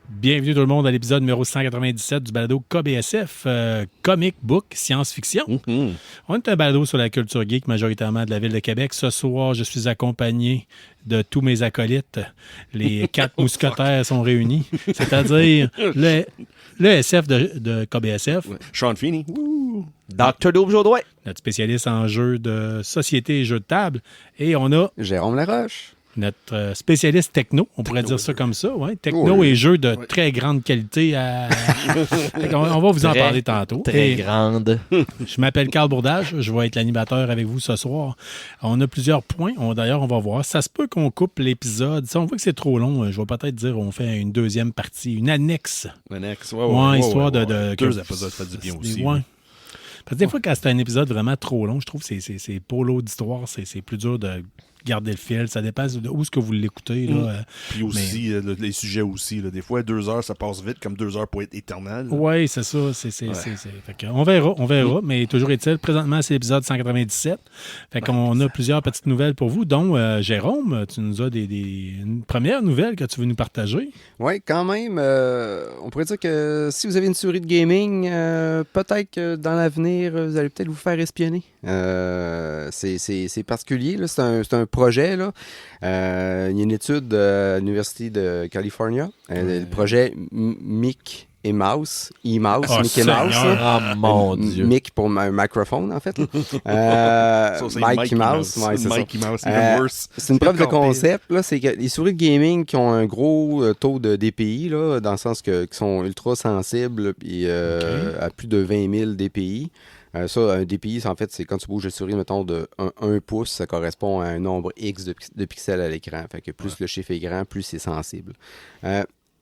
Bienvenue tout le monde à l'épisode numéro 197 du balado KBSF, Comic Book Science-Fiction. On est un balado sur la culture geek, majoritairement de la ville de Québec. Ce soir, je suis accompagné de tous mes acolytes. Les 4 mousquetaires sont réunis, c'est-à-dire le SF de KBSF. Ouais. Sean Feeney. Dr. Double-Jodoin. Notre spécialiste en jeux de société et jeux de table. Et on a Jérôme Laroche. notre spécialiste techno, on pourrait dire ça comme ça, ouais. Techno et jeux de très grande qualité. On va vous en parler tantôt. Très grande. Je m'appelle Carl Bourdage, je vais être l'animateur avec vous ce soir. On a plusieurs points, d'ailleurs on va voir. Ça se peut qu'on coupe l'épisode. Si on voit que c'est trop long, je vais peut-être dire on fait une deuxième partie, une annexe. Histoire de deux épisodes, ça fait du bien aussi. Ouais. Parce que des fois, quand c'est un épisode vraiment trop long, je trouve que c'est pour l'auditoire, c'est plus dur de garder le fil. Ça dépend de où est-ce que vous l'écoutez. Puis aussi, les sujets aussi. Là. Des fois, 2 heures, ça passe vite, comme 2 heures pour être éternel. Oui, c'est ça. Fait que on verra. Mais toujours est-il, présentement, c'est l'épisode 197. Fait qu'on a plusieurs petites nouvelles pour vous, dont Jérôme, tu nous as une première nouvelle que tu veux nous partager. Oui, quand même. On pourrait dire que si vous avez une souris de gaming, peut-être que dans l'avenir, vous allez peut-être vous faire espionner. C'est particulier. Là. C'est un projet. Là. Il y a une étude à l'Université de California. Le projet Mickey Mouse. Mickey Mouse. Ah, mon Dieu. Mick pour un microphone, en fait. Mikey Mouse. Ouais, c'est Mikey ça. Mouse, even worse. C'est une preuve de concept. Là, c'est que les souris de gaming qui ont un gros taux de DPI, là, dans le sens qu'ils sont ultra sensibles et à plus de 20 000 DPI. Un DPI, en fait, c'est quand tu bouges la souris, mettons, de 1 pouce, ça correspond à un nombre X de pixels à l'écran. Fait que plus le chiffre est grand, plus c'est sensible.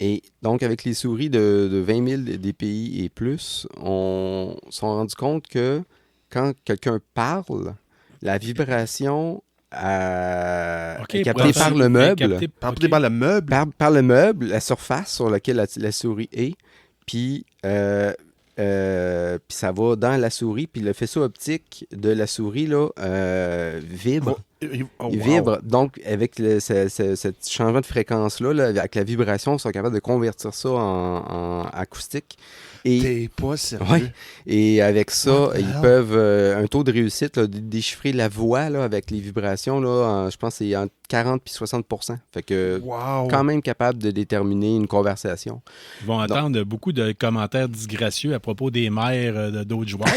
Et donc, avec les souris de 20 000 DPI et plus, on s'est rendu compte que quand quelqu'un parle, la vibration est captée par le meuble. Captée par le meuble? Par le meuble, la surface sur laquelle la souris est. Puis ça va dans la souris, puis le faisceau optique de la souris là, vibre. Il vibre. Donc, avec ce changement de fréquence-là, là, avec la vibration, ils sont capables de convertir ça en acoustique. T'es pas sérieux? Ouais. Et avec ça, ils peuvent, un taux de réussite, là, de déchiffrer la voix là, avec les vibrations, là, je pense que c'est entre 40 et 60%. Fait que, quand même capable de déterminer une conversation. Ils vont entendre beaucoup de commentaires disgracieux à propos des mères d'autres joueurs.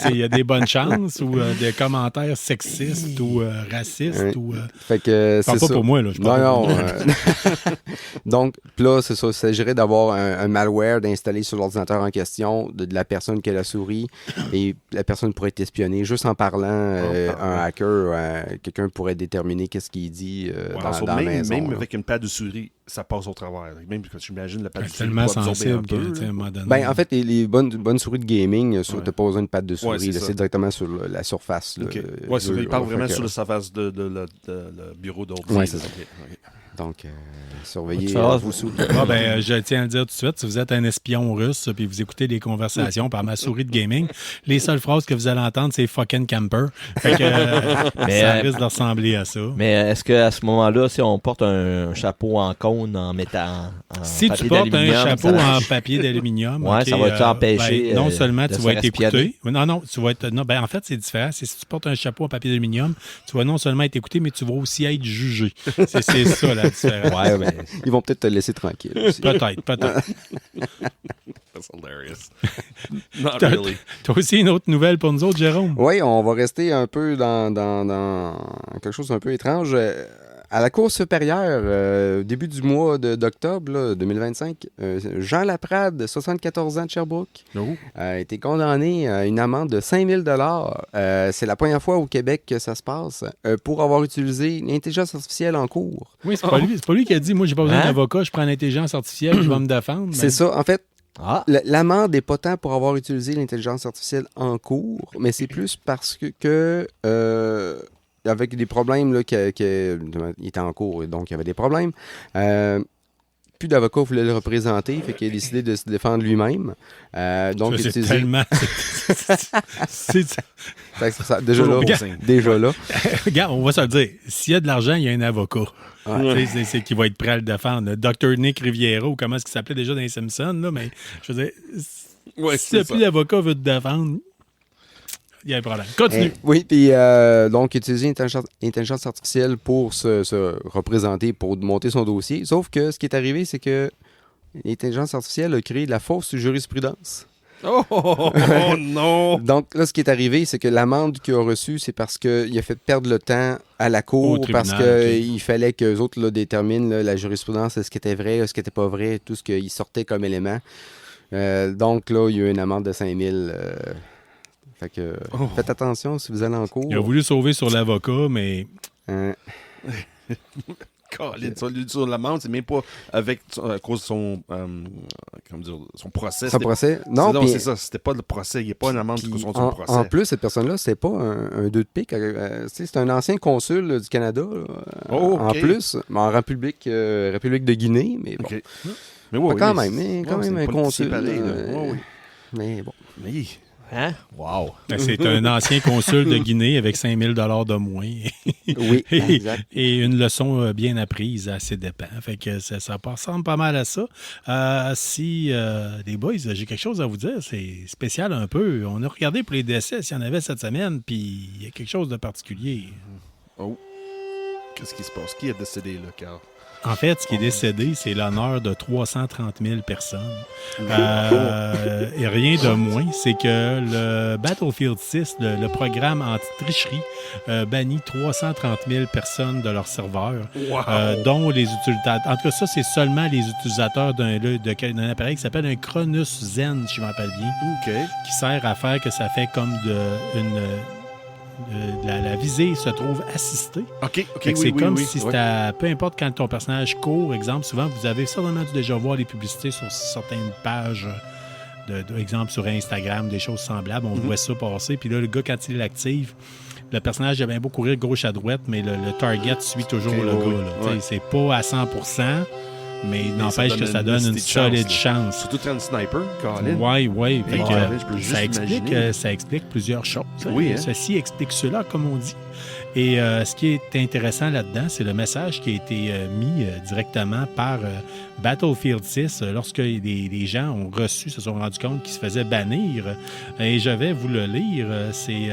Il y a des bonnes chances ou des commentaires sexistes ou racistes. Fait que c'est pas ça. Pour moi, là. Non. Donc, là, c'est ça. Il s'agirait d'avoir un malware installé sur l'ordinateur en question de la personne qui a la souris et la personne pourrait être espionnée juste en parlant. Un hacker, quelqu'un pourrait déterminer qu'est-ce qu'il dit dans la maison. Même avec une patte de souris, ça passe au travers. Même quand j'imagine la patte de souris tellement peut absorber sensible un peu. Ben, en fait, les bonnes souris de gaming, tu n'as pas besoin de patte de souris. C'est directement sur la surface. Okay. Il parle vraiment sur la surface de le bureau d'ordi. Oui, c'est ça. Donc, surveillez vos souris. Je tiens à le dire tout de suite, si vous êtes un espion russe puis vous écoutez des conversations par ma souris de gaming, les seules phrases que vous allez entendre, c'est « fucking camper ». Fait que ça risque de ressembler à ça. Mais est-ce qu'à ce moment-là, si on porte un chapeau en cône en métal, si tu portes un chapeau en papier d'aluminium, ça va t'empêcher non seulement de tu vas se être faire espionner. écouté. Non, tu vas être. Non, en fait, c'est différent. Si tu portes un chapeau en papier d'aluminium, tu vas non seulement être écouté, mais tu vas aussi être jugé. C'est ça la différence. Ils vont peut-être te laisser tranquille. Aussi. Peut-être. That's hilarious. Not really. T'as aussi une autre nouvelle pour nous autres, Jérôme? Oui, on va rester un peu dans quelque chose d'un peu étrange. À la Cour supérieure, début du mois d'octobre 2025, Jean Laprade, de 74 ans de Sherbrooke, a été condamné à une amende de 5 000 $. C'est la première fois au Québec que ça se passe pour avoir utilisé l'intelligence artificielle en cours. Oui, c'est pas lui qui a dit « Moi, j'ai pas besoin d'avocat, je prends l'intelligence artificielle, je vais me défendre. » C'est ça. En fait, l'amende n'est pas tant pour avoir utilisé l'intelligence artificielle en cours, mais c'est plus parce que avec des problèmes, là, il était en cours, donc il y avait des problèmes. plus d'avocat qui voulait le représenter, fait qu'il a décidé de se défendre lui-même. Donc, Ça, c'est utiliser... tellement... Déjà là, déjà là. Regarde, on va se le dire. S'il y a de l'argent, il y a un avocat. Ouais. C'est qui va être prêt à le défendre. Dr. Nick Riviera, ou comment est-ce qu'il s'appelait déjà dans les Simpsons, là, mais je veux dire, si plus d'avocat veut te défendre, il y a un problème. Continue. Oui, puis donc utiliser l'intelligence artificielle pour se représenter, pour monter son dossier. Sauf que ce qui est arrivé, c'est que l'intelligence artificielle a créé de la fausse jurisprudence. Oh non! Donc là, ce qui est arrivé, c'est que l'amende qu'il a reçue, c'est parce qu'il a fait perdre le temps à la cour, tribunal, parce qu'il fallait qu'eux autres là, déterminent là, la jurisprudence, ce qui était vrai, ce qui n'était pas vrai, tout ce qu'il sortait comme élément. Donc là, il y a eu une amende de 5 000. Fait que faites attention si vous allez en cours. Il a voulu sauver sur l'avocat, mais... Colin, sur l'amende, c'est même pas avec à cause de son son procès. Son procès? Non, c'est ça. C'était pas le procès. Il n'y a pas une amende sur son procès. En plus, cette personne-là, c'est pas un 2 de pique. C'est un ancien consul du Canada. Là, en plus, mais en République de Guinée. Mais bon. Okay. Mais ouais, quand même un consul. Mais bon. Mais... Hein? Wow! C'est un ancien consul de Guinée avec 5 000 $ de moins. Oui, exact. Et une leçon bien apprise à ses dépens. Fait que ça ressemble pas mal à ça. Les boys, j'ai quelque chose à vous dire. C'est spécial un peu. On a regardé pour les décès s'il y en avait cette semaine, puis il y a quelque chose de particulier. Oh! Qu'est-ce qui se passe? Qui est décédé, là, Carl? En fait, ce qui est décédé, c'est l'honneur de 330 000 personnes. Et rien de moins, c'est que le Battlefield 6, le programme anti-tricherie, bannit 330 000 personnes de leur serveur, dont les utilisateurs. En tout cas, ça, c'est seulement les utilisateurs d'un appareil qui s'appelle un Cronus Zen, si je m'en rappelle bien, qui sert à faire que ça fait comme la visée se trouve assistée. C'est comme si c'était peu importe quand ton personnage court, exemple, souvent vous avez certainement dû déjà voir les publicités sur certaines pages exemple sur Instagram, des choses semblables, on voit ça passer, puis là le gars quand il l'active, le personnage il a bien beau courir gauche à droite, mais le target suit toujours le gars. C'est pas à 100%. Mais n'empêche que ça donne une solide chance. Surtout quand un sniper, Colin. Oui. Ça ça explique plusieurs choses. Oui, Ceci explique cela, comme on dit. Et ce qui est intéressant là-dedans, c'est le message qui a été mis directement par Battlefield 6 lorsque les gens ont reçu, se sont rendus compte qu'ils se faisaient bannir. Et je vais vous le lire. C'est «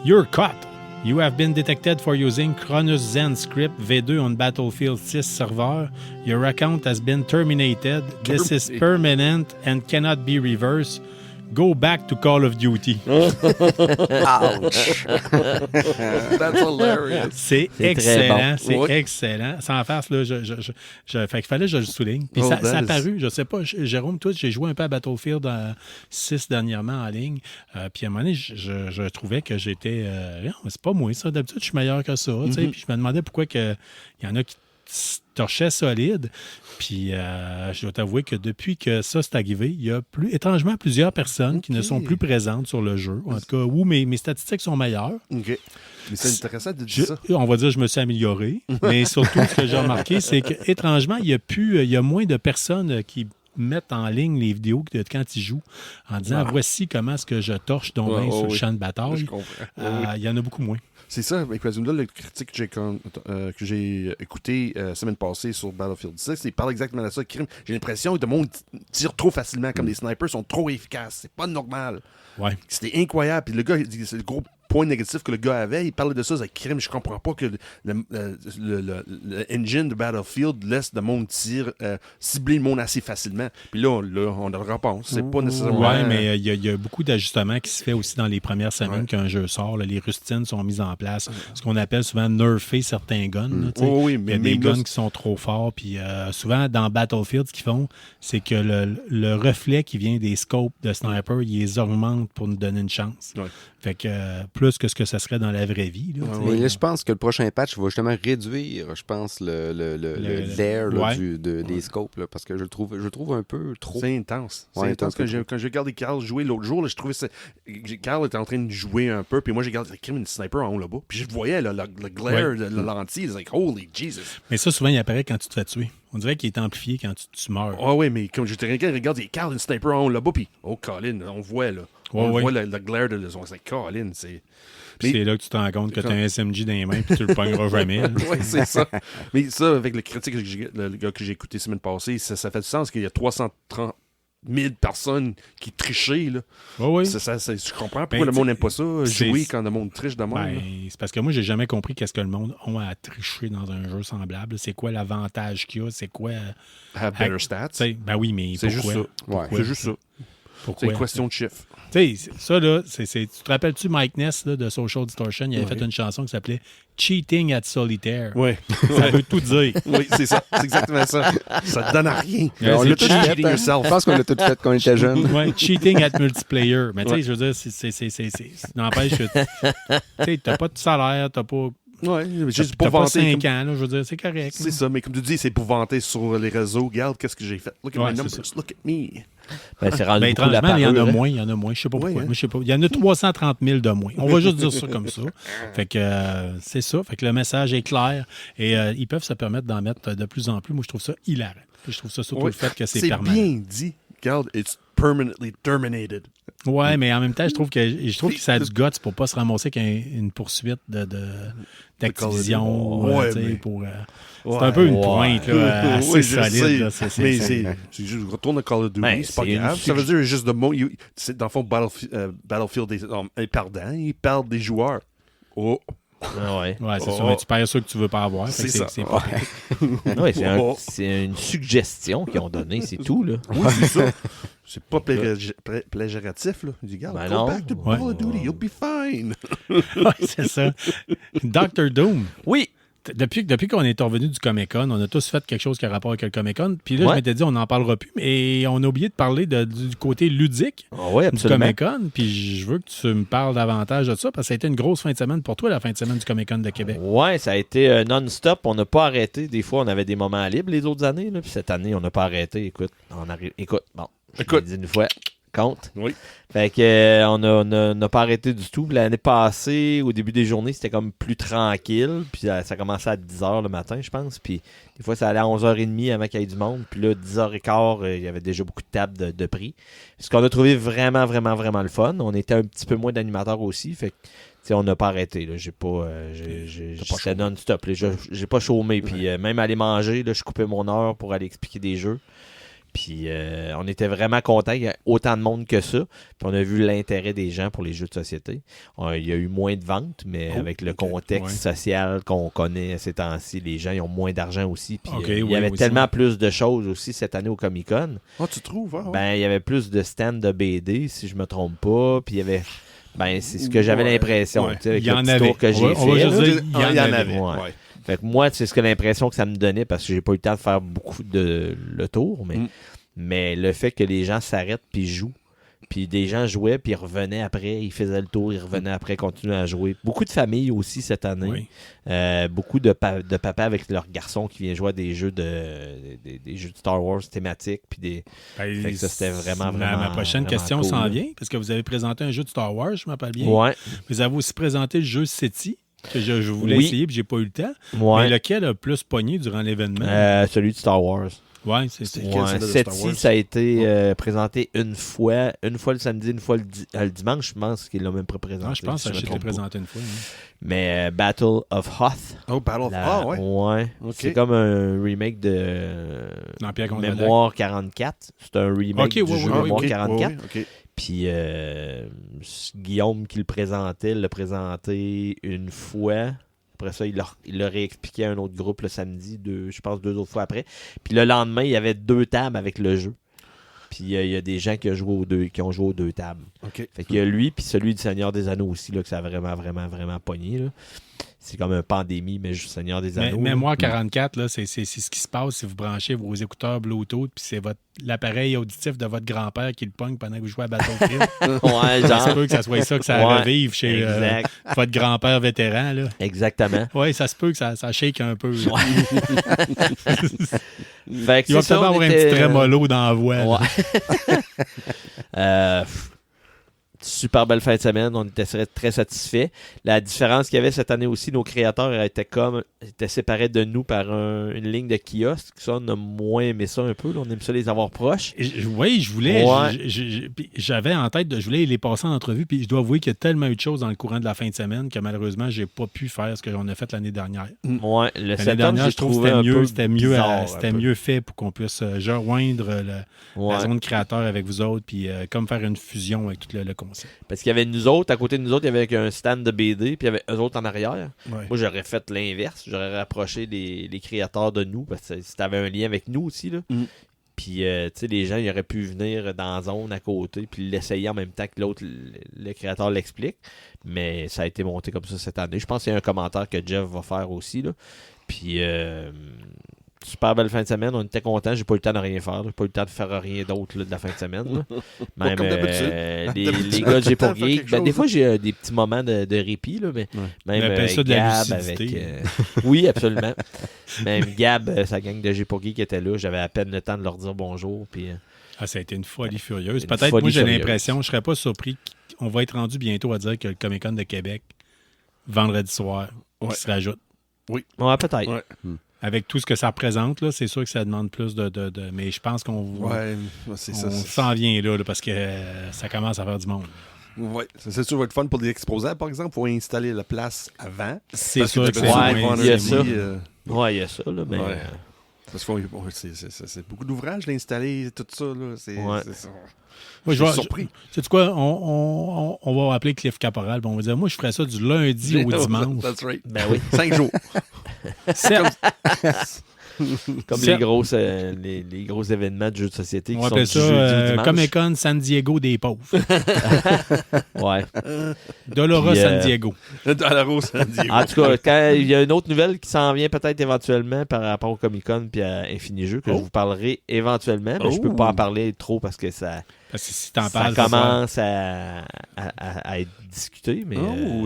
You're caught. You have been detected for using Cronus Zen script V2 on Battlefield 6 server. Your account has been terminated. This is permanent and cannot be reversed. Go back to Call of Duty. » Ouch! That's hilarious. C'est excellent, bon. Excellent. Sans farce, là, fait qu'il fallait que je le souligne. Puis ça a paru, je sais pas, Jérôme, toi, j'ai joué un peu à Battlefield 6 dernièrement en ligne. Puis à un moment donné, je trouvais que j'étais... c'est pas moi, ça. D'habitude, je suis meilleur que ça. Puis je me demandais pourquoi il y en a qui torchait solide. Puis je dois t'avouer que depuis que ça s'est arrivé, il y a étrangement plusieurs personnes qui ne sont plus présentes sur le jeu. En tout cas, où mes statistiques sont meilleures. OK. Mais c'est intéressant de dire ça. On va dire que je me suis amélioré. Mais surtout, ce que j'ai remarqué, c'est qu'étrangement, il y a moins de personnes qui mettent en ligne les vidéos de quand ils jouent en disant voici comment est-ce que je torche donc sur le champ de bataille. Je comprends. Il y en a beaucoup moins. C'est ça, avec là, le critique que j'ai écouté semaine passée sur Battlefield 6, il parle exactement de ça. J'ai l'impression que le monde tire trop facilement, comme les snipers sont trop efficaces. C'est pas normal. Ouais. C'était incroyable. Puis le gars, c'est le gros point négatif que le gars avait. Il parlait de ça, c'est crime. Je comprends pas que le engine de Battlefield laisse le monde cibler le monde assez facilement. Puis là, on a le réponse. C'est pas nécessairement... Oui, mais il y a beaucoup d'ajustements qui se fait aussi dans les premières semaines qu'un jeu sort. Là, les rustines sont mises en place. Ce qu'on appelle souvent nerfer certains guns. Là, il y a des guns qui sont trop forts. Puis souvent, dans Battlefield, ce qu'ils font, c'est que le reflet qui vient des scopes de sniper, ils les augmentent pour nous donner une chance. Fait que plus que ce que ça serait dans la vraie vie. Là, Mais là, je pense que le prochain patch va justement réduire, je pense, le l'air là, des scopes, là, parce que je le trouve un peu trop. C'est intense. C'est Ouais, intense. Quand j'ai regardé Carl jouer l'autre jour, là, je trouvais ça. Carl était en train de jouer un peu, puis moi, j'ai regardé une sniper en haut là-bas, puis je voyais là, le glare, le lentille, c'est like, holy Jesus. Mais ça, souvent, il apparaît quand tu te fais tuer. On dirait qu'il est amplifié quand tu meurs. Ah ouais, mais comme je te regarde, il y a Carl, une sniper en haut là-bas, puis oh, Colin, on voit là. On voit le glare de son. C'est Colin, c'est. Puis c'est là que tu te rends compte que tu as un SMG dans les mains puis tu le pogneras jamais. Oui, c'est ça. Mais ça, avec le critique, le gars que j'ai écouté la semaine passée, ça fait du sens qu'il y a 330 000 personnes qui trichaient. Là. Oui. Je comprends pourquoi le monde n'aime pas ça, jouer quand le monde triche de même. C'est parce que moi, j'ai jamais compris qu'est-ce que le monde a à tricher dans un jeu semblable. C'est quoi l'avantage qu'il y a? C'est quoi... Have better stats. Ben oui, mais c'est juste ça. Pourquoi? C'est juste ça. Pourquoi? C'est une question de chiffre. Tu sais, ça, là, tu te rappelles-tu Mike Ness là, de Social Distortion? Il avait fait une chanson qui s'appelait Cheating at Solitaire. Oui. Ça veut tout dire. Oui, c'est ça. C'est exactement ça. Ça te donne à rien. On l'a tout fait. Je pense qu'on l'a tout fait quand on était jeune. Oui, Cheating at Multiplayer. Mais tu sais, je veux dire, ça n'empêche que tu n'as pas de salaire, t'as pas... Ouais, juste pour t'as pas vanter. 5 ans, là, je veux dire, c'est correct. C'est ça, mais comme tu dis, c'est pour vanter sur les réseaux. Regarde, qu'est-ce que j'ai fait. Look at my numbers, look at me. Ben, c'est rendu beaucoup étrangement, il y en a l'appareur, moins, il y en a moins. Je sais pas pourquoi. hein? Moi, je sais pas. Il y en a 330 000 de moins. On va juste dire ça comme ça. Fait que c'est ça. Fait que le message est clair et ils peuvent se permettre d'en mettre de plus en plus. Moi, je trouve ça hilarant. Puis je trouve ça surtout le fait que c'est permanent. C'est bien dit. Regarde, it's permanently terminated. Ouais, mais en même temps, je trouve que ça a du guts pour pas se ramasser qu'une poursuite d'Activision. Ouais, mais... mais... C'est un peu une pointe là, assez solide. Là, mais c'est juste retourne à Call of Duty, c'est pas grave. Ça veut dire juste de mots. Dans le fond, Battlefield est perdant. Ils perdent des joueurs. Oh. Ouais, c'est ça. Mais tu perds ceux que tu veux pas avoir. C'est ça. C'est pas c'est une suggestion qu'ils ont donnée, c'est tout. Là. Oui, c'est ça. C'est pas plagiatif, là. Il dit, regarde, go back to Call of Duty, you'll be fine. Oui, c'est ça. Dr. Doom. Oui. Depuis qu'on est revenu du Comic-Con, on a tous fait quelque chose qui a rapport avec le Comic-Con. Puis là, je m'étais dit, on n'en parlera plus. Mais on a oublié de parler du côté ludique du Comic-Con. Puis je veux que tu me parles davantage de ça parce que ça a été une grosse fin de semaine pour toi, la fin de semaine du Comic-Con de Québec. Oui, ça a été non-stop. On n'a pas arrêté. Des fois, on avait des moments libres les autres années. Là, puis cette année, on n'a pas arrêté. Écoute, bon, je l'ai dit une fois. Compte. Oui. Fait que on n'a pas arrêté du tout. L'année passée, au début des journées, c'était comme plus tranquille. Puis ça commençait à 10h le matin, je pense. Puis des fois, ça allait à 11h30 avant qu'il y ait du monde. Puis là, 10h15, il y avait déjà beaucoup de tables de prix. Ce qu'on a trouvé vraiment, vraiment, vraiment le fun. On était un petit peu moins d'animateurs aussi. Fait que on n'a pas arrêté. Là. J'étais non-stop. J'ai pas chômé. Puis même aller manger, là, je coupais mon heure pour aller expliquer des jeux. Puis on était vraiment contents qu'il y ait autant de monde que ça. Puis on a vu l'intérêt des gens pour les jeux de société. Il y a eu moins de ventes, mais avec le contexte social qu'on connaît ces temps-ci, les gens ils ont moins d'argent aussi. Puis il y avait tellement plus de choses aussi cette année au Comic-Con. Ah, tu trouves? Ah, ouais. Ben, il y avait plus de stands de BD, si je me trompe pas. Puis il y avait... Ben, c'est ce que j'avais l'impression. Ouais. Avec il y le en petit avait. tour que j'ai fait. Il y en avait. Ouais. Fait que moi, c'est ce que l'impression que ça me donnait parce que j'ai pas eu le temps de faire beaucoup de le tour, mais le fait que les gens s'arrêtent puis jouent, puis des gens jouaient puis ils revenaient après, ils faisaient le tour, ils revenaient après, continuaient à jouer. Beaucoup de familles aussi cette année. Beaucoup de papas avec leurs garçons qui viennent jouer à des jeux des jeux de Star Wars thématiques. Puis fait que ça, c'était vraiment. Ma prochaine question cool, s'en vient, parce que vous avez présenté un jeu de Star Wars, je m'appelle bien. Ouais. Vous avez aussi présenté le jeu SETI, que je voulais essayer puis j'ai pas eu le temps. Ouais. Mais lequel a plus pogné durant l'événement? Celui de Star Wars. Oui, c'est SETI, ça a été présenté une fois le samedi, une fois le dimanche, je pense qu'il l'a même pas présenté. Non, je pense que ça a été présenté une fois. Mais Battle of Hoth. Oh, Battle of Hoth, ouais. Ouais. Okay. C'est comme un remake de Mémoire 44. C'est un remake du jeu Mémoire 44. Puis Guillaume qui l'a présenté une fois. Après ça, il l'a réexpliqué à un autre groupe le samedi, je pense 2 autres fois après. Puis le lendemain, il y avait 2 tables avec le jeu. Puis il y a des gens qui ont joué aux deux tables. OK. Fait qu'il y a lui, puis celui du Seigneur des Anneaux aussi, là, que ça a vraiment, vraiment, vraiment pogné. Là. C'est comme un pandémie, mais juste Seigneur des Anneaux. Mais moi, 44, là, c'est ce qui se passe si vous branchez vos écouteurs Bluetooth, puis c'est l'appareil auditif de votre grand-père qui le pogne pendant que vous jouez à Battlefield. Ouais, Ça se genre. peut que ça soit ça, que ça revive chez votre grand-père vétéran. Là. Exactement. Oui, ça se peut que ça shake un peu. Ouais. Fait que Il va c'est ça, peut-être avoir un petit trémolo dans la voix. là. Ouais. Super belle fin de semaine, on était très satisfaits. La différence qu'il y avait cette année aussi, nos créateurs étaient séparés de nous par une ligne de kiosque. Ça, on a moins aimé ça un peu. Là. On aime ça les avoir proches. Oui, je voulais. Ouais. J'avais en tête je voulais les passer en entrevue, puis je dois avouer qu'il y a tellement eu de choses dans le courant de la fin de semaine que malheureusement, j'ai pas pu faire ce que j'en ai fait l'année dernière. Ouais, le L'année dernière, je trouve que c'était mieux mieux fait pour qu'on puisse joindre la zone créateur avec vous autres, puis comme faire une fusion avec tout le concept. Parce qu'il y avait nous autres, à côté de nous autres, il y avait un stand de BD, puis il y avait eux autres en arrière. Ouais. Moi, j'aurais fait l'inverse. J'aurais rapproché les créateurs de nous, parce que si t'avais un lien avec nous aussi, là. Puis, tu sais, les gens, ils auraient pu venir dans la zone à côté, puis l'essayer en même temps que l'autre, le créateur l'explique. Mais ça a été monté comme ça cette année. Je pense qu'il y a un commentaire que Jeff va faire aussi, là. Puis, super belle fin de semaine. On était contents. J'ai pas eu le temps de rien faire. J'ai pas eu le temps de faire rien d'autre là, de la fin de semaine. Là. Même comme d'habitude. Les gars de J'ai pour Faire Geek. quelque Des chose. fois, j'ai des petits moments de répit. Là, mais même On appelle ça de la Gab avec. lucidité. Oui, absolument. Même Gab, sa gang de J'ai pour Geek était là. J'avais à peine le temps de leur dire bonjour. Puis, Ça a été une folie furieuse. Une Peut-être, folie moi, j'ai furieuse. l'impression, je serais pas surpris qu'on va être rendu bientôt à dire que le Comic-Con de Québec, vendredi soir, qui se rajoute. ouais, peut-être. Ouais. Avec tout ce que ça représente, là, c'est sûr que ça demande plus de mais je pense qu'on Ouais, c'est ça. on s'en vient là, parce que ça commence à faire du monde. Ouais, c'est sûr, ça va être fun pour les exposants, par exemple. Il faut installer la place avant. C'est Parce sûr que c'est d'habitude, ouais, moins- il y a vendredi, ça. Ouais, il y a ça, là, mais. Ouais. Parce que c'est beaucoup d'ouvrages d'installer tout ça. Là. C'est ça. Moi, Je suis surpris. Sais-tu quoi? On va appeler Cliff Caporal, puis on va dire, moi, je ferais ça du lundi au dimanche. That's right. Ben oui. 5 jours. Certes, Comme Certes. les gros événements de jeux de société qui on sont appelle du jeudi au ça dimanche. Comic-Con San Diego des pauvres. Ouais. Dolores Puis, San Diego. Dans la rose San Diego. En tout cas, quand il y a une autre nouvelle qui s'en vient peut-être éventuellement par rapport au Comic-Con puis à Infini Jeux que je vous parlerai éventuellement, mais je peux pas en parler trop parce que ça Parce que si t'en ça parles, commence à être discuté. Mais,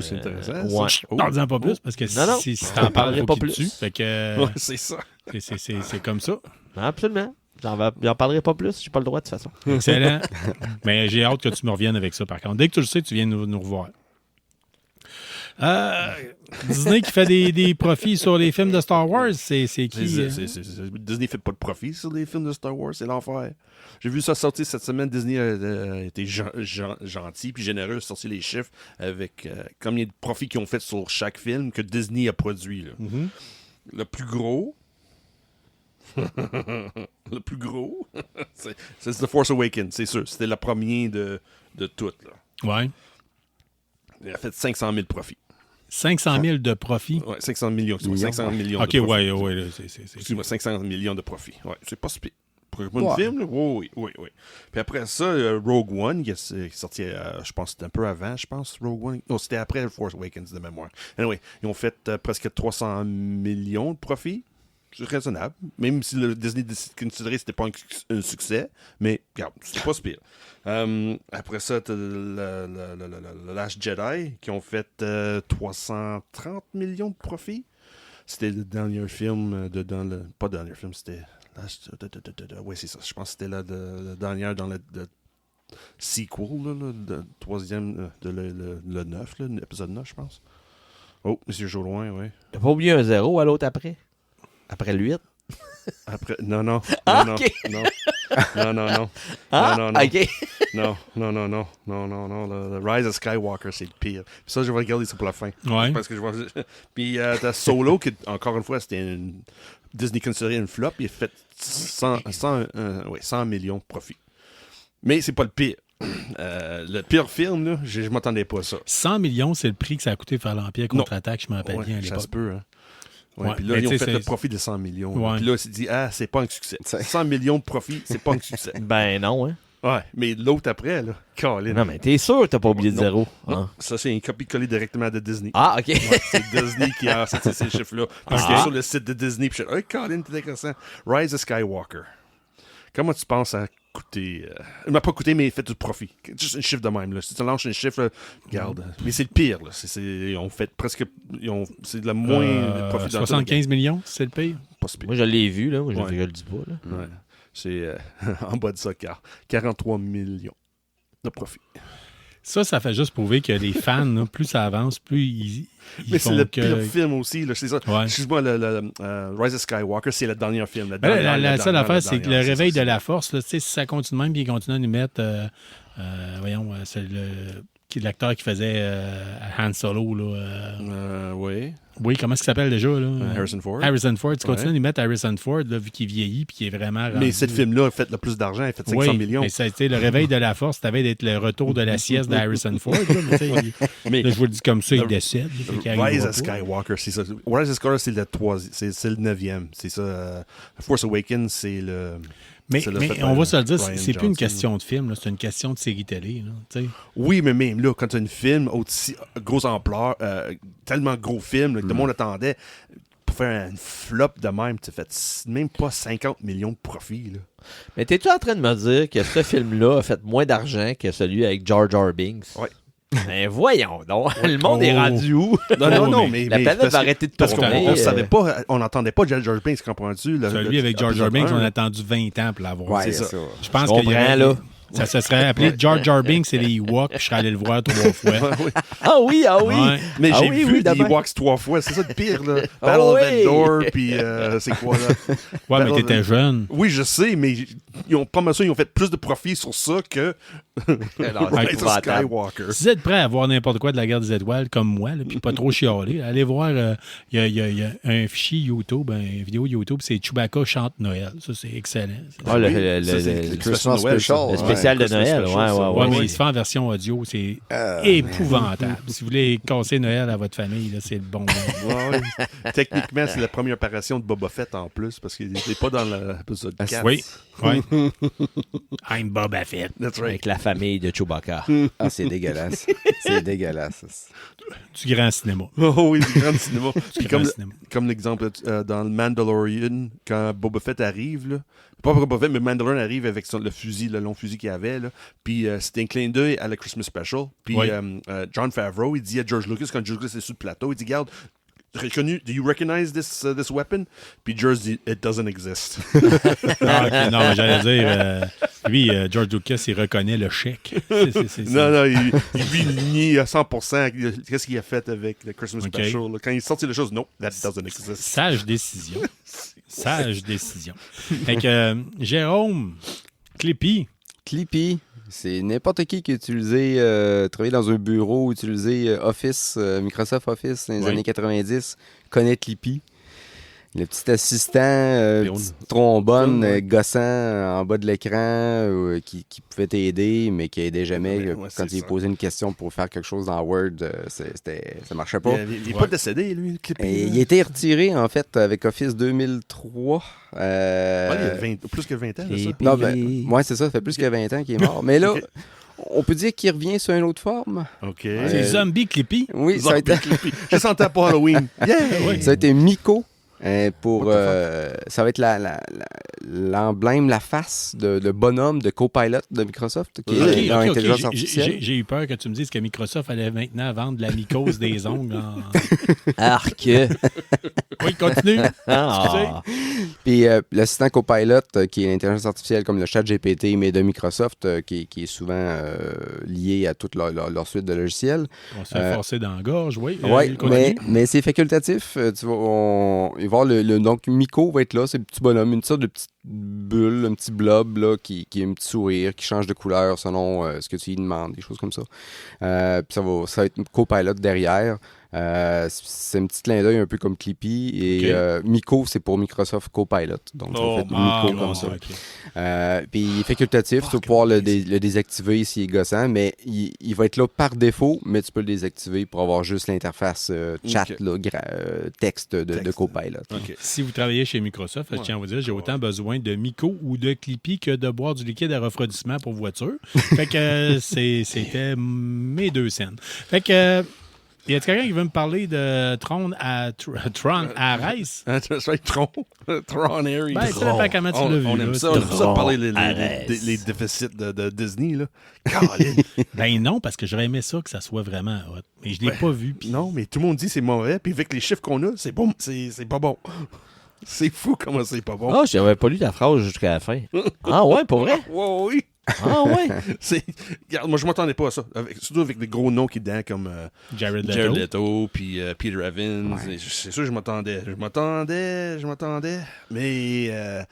c'est intéressant. ouais. Ça. Oh. parle-en pas plus, parce que Non. si t'en parles, faut pas qu'il plus. te tue. Fait que Ouais, c'est ça. c'est comme ça. Absolument. J'en parlerai pas plus, j'ai pas le droit de toute façon. Excellent. Mais j'ai hâte que tu me reviennes avec ça, par contre. Dès que tu le sais, tu viens nous revoir. Disney qui fait des profits sur les films de Star Wars, c'est qui? Disney fait pas de profit sur les films de Star Wars, c'est l'enfer. J'ai vu ça sortir cette semaine. Disney a été gentil puis généreux, sorti les chiffres avec combien de profits qu'ils ont fait sur chaque film que Disney a produit. Là. Mhm. Le plus gros, le plus gros, c'est The Force Awakens, c'est sûr. C'était le premier de toutes. Là. Ouais. Il a fait 500 000 profits. 500 000 de profits. Ouais, 500 millions. Millions. 500 millions OK, de profits. ouais, c'est... Excuse-moi, 500 millions de profits. Ouais, c'est pas si pire. Pour un Ouais. film, là? Oui. Puis après ça, Rogue One, qui est sorti, je pense, c'était un peu avant, je pense, Rogue One. Non, c'était après Force Awakens de mémoire. Anyway, ils ont fait presque 300 millions de profits. C'est raisonnable. Même si le Disney considérait que c'était pas un succès. Mais, regarde, c'était pas si pire. Après ça, t'as le Last Jedi, qui ont fait 330 millions de profits. C'était le dernier film pas le dernier film, c'était... Oui, c'est ça. Je pense que c'était le dernier dans le sequel, le troisième, le 9, l'épisode 9, je pense. Oh, Monsieur Jourdain, oui. T'as pas oublié un 0 à l'autre après? Après le 8? Après, non. Ah, non, ok. non. Non. Ah, non. ok. Non. Le Rise of Skywalker, c'est le pire. Puis ça, je vais regarder ça pour la fin. Ouais. Parce que je vois... Puis t'as Solo, qui, encore une fois, c'était Disney considéré une flop. Il a fait 100 millions de profits. Mais c'est pas le pire. Le pire film, là, je m'attendais pas à ça. 100 millions, c'est le prix que ça a coûté faire l'Empire contre-attaque, je me rappelle bien à Ça l'époque. se peut, hein. Ouais, Ouais, puis là, mais ils ont tu sais, fait le c'est- profit de 100 millions. Ouais. Puis là, c'est dit, c'est pas un succès. C'est- 100 millions de profit, c'est pas un succès. Ben non, hein. Ouais, mais l'autre après, là, Colin. Non, mais t'es sûr que t'as pas oublié de Non. zéro? Non, Hein? ça, c'est un copie-coller directement de Disney. Ah, OK. Ouais, c'est Disney qui a sorti ces chiffres-là. Parce que Ah. sur le site de Disney, puis je suis Colin, t'es intéressant. Rise of Skywalker. Comment tu penses à coûter il m'a pas coûté, mais il fait du profit. Juste un chiffre de même. Là. Si tu lances un chiffre, là, regarde. Mais c'est le pire. Là. Ils ont fait presque. C'est le moins de profit dans 75 millions, c'est le pire. Pas si pire. Moi, je l'ai vu, là. Moi, je Ouais. le dis pas, là. Ouais. C'est en bas de ça, 43 millions de profit. Ça fait juste prouver que les fans, là, plus ça avance, plus ils Mais c'est font le que... pire film aussi. Là, c'est ça. Ouais. Excuse-moi, Rise of Skywalker, c'est le dernier film. Ben, la seule affaire, c'est que le réveil de la force, là, tu sais, si ça continue même, puis ils continuent à nous mettre, c'est l'acteur qui faisait Han Solo, là. Oui. Oui, comment est-ce qu'il s'appelle déjà, là? Harrison Ford. Harrison Ford. Tu continues Ouais. à nous mettre Harrison Ford, là, vu qu'il vieillit, puis qu'il est vraiment Mais rendu- ce film-là a fait le plus d'argent, il a fait 500 Oui, millions. mais ça a été le réveil de la force, ça avait d'être le retour de la sieste de Harrison Ford. Là, mais tu sais, Mais là, je vous le dis comme ça, il décède. là, fait qu'il Rise arrivera of pas. Skywalker, c'est ça. Rise of Skywalker, c'est le 3e, c'est le 9e. C'est ça. Force Awakens, c'est le. Mais, c'est le mais fait on par va se le dire, Rian c'est plus une Johnson. question de film, là, c'est une question de série télé. Là, tu sais. Oui, mais même là, quand tu as un film aussi grosse ampleur, tellement gros film, là, que tout le monde attendait, pour faire un flop de même, tu fais même pas 50 millions de profit. Là. Mais t'es-tu en train de me dire que ce film-là a fait moins d'argent que celui avec Jar Jar Binks? Ouais. Ben voyons donc, le monde est Oh. rendu où? Non, mais mais. La planète parce va que- arrêter de Parce qu'on tourner. on savait pas, on n'entendait pas Jar Jar Binks, comprends-tu? Celui avec Jar Jar Binks, on a attendu 20 ans pour l'avoir. Ouais, C'est c'est ça. ça. Je pense Je qu'il y comprends, aurait- là. Ça se serait appelé Jar Jar Binks et les Ewoks, puis je serais allé le voir 3 fois. Ah oui, ah oui! Ouais. Mais Ah j'ai oui, vu oui, des demain. Ewoks 3 fois, c'est ça le pire, là. Ah Battle of oui. Endor, puis c'est quoi, là? Ouais, mais Battle t'étais of- jeune. Oui, je sais, mais ils ont pas mal ça, ils ont fait plus de profit sur ça que Non, c'est Rise of épouvantable. Skywalker. Si vous êtes prêt à voir n'importe quoi de la guerre des étoiles, comme moi, là, puis pas trop chialer, allez voir, il y a un fichier YouTube, une vidéo YouTube, c'est Chewbacca chante Noël. Ça, c'est excellent. Ah, le, Oui, le- ça, c'est le- le Christmas Noël, ça. special. le spécial de Christmas Noël, special, ouais, ça. ouais, Ouais, ouais. mais oui. il se fait en version audio, c'est épouvantable. Si vous voulez casser Noël à votre famille, là, c'est le bon moment. Ouais, ouais. Techniquement, c'est la première apparition de Boba Fett en plus, parce qu'il n'était pas dans l'épisode 4. Oui, oui. I'm Boba Fett. That's right. Avec la famille de Chewbacca. Ah, c'est dégueulasse. C'est dégueulasse. Du grand cinéma. Oh oui, du grand cinéma. Puis Du grand comme, cinéma. comme l'exemple dans le Mandalorian, quand Boba Fett arrive, là, pas Boba Fett, mais Mandalorian arrive avec le fusil, le long fusil qu'il avait, là, puis c'était un clin d'œil à la Christmas Special. Puis Oui. John Favreau, il dit à George Lucas, quand George Lucas est sur le plateau, il dit, regarde, reconnu, do you recognize this weapon? Puis George dit, it doesn't exist. Ah, ok, non, mais j'allais dire, lui, George Lucas, il reconnaît le chèque. Non, lui, il nie à 100% qu'est-ce qu'il a fait avec le Christmas Ok. Special. Là. Quand il sortit les choses, no, that doesn't exist. Sage décision. Sage décision. Fait que, Jérôme, Clippy, Clippy, c'est n'importe qui qui a utilisé, travaillé dans un bureau, utilisé Office, Microsoft Office dans les Oui. années 90, connaît Clippy. Le petit assistant, Puis on- petit trombone, Ouais. gossant en bas de l'écran, qui pouvait t'aider, mais qui aidait jamais. Ouais, ouais, Quand c'est il ça. posait une question pour faire quelque chose dans Word, ça marchait pas. Il n'est pas décédé, lui, Clippy. Et là. il a été retiré, en fait, avec Office 2003. Ouais, il y a plus que 20 ans, là, ça. Et- Non, ben, ouais, c'est ça, ça fait plus que 20 ans qu'il est mort. Mais là, Ok. on peut dire qu'il revient sous une autre forme. OK. c'est Zombie Clippy. Oui, ça a été, Clippy. Je sentais pas Halloween. Yeah! ça a été Miko. Pour, What the ça va être l'emblème, la face de bonhomme de Copilot de Microsoft, qui Ok, est dans ok, ok. l'intelligence J'ai- artificielle. J'ai eu peur que tu me dises que Microsoft allait maintenant vendre de la mycose des ongles. Arc. Oui, continue. Ah. Puis l'assistant Copilot, qui est l'intelligence artificielle comme le chat GPT, mais de Microsoft, qui est souvent lié à toute leur suite de logiciels. On se fait forcer dans la gorge, oui. Oui, continue. mais c'est facultatif. Tu vas, il va y avoir donc Miko va être là, c'est le petit bonhomme, une sorte de petite bulle, un petit blob là, qui a un petit sourire, qui change de couleur selon ce que tu lui demandes, des choses comme ça. Puis ça va être Copilot derrière. C'est un petit clin d'œil un peu comme Clippy. Et Miko, c'est pour Microsoft Copilot. Donc, ça fait Miko comme ça. Puis il est facultatif. Tu vas pouvoir le désactiver s'il est gossant, mais il va être là par défaut, mais tu peux le désactiver pour avoir juste l'interface chat, texte de Copilot. Si vous travaillez chez Microsoft, je tiens à vous dire, j'ai autant besoin de Miko ou de Clippy que de boire du liquide à refroidissement pour voiture. Fait que c'était mes 2 scènes. Fait que y a quelqu'un qui veut me parler de Tron à Ares? C'est vrai, Tron Ares. Ben, ça dépend comment tu l'as vu. On aime ça. On aime ça parler les déficits de Disney. Là. Ben non, parce que j'aurais aimé ça que ça soit vraiment hot. Mais je l'ai pas vu. Pis... Non, mais tout le monde dit que c'est mauvais. Puis avec les chiffres qu'on a, c'est bon, c'est pas bon. C'est fou comment c'est pas bon. Ah, j'avais pas lu ta phrase jusqu'à la fin. Ah ouais, pour vrai? Oui. Ah ouais? Regarde, moi, je m'attendais pas à ça. Surtout avec des gros noms qui dedans comme Jared Leto, puis Peter Evans. Ouais. C'est sûr que je m'attendais. Mais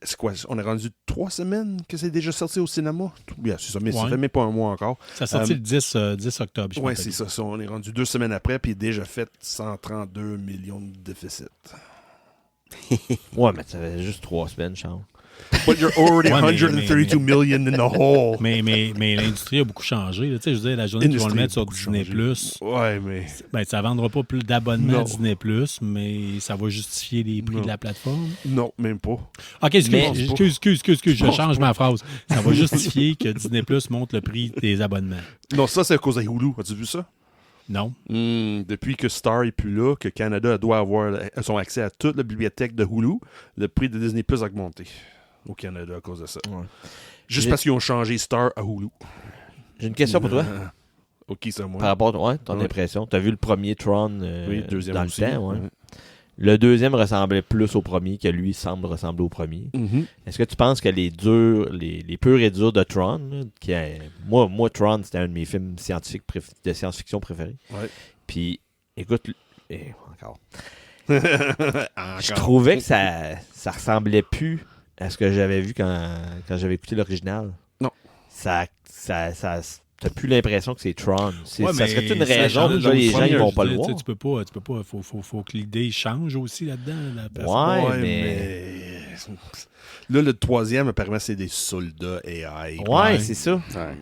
c'est quoi? On est rendu 3 semaines que c'est déjà sorti au cinéma? Bien, c'est ça, mais ça fait même pas un mois encore. Ça a sorti le 10 octobre. Oui, c'est ça. On est rendu 2 semaines après, puis déjà fait 132 millions de déficit. Ouais, mais ça fait juste 3 semaines, Charles. But you're already 132 million in the hole. Mais l'industrie a beaucoup changé. Tu sais, je veux dire, la journée qu'ils vont le mettre sur Disney+, ouais, mais... Ben, ça ne vendra pas plus d'abonnements à Disney+, mais ça va justifier les prix de la plateforme. Non, même pas. OK, excuse, je change ma phrase. Ça va justifier que Disney+, monte le prix des abonnements. Non, ça, c'est à cause de Hulu. As-tu vu ça? Non. Depuis que Star n'est plus là, que Canada doit avoir son accès à toute la bibliothèque de Hulu, le prix de Disney Plus a augmenté au Canada à cause de ça. Ouais. Juste parce qu'ils ont changé Star à Hulu. J'ai une question pour toi. OK, ça, moi. Par rapport à ton impression. Tu as vu le premier Tron deuxième dans aussi. Le temps, ouais. Le deuxième ressemblait plus au premier que lui semble ressembler au premier. Est-ce que tu penses que les purs et durs de Tron, moi, Tron, c'était un de mes films de science-fiction préférés. Ouais. Puis, écoute, encore. Je trouvais que ça ressemblait plus à ce que j'avais vu quand j'avais écouté l'original. Non. T'as plus l'impression que c'est Tron. Ouais, ça serait une raison que les gens ils vont pas le voir. Tu peux pas. Faut que l'idée change aussi là-dedans. Mais... Là, le troisième, apparemment, c'est des soldats AI. Ouais, c'est ça. Ouais.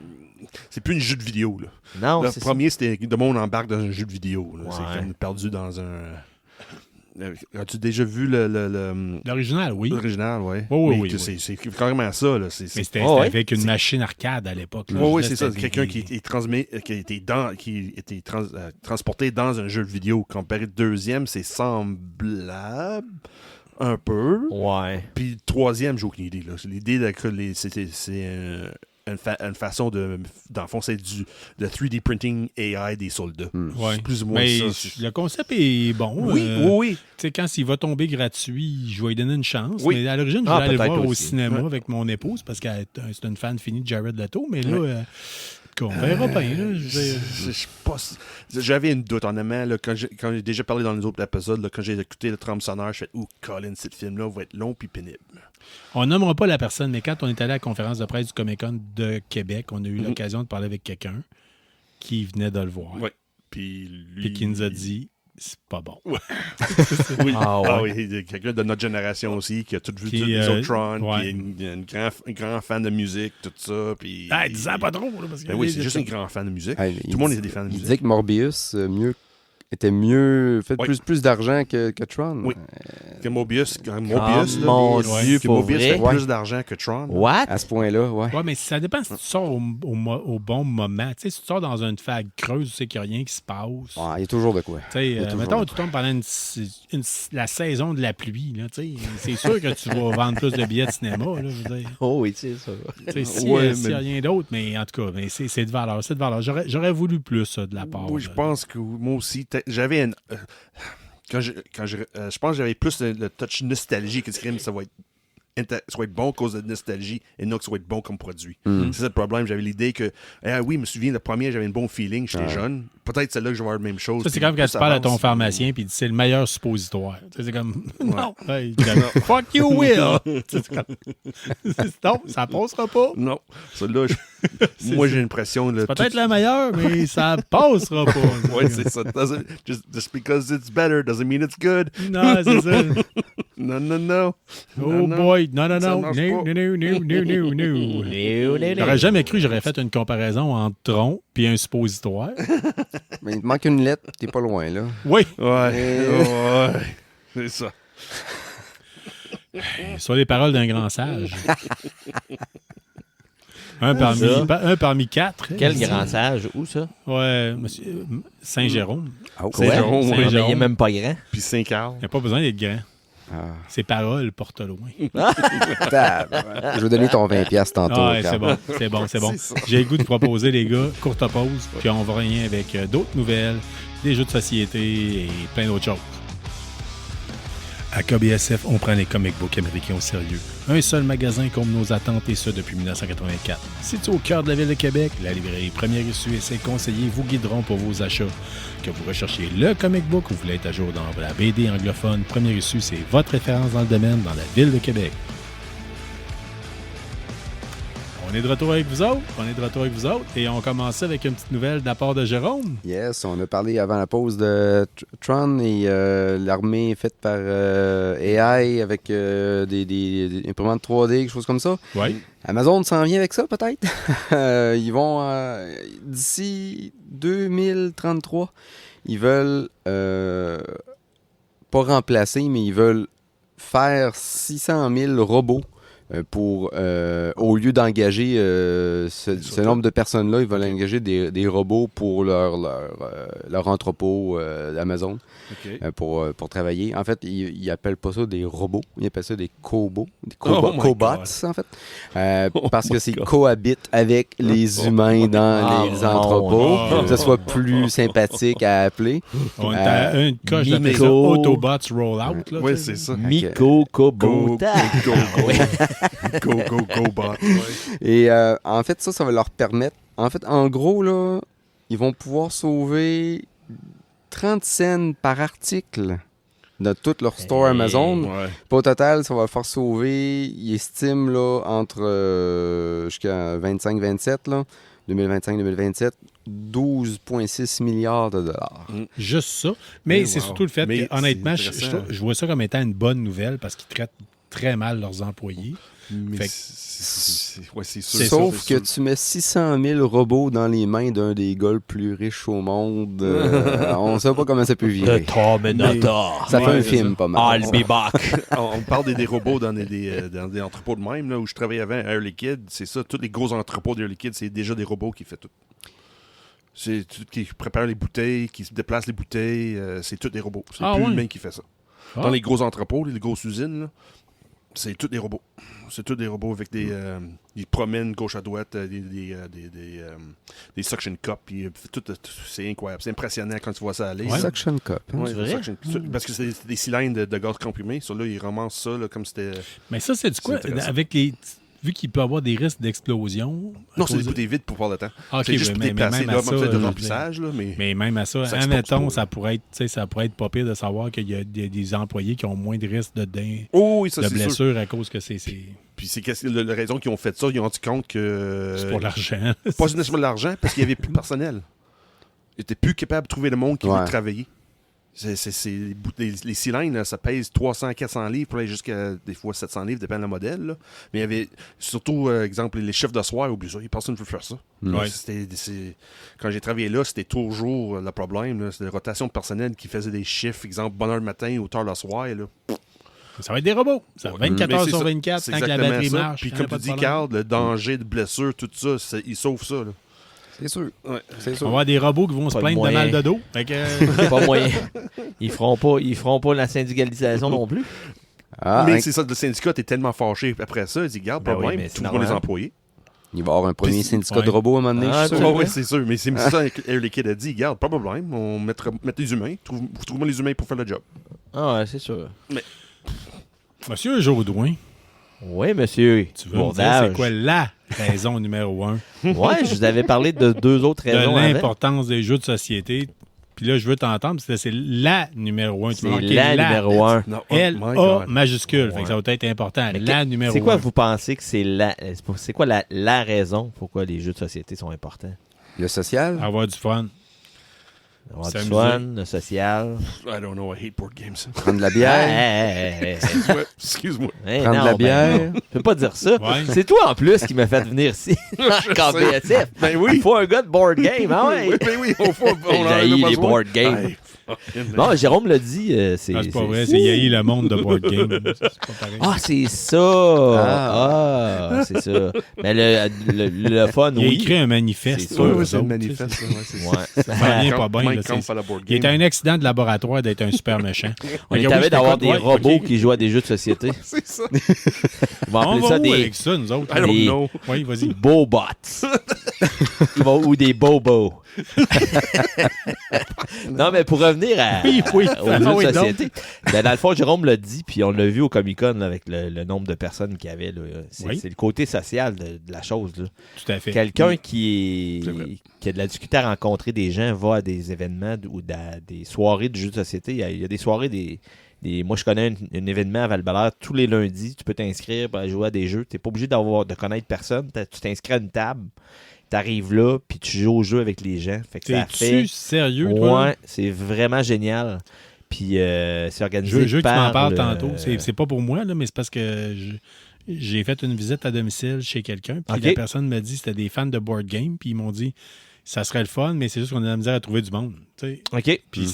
C'est plus un jeu de vidéo. Là. Non, le premier, c'était de monde embarque dans un jeu de vidéo. Là. Ouais. C'est comme perdu dans un... As-tu déjà vu l'original, oui. L'original, oui. Oui. C'est carrément ça. Là. Mais c'était avec une machine arcade à l'époque. Oui, c'est ça. Quelqu'un qui était transporté dans un jeu de vidéo. Comparé au deuxième, c'est semblable un peu. Ouais. Puis le troisième, j'ai aucune idée. Là. L'idée que c'est une façon dans le fond, c'est de 3D printing AI des soldats. Ouais. C'est plus ou moins mais ça. Le concept est bon. Oui. Tu sais, quand il va tomber gratuit, je vais lui donner une chance. Oui. Mais à l'origine, je voulais aller le voir au aussi. cinéma avec mon épouse parce qu'elle est une fan finie de Jared Leto. Mais là, on verra bien. J'avais une doute, honnêtement. Là, quand j'ai déjà parlé dans les autres épisodes, là, quand j'ai écouté le trame sonore, je fais « Colin, ce film-là va être long puis pénible. » On nommera pas la personne, mais quand on est allé à la conférence de presse du Comic-Con de Québec, on a eu l'occasion de parler avec quelqu'un qui venait de le voir. Oui. Puis qui nous a dit c'est pas bon. Oui. Quelqu'un de notre génération aussi qui a tout vu les autres Tron, qui est un grand fan de musique, tout ça. Puis, disons pas trop. Là, parce que c'est juste un grand fan de musique. Tout le monde est des fans de musique. Il disait que Morbius était mieux, fait plus d'argent que Tron. Oui. Que Mobius Mobius fait plus d'argent que Tron. What? À ce point-là, ouais. Ouais, mais ça dépend si tu sors au bon moment. Tu sais, si tu sors dans une fague creuse, tu sais qu'il n'y a rien qui se passe. Ouais, il y a toujours de quoi. Tu sais, mettons, tu tombes pendant la saison de la pluie. Là, tu sais, c'est sûr que tu vas vendre plus de billets de cinéma. Là, je veux dire. Oh oui, tu sais ça. S'il n'y a rien d'autre, mais en tout cas, mais c'est de valeur. C'est de valeur. J'aurais voulu plus ça de la part. Oui, je pense que moi aussi, j'avais une... je pense que j'avais plus le touch nostalgie que ça va être soit bon à cause de nostalgie et non que soit bon comme produit. Mm. C'est ça le problème. J'avais l'idée que, oui, je me souviens, le premier, j'avais un bon feeling, j'étais jeune. Peut-être celle-là que je vais avoir la même chose. Ça, c'est comme quand tu parles à ton pharmacien puis il dit c'est le meilleur suppositoire. Tu sais, c'est comme non, hey, fuck you, Will. C'est comme, non, ça passera pas. Non, celle-là, moi j'ai l'impression. C'est peut-être la meilleure, mais ça passera pas. Oui, c'est ça. Just because it's better doesn't mean it's good. Non, c'est ça. Non. Oh boy, non. Ça No. marche pas. J'aurais jamais cru que j'aurais fait une comparaison entre tronc puis un suppositoire. Mais il te manque une lettre, t'es pas loin, là. Oui. Ouais. C'est ça. Sur les paroles d'un grand sage. Un parmi quatre. Quel grand sage. Où ça? Ouais, monsieur Saint-Jérôme. Oh. Saint-Jérôme, Ouais, oui. Mais il est même pas grand. Puis Saint-Carl. Il n'y a pas besoin d'être grand. Ah. Ses paroles portent loin. Je vais donner ton 20$ tantôt. Ouais, Carl. c'est bon. C'est ça. J'ai le goût de proposer, les gars, courte pause, puis on va rien avec d'autres nouvelles, des jeux de société et plein d'autres choses. À KBSF, on prend les comic books américains au sérieux. Un seul magasin comme nos attentes et ce depuis 1984. Situé au cœur de la ville de Québec, la librairie Première Issue et ses conseillers vous guideront pour vos achats. Que vous recherchiez le comic book ou vous voulez être à jour dans la BD anglophone, Première Issue, c'est votre référence dans le domaine dans la ville de Québec. On est de retour avec vous autres, et on commence avec une petite nouvelle de la part de Jérôme. Yes, on a parlé avant la pause de Tron et l'armée faite par AI avec des imprimantes 3D, quelque chose comme ça. Oui. Amazon s'en vient avec ça, peut-être. Ils vont, d'ici 2033, ils veulent pas remplacer, mais ils veulent faire 600 000 robots pour, au lieu d'engager ce nombre de personnes-là, ils veulent engager des robots pour leur entrepôt d'Amazon. OK. Pour travailler. En fait, ils appellent pas ça des robots, ils appellent ça des cobots, Oh my cobots, God. en fait. Parce que c'est cohabitent avec les humains dans les entrepôts, non. que ce soit plus sympathique à appeler. On est à une coche d'appeler ça Miko. Autobots Rollout. Là, Oui, tu sais. c'est ça. Miko Kobota. Go, bot. Et en fait, ça va leur permettre... En gros, là, ils vont pouvoir sauver 30 cents par article de tout leur store Amazon. Ouais. Puis au total, ça va faire sauver, ils estiment là, entre jusqu'à 25-27, là, 2025-2027, 12,6 milliards de dollars. Juste ça. Mais Oui, c'est wow. surtout le fait Mais que, honnêtement, c'est intéressant. je vois ça comme étant une bonne nouvelle parce qu'ils traitent très mal leurs employés. Mais Fait que- c'est sûr. Sauf c'est que tu mets 600 000 robots dans les mains d'un des gars le plus riches au monde. On ne sait pas comment ça peut virer. The Terminator. Ça fait Ouais, un c'est film ça. pas mal. I'll be back. On parle des robots dans des entrepôts de même, là, où je travaillais avant, Air Liquide. C'est ça, tous les gros entrepôts d'Air Liquide, c'est déjà des robots qui font tout. C'est tout qui prépare les bouteilles, qui se déplacent les bouteilles. C'est tous des robots. C'est plus ouais. l'humain qui fait ça. Ah. Dans les gros entrepôts, les grosses usines, là, c'est tous des robots. C'est tous des robots avec des... ils promènent gauche à droite des suction cups. Puis, c'est incroyable. C'est impressionnant quand tu vois ça aller. Ouais. là. Suction Cup. Hein? Ouais, C'est vrai? parce que c'est des cylindres de gaz comprimé. Sur là, ils ramassent ça là, comme c'était... Mais ça, c'est du quoi? C'est intéressant. Avec les... Vu qu'il peut y avoir des risques d'explosion. à Non, c'est cause des de- bouteilles vides pour voir le temps. Ah, ok, c'est juste pour mais déplacer même là, à ça, peut-être de je- remplissage. Là, mais... Mais même à ça, Ça expose admettons, pas, ça pourrait être, tu sais, ça pourrait être pas pire de savoir qu'il y a des employés qui ont moins de risques de Oh oui, ça de c'est sûr. blessures à cause que c'est Puis c'est la raison qu'ils ont fait ça, ils ont rendu compte que... pour l'argent. Pas nécessairement de l'argent, parce qu'il n'y avait plus de personnel. Ils n'étaient plus capables de trouver le monde qui Ouais. veut travailler. Les cylindres, là, ça pèse 300-400 livres pour aller jusqu'à des fois 700 livres, dépend du modèle. Là. Mais il y avait surtout, exemple, les chefs de soir, oublie ça, personne ne veut faire ça. Ouais. Quand j'ai travaillé là, c'était toujours le problème. Là. C'était la rotation de personnel qui faisait des chiffres, exemple, bonne heure le matin ou tard le soir. Là. Ça va être des robots. Ça, 24 Mais heures c'est sur ça. 24, C'est tant que la exactement batterie ça. marche. Puis il y en a comme pas tu de dis, problème. Carl, le danger de blessure, tout ça, ils sauvent ça. Là. C'est sûr. Ouais. C'est On va sûr. avoir des robots qui vont se Pas de plaindre de moyen. mal de dos. Fait que, Pas moyen. Ils feront pas la syndicalisation non plus. Ah, Mais hein, c'est ça, le syndicat est tellement fâché après ça, il dit, garde, Ben oui, problème, mais c'est trouvons les normal. employés. il va y avoir un premier Puis- syndicat ouais. de robots à un moment donné, Ah, je suis tu sûr. vois. Oui, c'est sûr, mais c'est ça que Air Liquide a dit, garde, pas de problème, on mettra les humains, trouvons les humains pour faire le job. Ah ouais, c'est sûr. Monsieur Jodoin, Oui, monsieur. Tu veux me dire Bourdage. c'est quoi la raison numéro 1 Ouais, je vous avais parlé de 2 autres de raisons. avant. l'importance des jeux de société? Puis là, je veux t'entendre, c'est la numéro 1. C'est la numéro 1. No, oh L-A my God. majuscule. Fait Ouais. que ça va être important. Mais La numéro 1. C'est quoi, vous pensez que c'est quoi la raison pourquoi les jeux de société sont importants? Le social? Avoir du fun. Avoir du S'amuser. fun, le social. I don't know, I hate board games. Prendre de la Ah, bière? Excuse-moi. Prendre de la bière? Ben non. Je peux pas dire ça. Ouais. C'est toi en plus qui m'a fait venir ici. Quand BSF. Ben oui. Il faut un gars de board game, ah ouais. Oui, ben oui, on J'ai en a les besoin. board games. Hey, fucking Bon, Jérôme l'a dit. C'est Ah, c'est pas vrai, c'est Yahi le monde de board game. C'est pas pareil. Ah, c'est ça! Ah, c'est ça. Mais le fun, Il a oui. écrit un manifeste. C'est sur Oui, eux oui, c'est le autres, manifeste. tu sais. Ouais, c'est ça. Ouais. Ça va bien pas bien. Mike là, Kampf c'est- à la board Il est game. un accident de laboratoire d'être un super méchant. On Fait est que oui, avide d'avoir des ouais, robots ok. qui jouent à des jeux de société. C'est ça. Ils vont On appeler va ça où des avec ça, nous autres? I don't Des- know. Oui, vas-y. Bobots. Ou des bobos. Non, mais pour revenir Oui, oui. aux jeux Ah oui, de donc. société, ben, dans le fond, Jérôme l'a dit, puis on l'a vu au Comic-Con là, avec le nombre de personnes qu'il y avait. Là. C'est Oui. c'est le côté social de la chose. Là. Tout à fait. Quelqu'un C'est vrai. qui a de la difficulté à rencontrer des gens, va à des événements ou des soirées de jeux de société. Il y a des soirées, moi, je connais un événement à Val-Bélair tous les lundis. Tu peux t'inscrire pour aller jouer à des jeux. Tu n'es pas obligé de connaître personne. Tu t'inscris à une table, tu arrives là, puis tu joues au jeu avec les gens. Fait que ça T'es-tu fait... sérieux, toi? Ouais, c'est vraiment génial. Puis c'est organisé Je veux que tu m'en par parles le- tantôt. C'est pas pour moi, là, mais c'est parce que j'ai fait une visite à domicile chez quelqu'un, puis Ok. la personne m'a dit que c'était des fans de board game, puis ils m'ont dit ça serait le fun, mais c'est juste qu'on a de la misère à trouver du monde. Tu sais. OK. Puis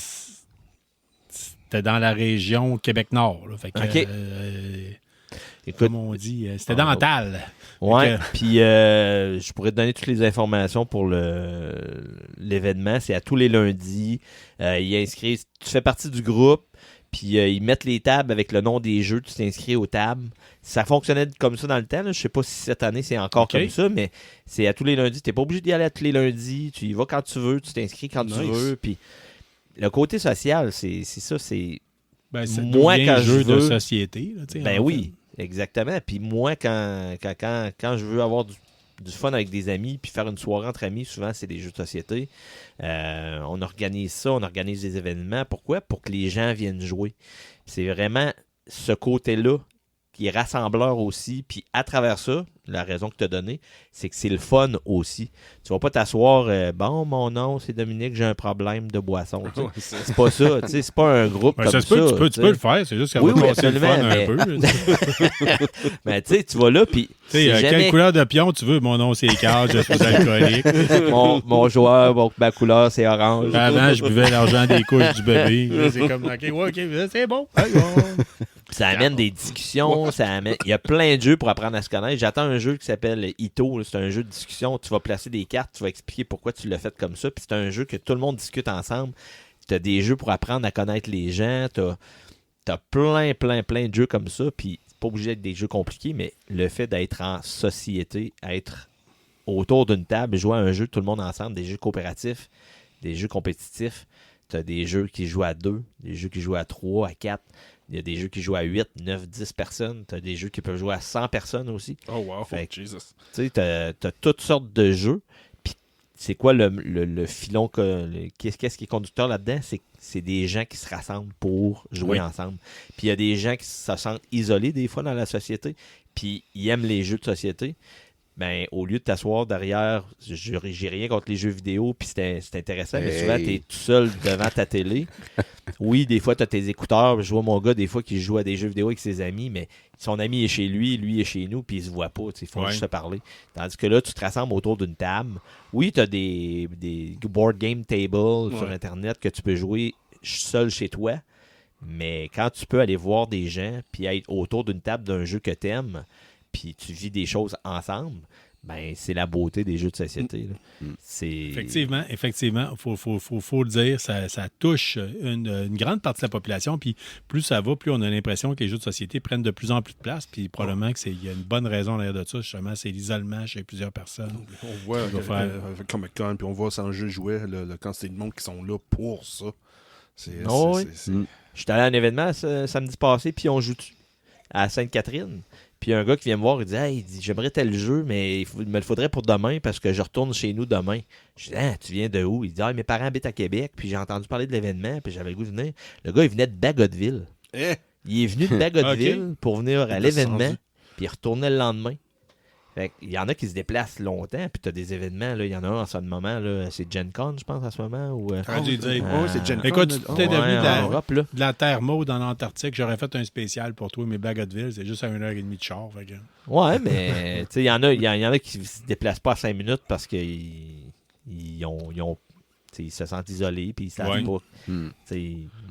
c'était dans la région Québec-Nord. Là, fait que, Ok. Écoute, comme on dit, c'était dans la Talle. ouais, Fait que- puis je pourrais te donner toutes les informations pour l'événement. C'est à tous les lundis. Il inscrit, tu fais partie du groupe, puis ils mettent les tables avec le nom des jeux. Tu t'inscris aux tables. Ça fonctionnait comme ça dans le temps. Là. Je sais pas si cette année c'est encore Ok. comme ça, mais c'est à tous les lundis. Tu n'es pas obligé d'y aller à tous les lundis. Tu y vas quand tu veux, tu t'inscris quand tu Nice. veux. Puis le côté social, c'est ça. C'est Ben, c'est Moi, d'où quand vient le je jeu de veux- société. Là, tu sais, Ben en oui, exactement. Puis moi, quand je veux avoir du fun avec des amis, puis faire une soirée entre amis, souvent c'est des jeux de société. On organise ça, on organise des événements. Pourquoi? Pour que les gens viennent jouer. C'est vraiment ce côté-là qui est rassembleur aussi. Puis à travers ça, la raison que tu as donnée, c'est que c'est le fun aussi. Tu vas pas t'asseoir, bon, mon nom, c'est Dominique, j'ai un problème de boisson. Tu sais. Ouais, c'est- C'est pas ça. Tu sais, c'est pas un groupe Ben, comme ça se peut, ça. tu peux tu le sais. faire, c'est juste qu'elle Oui, va oui, passer le fun absolument, un mais- peu. Tu sais, Mais tu sais, tu vas là, puis c'est quelle jamais couleur de pion tu veux? Mon nom, c'est Carl, je suis alcoolique. mon joueur, ma couleur, c'est orange. Avant, je buvais l'argent des couches du bébé. Là, c'est comme, OK, ouais, OK, c'est bon. Hey, bon. Ça amène des discussions, il y a plein de jeux pour apprendre à se connaître. J'attends un jeu qui s'appelle Ito, là. C'est un jeu de discussion. Tu vas placer des cartes, tu vas expliquer pourquoi tu l'as fait comme ça. Puis c'est un jeu que tout le monde discute ensemble. Tu as des jeux pour apprendre à connaître les gens. Tu as plein de jeux comme ça. Puis c'est pas obligé d'être des jeux compliqués, mais le fait d'être en société, être autour d'une table, jouer à un jeu tout le monde ensemble, des jeux coopératifs, des jeux compétitifs. Tu as des jeux qui jouent à 2, des jeux qui jouent à 3, à 4. Il y a des jeux qui jouent à 8, 9, 10 personnes. Tu as des jeux qui peuvent jouer à 100 personnes aussi. Oh wow, Fait que- Jesus. Tu sais, tu as toutes sortes de jeux. Puis c'est quoi le filon, qu'est-ce qui est conducteur là-dedans? C'est des gens qui se rassemblent pour jouer Oui. ensemble. Puis il y a des gens qui se sentent isolés des fois dans la société, puis ils aiment les jeux de société. Ben, au lieu de t'asseoir derrière, j'ai rien contre les jeux vidéo, puis c'est intéressant, mais souvent, Hey. tu es tout seul devant ta télé. Oui, des fois, tu as tes écouteurs. Je vois mon gars, des fois, qui joue à des jeux vidéo avec ses amis, mais son ami est chez lui est chez nous, puis ils se voient pas. Ils font Ouais. juste se parler. Tandis que là, tu te rassembles autour d'une table. Oui, tu as des board game tables sur Ouais. Internet que tu peux jouer seul chez toi, mais quand tu peux aller voir des gens, puis être autour d'une table d'un jeu que tu aimes, puis tu vis des choses ensemble, ben c'est la beauté des jeux de société. là. C'est... Effectivement, faut le dire, ça touche une grande partie de la population, puis plus ça va, plus on a l'impression que les jeux de société prennent de plus en plus de place, puis probablement qu'il y a une bonne raison derrière de ça, justement, c'est l'isolement chez plusieurs personnes. On voit doit faire- avec Comic-Con, puis on voit sans jeu jouet le quantité de monde qui sont là pour ça. C'est, Oh c'est- oui. c'est- Mm. Je suis allé à un événement samedi passé, puis on joue à Sainte-Catherine. Puis il y a un gars qui vient me voir, il dit « Hey, j'aimerais tel jeu, mais il me le faudrait pour demain parce que je retourne chez nous demain. » Je dis « Ah, tu viens de où? » Il dit « Ah, mes parents habitent à Québec, puis j'ai entendu parler de l'événement, puis j'avais le goût de venir. » Le gars, il venait de Bagotville. Il est venu de Bagotville pour venir à l'événement, puis il retournait le lendemain. Fait il y en a qui se déplacent longtemps, puis tu as des événements. Là, il y en a un en ce moment, là, c'est Gen Con, je pense, en ce moment. Ou, c'est Gen Con. Écoute, tu t'es devenu de la Terre Maude en Antarctique. J'aurais fait un spécial pour toi, mais Bagotville, c'est juste à 1h30 de char. Fait que... Ouais, mais il y en a qui se déplacent pas à 5 minutes parce qu'ils ils se sentent isolés, puis ils savent pas.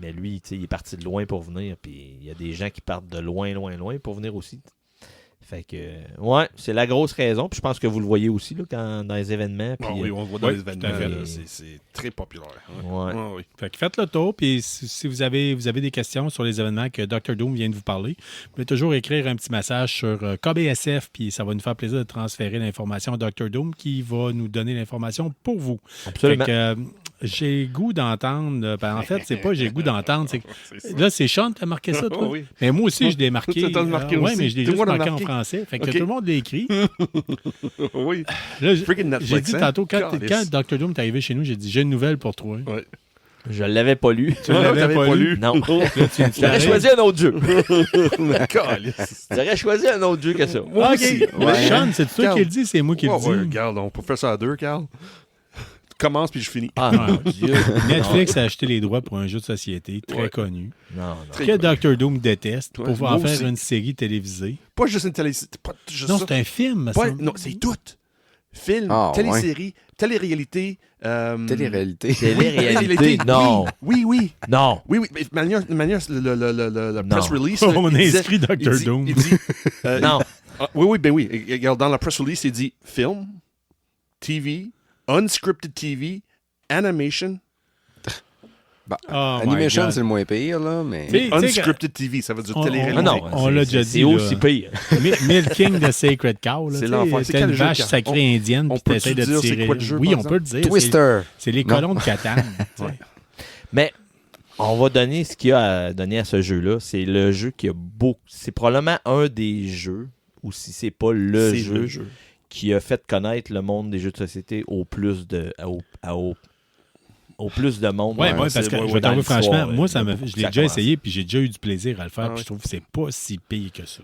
Mais lui, il est parti de loin pour venir, puis il y a des gens qui partent de loin pour venir aussi. Fait que, ouais, c'est la grosse raison. Puis je pense que vous le voyez aussi là, dans les événements. Puis, oui, on le voit dans les événements. C'est très populaire. Ouais. Oui. Fait que faites le tour. Puis si vous avez des questions sur les événements que Dr. Doom vient de vous parler, vous pouvez toujours écrire un petit message sur KBSF. Puis ça va nous faire plaisir de transférer l'information à Dr. Doom qui va nous donner l'information pour vous. Absolument. Fait que, j'ai goût d'entendre. En fait, c'est pas j'ai goût d'entendre. Là, c'est Sean qui a marqué ça, toi. Oui. Mais moi aussi, je l'ai marqué. Tu l'as marqué oui, aussi. mais je l'ai Tout le juste monde l'a marqué en marqué. français. Fait que OK. tout le monde l'a écrit. Oui. Là, Freaking Netflix, j'ai dit hein? tantôt, quand Calisse. Dr. Doom est arrivé chez nous, j'ai dit j'ai une nouvelle pour toi. Ouais. Je l'avais pas lu. Tu l'avais pas lu? Non. Là, J'aurais choisi un autre jeu. Calisse. J'aurais choisi un autre jeu que ça. Ah, OK. Ouais. Sean, c'est toi Carl. qui le dis, c'est moi qui le Ouais, dis. regarde, on peut faire ça à deux, Carl. Commence puis je finis. Ah, mon Dieu. Netflix a acheté les droits pour un jeu de société très Ouais. connu Non. Très que connu. Dr. Doom déteste Ouais, pour moi en faire aussi. une série télévisée. Pas juste une télésérie. Pas juste Non, ça. c'est un film. me Pas- semble. non, c'est tout. Film, Ah, télésérie, télé-réalité. Télé-réalité. Télé-réalité, non. Oui. Non. Oui. Mais manière, le Non. press release. On là, a il disait- inscrit Dr. il dit- Doom. Il dit, Non. oui. Et regarde, dans la press release, il dit film, TV, unscripted TV, animation, Oh my Animation, God. c'est le moins pire, là, mais... Tu sais, unscripted TV, ça veut dire on- télé-réalité. Ah non. On l'a déjà dit, C'est là. aussi pire. Milking the Sacred Cow. C'est l'enfer. C'est C'est quel une jeu, vache Carl? sacrée indienne, on puis peut-tu t'essayes de dire c'est tirer. quoi le jeu, Oui, par on peut le dire. Twister. C'est les Non. colons de Catane. tu sais. Mais on va donner ce qu'il y a à donner à ce jeu-là. C'est le jeu qui a beaucoup. C'est probablement un des jeux, ou si c'est pas le jeu, qui a fait connaître le monde des jeux de société au plus de monde. Ouais, dans- moi, parce que dans je vais t'avouer l'histoire, franchement, moi, il y a beaucoup je que l'ai ça déjà commence. essayé, puis j'ai déjà eu du plaisir à le faire, Ah puis ouais. je trouve que c'est pas si pire que ça.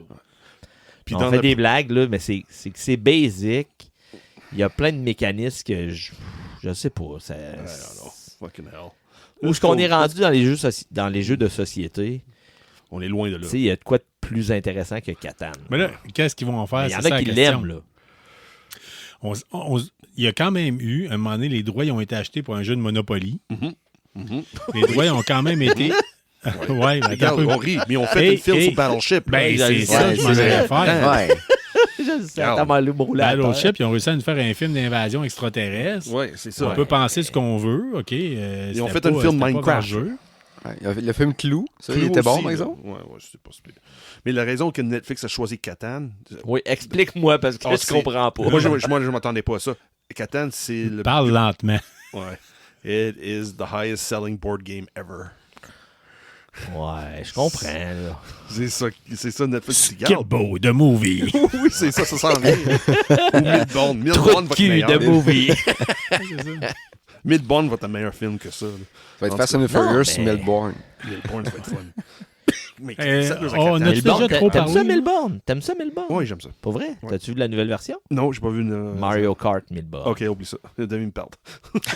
Puis On dans fait le- des blagues, là, mais c'est basic. Il y a plein de mécanismes que je sais pas. Ça, non. Fucking hell. où est-ce qu'on est rendu dans les jeux de société? On est loin de là. Tu sais, il y a de quoi de plus intéressant que Catan. Mais là, qu'est-ce qu'ils vont en faire? Il y en C'est ça a la qui question. l'aiment, là. Il y a quand même eu, à un moment donné, les droits ils ont été achetés pour un jeu de Monopoly. Mhm. Les droits ils ont quand même été... ouais, mais attends Regarde, un peu. on rit, mais on fait Hey, un film hey. sur Battleship. là. Ben, c'est Ouais, ça que je m'en allais faire. Ouais. Je sais, Regarde. t'as mal le mot là. Battleship, ils ont réussi à nous faire un film d'invasion extraterrestre. Ouais, c'est ça. On peut penser ce qu'on veut, OK. Ils ont c'était fait un pas- film c'était pas Minecraft. jeu. Ouais, il y avait le film Clou, ça, il Clou était bon, aussi, par là. exemple. Ouais, c'est pas super. Mais la raison que Netflix a choisi Catan, Oui, explique-moi parce que Oh, je comprends pas. moi, je m'attendais pas à ça. Catan, c'est le. Parle lentement. Ouais. It is the highest selling board game ever. Ouais, je comprends, là. C'est ça Netflix. Regarde. Skipbo, the movie. Oui, c'est ça s'en vient. Ou Midbourne. Midbourne Trop va de être cul meilleur. de movie. Midbourne va être un meilleur film que ça. là. Ça va être En Fast tout and cas, Furious, mais- Melbourne. Midbourne, ça va être fun. Mais on a Catan. déjà Melbourne, trop t'aimes ça, parlé. Melbourne? T'aimes ça, Melbourne? Oui, j'aime ça. Pour vrai? Ouais. T'as-tu vu la nouvelle version? Non, j'ai pas vu Mario Kart Melbourne. Ok, oublie ça. Demi me perd.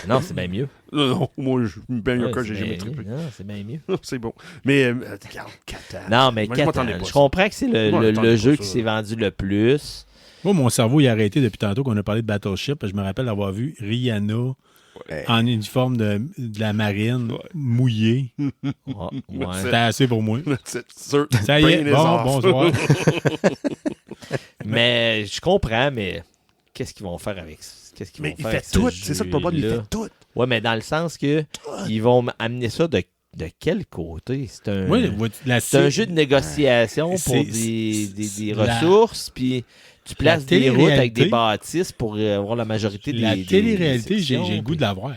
Non, c'est bien mieux. Non, moi, Mario Ouais, Kart, c'est j'ai jamais bien trippé. mieux. Non, c'est bien mieux. C'est bon. Mais, regarde, Catan. Non, mais Moi, je m'attendais Catan, pas à je ça. comprends que c'est Moi, je le m'attendais pas jeu à qui ça. s'est vendu le plus. Moi, mon cerveau, il a arrêté depuis tantôt qu'on a parlé de Battleship. Je me rappelle avoir vu Rihanna en uniforme de la marine, mouillée. Ouais. C'était assez pour moi. Ça Ça y est, bonsoir. Mais je comprends, mais qu'est-ce qu'ils vont faire avec ça? Qu'est-ce qu'ils Mais vont il faire fait avec ce tout. C'est ça le problème, il jeu-là? fait tout. Ouais, mais dans le sens que ils vont amener ça de quel côté? C'est un, Moi, c'est un jeu de négociation pour C'est- des la- ressources, puis tu places des routes avec des télé-réalité- bâtisses pour avoir la majorité La des télé-réalité, sections, j'ai le goût puis- de la voir.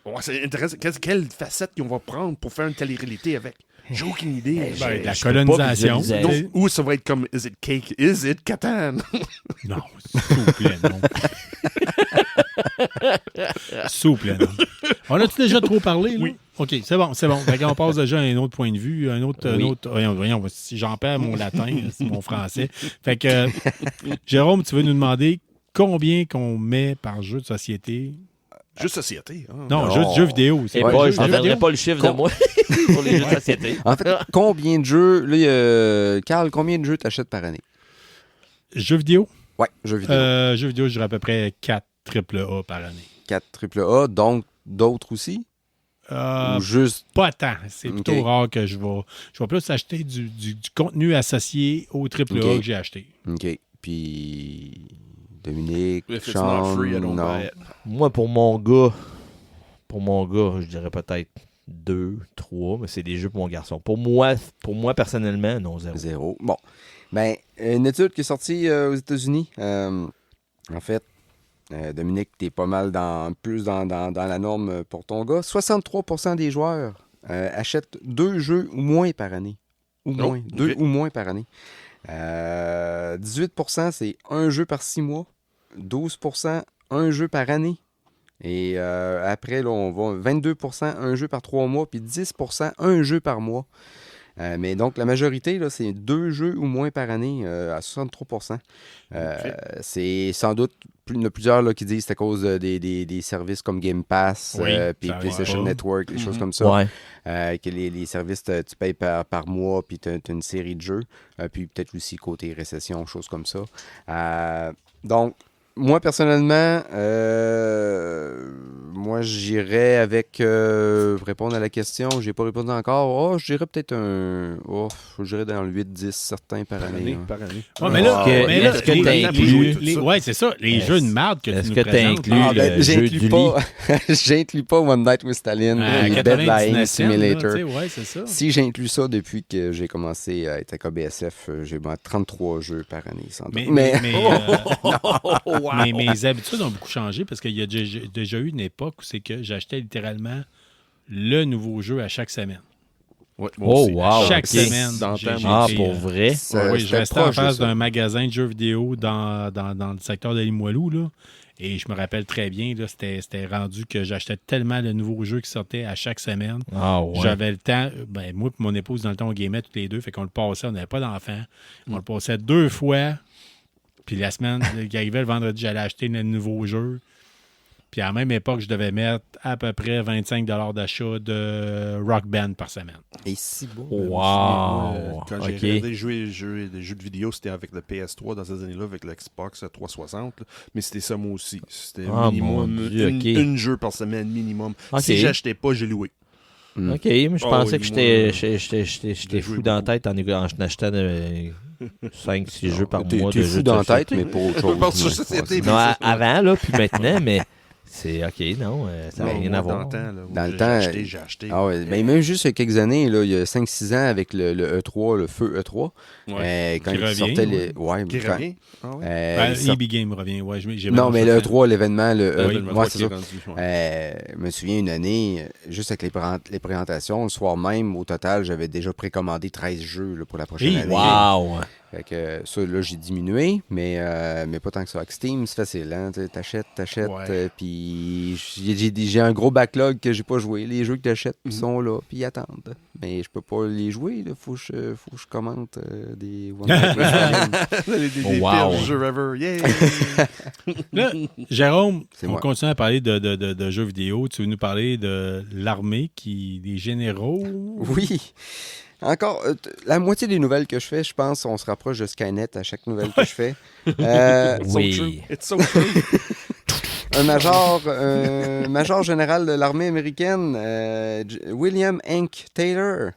Ouais, c'est intéressant. Quelle facette qu'on va prendre pour faire une télé-réalité avec? J'ai aucune idée. Ben, la je peux pas colonisation. visualiser. Donc, ou ça va être comme Is it cake? Is it Catan? Non, s'il vous plaît, non. S'il vous plaît, non. On a-tu déjà trop parlé, là? Oui. OK, c'est bon. Fait qu'on passe déjà à un autre point de vue, un autre... Voyons, si j'en perds mon latin, c'est mon français. Fait que, Jérôme, tu veux nous demander combien qu'on met par jeu de société? Juste société. Hein. Non, jeu vidéo. Et pas pas, jeu je ne vidéo. donnerai pas le chiffre de moi pour les jeux de société. En fait, combien de jeux, là, Carl, combien de jeux t'achètes par année? Jeux vidéo? Ouais, jeux vidéo. Jeux vidéo, je dirais à peu près 4 AAA par année. 4 AAA, donc d'autres aussi? Ou juste... Pas tant. C'est Ok. plutôt rare que je vais plus acheter du contenu associé au AAA Ok. que j'ai acheté. OK. Puis... Dominique, If it's Sean, not free, I don't non. buy it. Moi, pour mon gars, je dirais peut-être 2, 3, mais c'est des jeux pour mon garçon. Pour moi personnellement, non, 0. 0. Bon. Ben, une étude qui est sortie aux États-Unis. En fait, Dominique, t'es pas mal plus dans la norme pour ton gars. 63% des joueurs achètent 2 jeux ou moins par année. Ou Oh, moins. 2 ok. ou moins par année. 18%, c'est 1 jeu par 6 mois. 12%, 1 jeu par année. Et après, là, on va 22%, 1 jeu par 3 mois, puis 10%, 1 jeu par mois. Mais donc, la majorité, là, c'est 2 jeux ou moins par année, à 63%. C'est sans doute, il y en a plusieurs là, qui disent que c'est à cause des services comme Game Pass, Oui, puis ça PlayStation va. Network, des choses comme ça. Ouais. Que les services, tu payes par mois, puis tu as une série de jeux. Puis peut-être aussi côté récession, choses comme ça. Donc, moi, personnellement, moi, j'irais avec... répondre à la question, j'ai pas répondu encore. Je dirais peut-être je dirais dans le 8-10, certains par année. Par année. Ouais, mais là, Est-ce que t'as inclus- ouais, c'est ça. Les jeux de merde que Est-ce tu que nous t'as présentes. inclus le jeu du J'inclus pas One Night with Stalin, À les 99 Deadline cents, là, Simulator. tu sais, ouais, c'est ça. Si j'inclus ça depuis que j'ai commencé à être à KBSF, j'ai 33 jeux par année, sans doute. Mais mes habitudes ont beaucoup changé parce qu'il y a déjà eu une époque où c'est que j'achetais littéralement le nouveau jeu à chaque semaine. Ouais, Oh, aussi. wow. Chaque ok. semaine. Dans le j'ai- temps, j'ai Ah, été, pour vrai? Oui, je C'était restais en proche de face ça. d'un magasin de jeux vidéo dans le secteur de Limoilou, là. Et je me rappelle très bien, là, c'était rendu que j'achetais tellement de nouveaux jeux qui sortaient à chaque semaine. Ah ouais. J'avais le temps, moi et mon épouse, dans le temps, on gamait tous les deux, fait qu'on le passait, on n'avait pas d'enfants. On le passait 2 fois. Puis la semaine qui arrivait, le vendredi, j'allais acheter le nouveau jeu. Puis à la même époque, je devais mettre à peu près 25 $ d'achat de Rock Band par semaine. Et si beau. Wow. Quand Ok. j'ai regardé jouer des jeux de vidéo, c'était avec le PS3 dans ces années-là, avec l'Xbox 360. là. Mais c'était ça, moi aussi. C'était Ah, minimum mon Dieu, ok. une jeu par semaine, minimum. Ok. Si j'achetais pas, j'ai loué. OK, mais je Oh, pensais oui, que moi, j'étais joué fou dans la beaucoup. tête en achetant 5-6 jeux par T'es mois. t'es de jeux fou de dans la tête, société. mais pour autre chose. Parce que Ouais, société, ouais, mais Non, ça, avant, là, puis maintenant, mais c'est OK, non, ça n'a Non, rien moi, à voir. Dans le temps, là, Dans le j'ai temps, acheté, j'ai acheté. Ah ouais, ben même juste il y a quelques années, là, il y a 5-6 ans avec le E3, le feu E3, quand Qui il revient, sortait ouais. ouais, Qui quand- revient? Ah ouais. Ben, il sort- EB Game revient, ouais. J'ai Non, mais le le E3, l'événement, Oui, ouais, c'est ça. Qui est rendu, ouais. Je me souviens une année, juste avec les présentations, le soir même, au total, j'avais déjà précommandé 13 jeux là, pour la prochaine Hey, année. Wow! Fait que ça, là, j'ai diminué, mais pas tant que ça. Avec Steam, c'est facile, hein? T'achètes, Ouais. puis j'ai un gros backlog que j'ai pas joué. Les jeux que t'achètes sont là, puis ils attendent. Mais je peux pas les jouer, là. Faut que je commente des One Night with Stalin. Des Wow. pires jeux ever. Yeah! Là, Jérôme, C'est on moi. continue à parler de jeux vidéo. Tu veux nous parler de l'armée, des généraux? Oui. Encore, la moitié des nouvelles que je fais, je pense, on se rapproche de Skynet à chaque nouvelle que je fais. It's Oui. so true. It's so true. un major général de l'armée américaine, William Hank Taylor,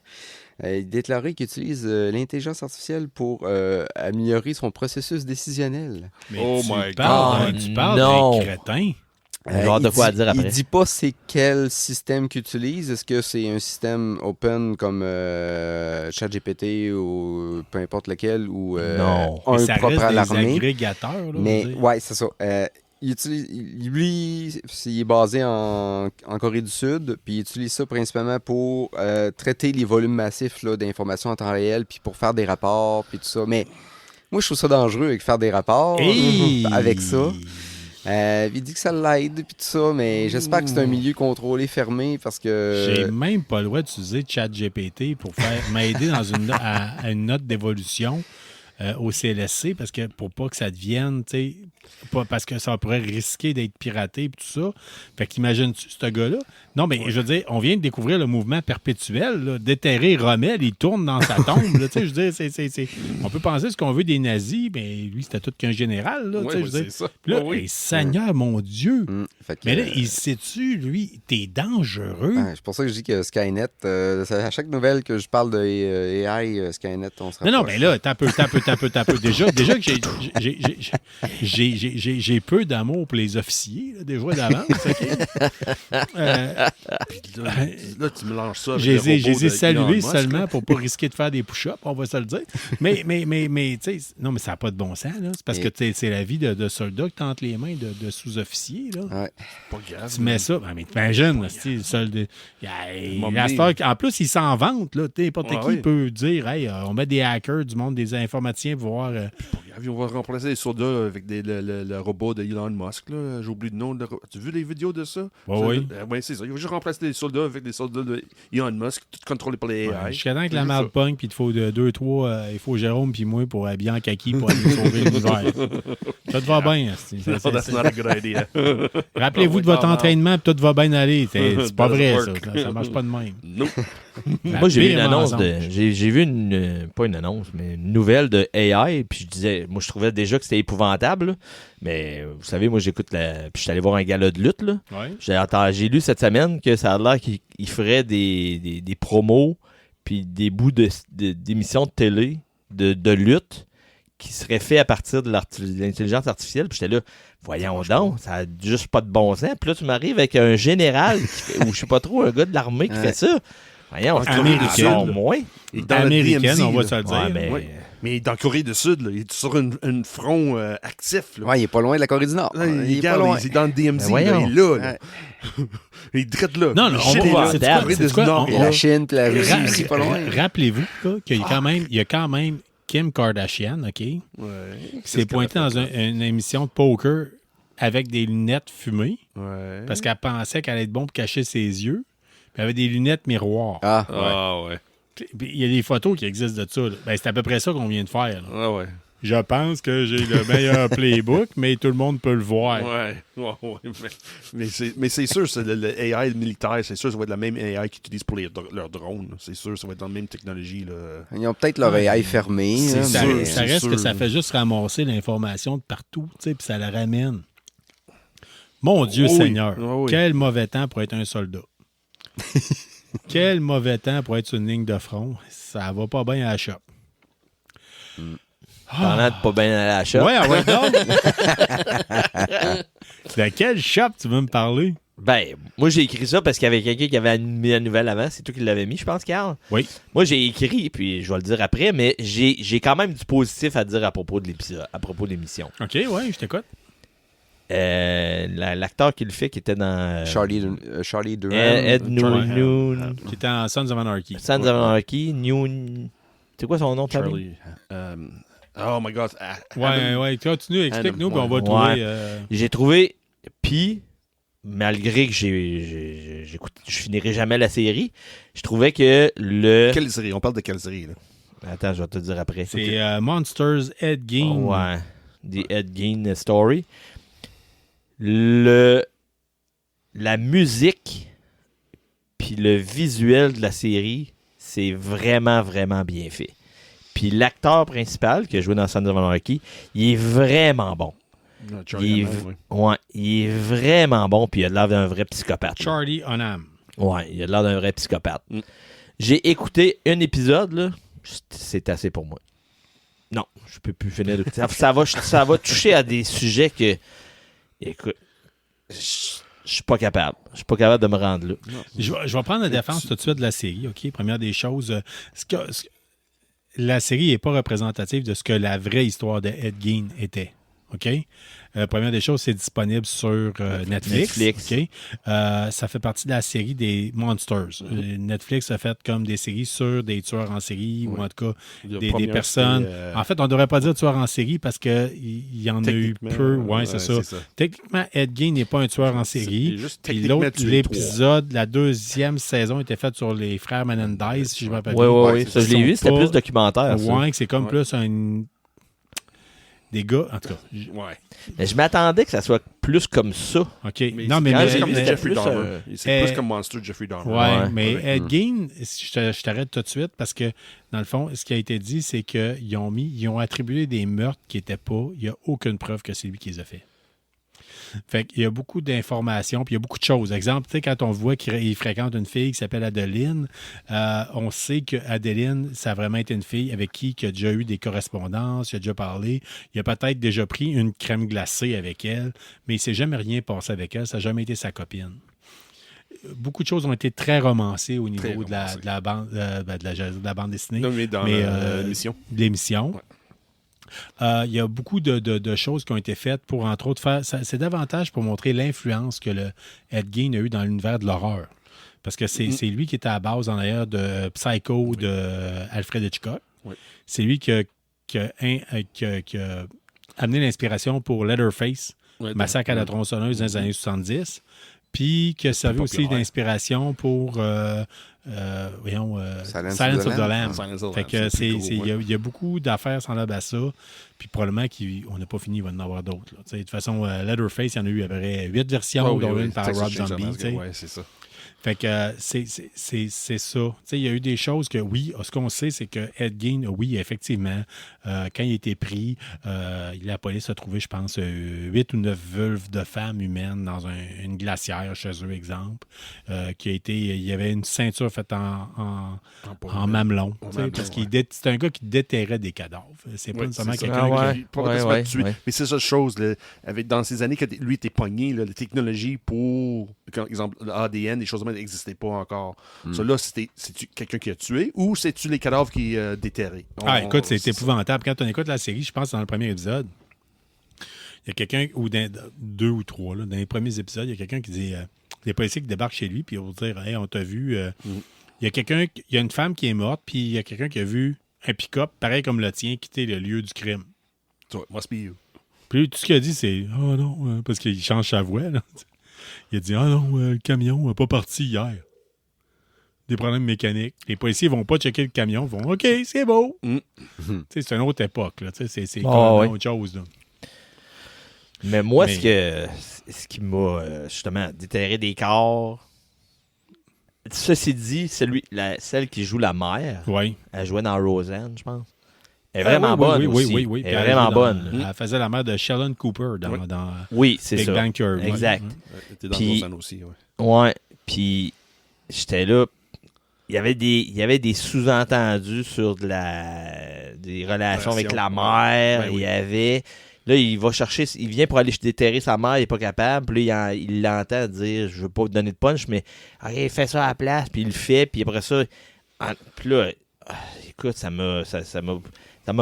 il déclarait qu'il utilise l'intelligence artificielle pour améliorer son processus décisionnel. Mais Oh tu my parles, God. tu parles Non. d'un crétin. Genre de quoi à dire après. Il dit pas c'est quel système qu'il utilise. Est-ce que c'est un système open comme ChatGPT ou peu importe lequel ou Non. un Mais ça propre reste à des l'armée. agrégateurs. Là, Mais on va dire. ouais, c'est ça. lui, il est basé en Corée du Sud, puis il utilise ça principalement pour traiter les volumes massifs là, d'informations en temps réel, puis pour faire des rapports, puis tout ça. Mais moi, je trouve ça dangereux avec faire des rapports avec ça. Il dit que ça l'aide, puis tout ça, mais j'espère que c'est un milieu contrôlé, fermé, parce que... J'ai même pas le droit d'utiliser ChatGPT pour m'aider dans à une note d'évolution au CLSC, parce que pour pas que ça devienne, tu sais, parce que ça pourrait risquer d'être piraté et tout ça. Fait qu'imagine-tu ce gars-là? Non, mais je veux dire, on vient de découvrir le mouvement perpétuel, là, déterrer Rommel, il tourne dans sa tombe. Là, je veux dire, on peut penser ce qu'on veut des nazis, mais lui, c'était tout qu'un général. Là, je veux dire. c'est ça. Puis là, hey, Seigneur, mon Dieu! Fait que, Mais là, il sait-tu, lui, t'es dangereux. C'est pour ça que je dis que Skynet, à chaque nouvelle que je parle de AI, Skynet, on se rapproche. Non, mais là, t'as peu. Déjà que j'ai peu d'amour pour les officiers, là, déjà d'avance, OK? Puis là, tu mélanges ça avec Je les le robot ai de salués Elon Musk, seulement là. pour pas risquer de faire des push-ups, on va se le dire. Mais tu sais, non, mais ça n'a pas de bon sens, là. C'est parce que c'est la vie de soldats que t'as entre les mains de sous-officiers, là. Ouais. Pas grave. Tu mets ça, mais t'imagines, le soldat. En plus, ils s'en vantent, là. N'importe qui peut dire, hey, on met des hackers du monde des informaticiens pour voir. On va remplacer les soldats avec le robot de Elon Musk. Là. J'ai oublié le nom. As-tu vu les vidéos de ça? Oui. Oui, c'est ça. Il va juste remplacer les soldats avec des soldats de Elon Musk, tout contrôlé par les AI. Jusqu'à temps que la merde pogne, puis il te faut 2-3, il faut Jérôme puis moi pour bien en kaki pour aller sauver l'univers. Ça te va bien. No, that's not a good idea. Rappelez-vous de votre entraînement, puis tout va bien aller. C'est pas vrai, ça. Ça marche pas de même. Non. Moi, j'ai vu une annonce j'ai vu pas une annonce, mais une nouvelle de AI, puis je disais, moi, je trouvais déjà que c'était épouvantable, là. Mais vous savez, moi, j'écoute puis je suis allé voir un gala de lutte, là. Ouais. J'ai lu cette semaine que ça a l'air qu'il ferait des promos, puis des bouts d'émissions de télé, de lutte, qui seraient faits à partir de l'intelligence artificielle. Puis j'étais là, voyons donc, ça a juste pas de bon sens. Puis là, tu m'arrives avec un général, ou je sais pas trop, un gars de l'armée qui fait ça. Voyons, Américaine, c'est moins. Américaine, on va se le dire. Ouais, mais... Ouais. Mais dans Corée du Sud, là, il est sur un front actif. Là. Ouais, il est pas loin de la Corée du Nord. Là, Il est pas loin. Il est dans le DMZ. Ben Là, il est là. Ouais. Il est direct là. Non, Le on shit va est voir. là. C'est La quoi? Corée C'est du quoi? Nord Et est la là. Chine puis la Russie aussi, pas loin. Rappelez-vous là, qu'il y a quand même Kim Kardashian, OK? Ouais. Qui s'est pointée dans une émission de poker avec des lunettes fumées Ouais. parce qu'elle pensait qu'elle allait être bon pour cacher ses yeux. Puis elle avait des lunettes miroirs. Ah, ouais. Ah ouais. Puis il y a des photos qui existent de ça. Là. Ben, c'est à peu près ça qu'on vient de faire. Là. Ah ouais. Je pense que j'ai le meilleur playbook, mais tout le monde peut le voir. Ouais. Mais c'est sûr, c'est le AI militaire, c'est sûr, ça va être la même AI qu'ils utilisent pour leurs drones. Là. C'est sûr, ça va être dans la même technologie. Là. Ils ont peut-être leur AI fermé. C'est hein, sûr, mais- Ça reste que ça fait juste ramasser l'information de partout, tu sais, puis ça la ramène. Mon Dieu Oh oui. Seigneur, Oh oui. quel mauvais temps pour être un soldat. Quel mauvais temps pour être sur une ligne de front. Ça va pas bien à la shop. Parlant de pas bien aller à la shop. Ouais, donc. De quel shop tu veux me parler? Ben, moi, j'ai écrit ça parce qu'il y avait quelqu'un qui avait mis la nouvelle avant. C'est toi qui l'avais mis, je pense, Carl. Oui. Moi, j'ai écrit, puis je vais le dire après, mais j'ai quand même du positif à dire à propos de l'épisode, à propos de l'émission. OK, ouais, je t'écoute. L'acteur qui le fait, qui était dans... Charlie Durham. Ed Charlie- Noon. Qui était en Sons of Anarchy. Sons of Anarchy, Noon... C'est quoi son nom de famille? Charlie. Oh my God. Ouais, continue, explique-nous, puis on va le Ouais. trouver. J'ai trouvé, puis, malgré que je finirai jamais la série, je trouvais que le... Quelle série? On parle de quelle série? Là? Attends, je vais te dire après. C'est Monsters Ed Gein. Ouais. The Ed Gein Story. La musique puis le visuel de la série, c'est vraiment, vraiment bien fait. Puis l'acteur principal qui a joué dans Sons of Anarchy, il est vraiment bon. Non, Il Charlie est, Hunnam, oui. ouais, il est vraiment bon, puis il a l'air d'un vrai psychopathe. là. Charlie Hunnam. Ouais, il a l'air d'un vrai psychopathe. Mm. J'ai écouté un épisode, là, c'est assez pour moi. Non, je peux plus finir d'écouter. Ça va toucher à des sujets que... Écoute, je suis pas capable. Je suis pas capable de me rendre là. Je vais prendre la défense tout de suite de la série, OK? Première des choses, la série n'est pas représentative de ce que la vraie histoire de Ed Gein était, OK? Première des choses, c'est disponible sur Netflix. OK? Ça fait partie de la série des Monsters. Netflix a fait comme des séries sur des tueurs en série, ou en tout cas des personnes. En fait, on ne devrait pas dire tueur en série parce qu'il y en a eu peu. Oui, c'est ça. Techniquement, Ed Gein n'est pas un tueur en série. Puis l'autre, l'épisode, la deuxième saison était faite sur les frères Menendez, si je me rappelle bien. Oui, ça, je l'ai vu. C'était plus documentaire. Oui, c'est comme plus un... Des gars, en tout cas. Mais je m'attendais que ça soit plus comme ça. OK. Mais non, mais c'est comme Jeffrey plus, Dahmer. C'est plus comme Monster Jeffrey Dahmer. Oui, mais Ed Gein, je t'arrête tout de suite parce que, dans le fond, ce qui a été dit, c'est qu'ils ont attribué des meurtres qui n'étaient pas. Il n'y a aucune preuve que c'est lui qui les a fait. Fait qu'il y a beaucoup d'informations, puis il y a beaucoup de choses. Exemple, tu sais, quand on voit qu'il fréquente une fille qui s'appelle Adeline, on sait qu'Adeline, ça a vraiment été une fille avec qui il a déjà eu des correspondances, il a déjà parlé, il a peut-être déjà pris une crème glacée avec elle, mais il ne s'est jamais rien passé avec elle, ça n'a jamais été sa copine. Beaucoup de choses ont été très romancées au niveau de la bande dessinée. Non, mais dans l'émission. L'émission. Ouais. Il y a beaucoup de choses qui ont été faites pour, entre autres, faire. C'est davantage pour montrer l'influence que le Ed Gein a eu dans l'univers de l'horreur. Parce que c'est lui qui était à la base, en ailleurs, de Psycho de Alfred Hitchcock. Oui. C'est lui qui a amené l'inspiration pour Leatherface, Massacre à la tronçonneuse dans les années 70. Puis qui a servi aussi d'inspiration pour Silence of the Lambs. Fait que il y a beaucoup d'affaires semblables à ça. Puis probablement qu'on n'a pas fini, il va en avoir d'autres. De toute façon, Leatherface, il y en a eu à peu près 8 versions, dont une par Rob Zombie. Oui, c'est ça. Fait que c'est ça. Il y a eu des choses que, oui, ce qu'on sait, c'est que Ed Gein, oui, effectivement, quand il a été pris, la police a trouvé, je pense, 8 ou 9 vulves de femmes humaines dans une glacière chez eux, exemple, il y avait une ceinture faite en mamelon. Parce que c'est un gars qui déterrait des cadavres. C'est pas nécessairement quelqu'un qui... Pas tuer. Mais c'est ça chose, dans ces années que lui était pogné, la technologie pour, par exemple, l'ADN, des choses comme ça n'existait pas encore. Ça, là, c'est-tu quelqu'un qui a tué ou c'est-tu les cadavres qui déterrés? Écoute, c'est épouvantable. Quand on écoute la série, je pense dans le premier épisode, il y a quelqu'un, ou dans 2 ou 3, dans les premiers épisodes, il y a quelqu'un qui dit, les policiers qui débarquent chez lui, puis ils vont dire, hey, on t'a vu. Il y a une femme qui est morte, puis il y a quelqu'un qui a vu un pick-up, pareil comme le tien, quitter le lieu du crime. So, must be you. Puis tout ce qu'il a dit, c'est, oh non, parce qu'il change sa voix, là. Il a dit, ah non, le camion n'a pas parti hier. Des problèmes mécaniques. Les policiers vont pas checker le camion, ils vont, OK, c'est beau. C'est une autre époque, là. C'est autre chose, là. Mais moi, ce qui m'a justement déterré des corps. Ceci dit, celle qui joue la mère, elle jouait dans Roseanne, je pense. Elle est vraiment bonne aussi. Oui. Elle est vraiment bonne. Elle faisait la mère de Sheldon Cooper dans c'est Big ça. Bang Theory. Exact. Elle était dans Roseanne aussi. Puis j'étais là. Il y avait des sous-entendus sur des relations avec la mère. Il y avait... Là, il vient pour aller déterrer sa mère, il n'est pas capable. Puis là, il l'entend dire, je veux pas vous donner de punch, mais OK, fais ça à la place. Puis il le fait. Puis après ça, puis là, écoute, ça m'a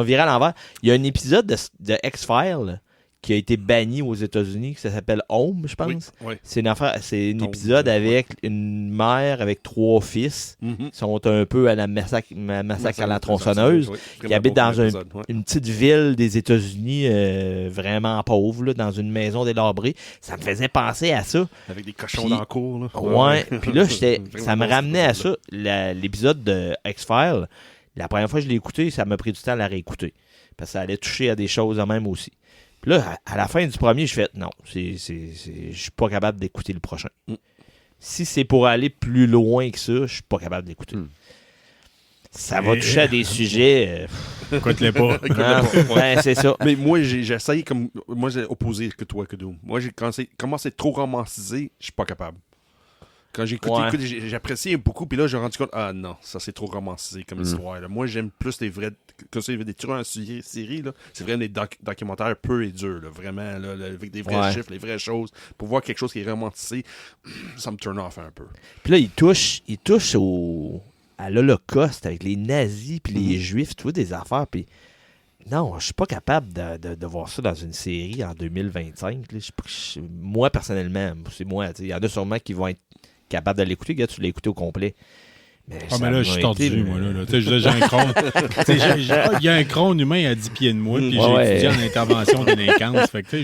viré à l'envers. Il y a un épisode de X-Files qui a été banni aux États-Unis, ça s'appelle Home, je pense. Oui. C'est un épisode avec une mère avec 3 fils qui sont un peu à la massacre à la tronçonneuse, qui habitent dans une petite ville des États-Unis vraiment pauvre, là, dans une maison délabrée. Ça me faisait penser à ça. Avec des cochons dans la cour. Là. Ouais. Puis là, ça me ramenait à ça. L'épisode de X-Files, la première fois que je l'ai écouté, ça m'a pris du temps à la réécouter. Parce que ça allait toucher à des choses en même aussi. Puis là, à la fin du premier, je fais non, je suis pas capable d'écouter le prochain. Si c'est pour aller plus loin que ça, je suis pas capable d'écouter. Ça va toucher à des sujets. Écoute-les pas. Ouais, c'est ça. Mais moi, j'essaye comme. Moi, j'ai opposé que toi, que Doom. Moi, quand c'est trop romancisé, je suis pas capable. Quand j'ai écouté, j'appréciais beaucoup, puis là, j'ai rendu compte, non, ça c'est trop romancisé comme histoire. Là. Moi, j'aime plus les vrais. Quand il y avait des tueurs en série, là, c'est vraiment des documentaires purs et durs, là, vraiment, là, avec des vrais chiffres, les vraies choses. Pour voir quelque chose qui est romantisé, ça me turn off un peu. Puis là, il touche à l'Holocauste avec les nazis, puis les juifs, tu vois, des affaires, puis Non, je suis pas capable de voir ça dans une série en 2025. Là. Moi, personnellement, c'est moi. Il y en a sûrement qui vont être capables de l'écouter. Gars, tu l'as écouté au complet. Mais je suis tordu, moi. Là. J'ai un crâne. Il y a un crâne humain à 10 pieds de moi, puis j'ai étudié en intervention délinquance. Fait que,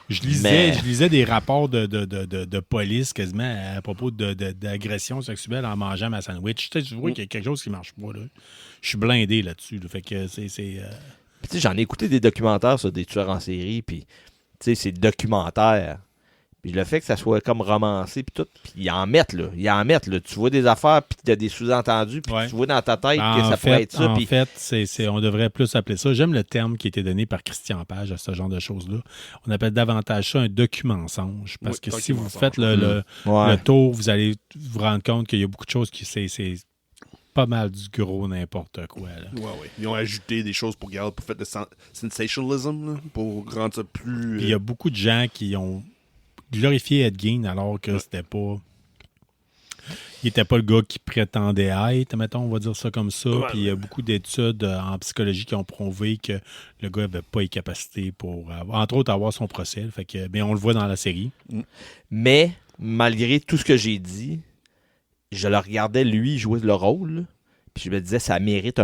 je lisais des rapports de police quasiment à propos d'agression sexuelle en mangeant ma sandwich. Je vois qu'il y a quelque chose qui marche pas. Là. Je suis blindé là-dessus. Là. Fait que j'en ai écouté des documentaires sur des tueurs en série, puis c'est documentaire. Puis le fait que ça soit comme romancé, puis tout, puis ils en mettent, là. Tu vois des affaires, puis tu as des sous-entendus, puis tu vois dans ta tête que ça pourrait être ça. En fait, on devrait plus appeler ça. J'aime le terme qui a été donné par Christian Page à ce genre de choses-là. On appelle davantage ça un document-mensonge. Parce que si vous faites le tour, vous allez vous rendre compte qu'il y a beaucoup de choses qui c'est pas mal du gros n'importe quoi. Là. Ouais. Ils ont ajouté des choses pour faire de sensationalism, là, pour rendre ça plus... Il y a beaucoup de gens qui ont glorifié Ed Gein alors que c'était pas... Il n'était pas le gars qui prétendait être, mettons, on va dire ça comme ça. Puis il y a beaucoup d'études en psychologie qui ont prouvé que le gars n'avait pas les capacités pour, entre autres, avoir son procès. Fait que, bien, on le voit dans la série. Mais, malgré tout ce que j'ai dit, je le regardais, lui, jouer le rôle. Puis je me disais, ça mérite,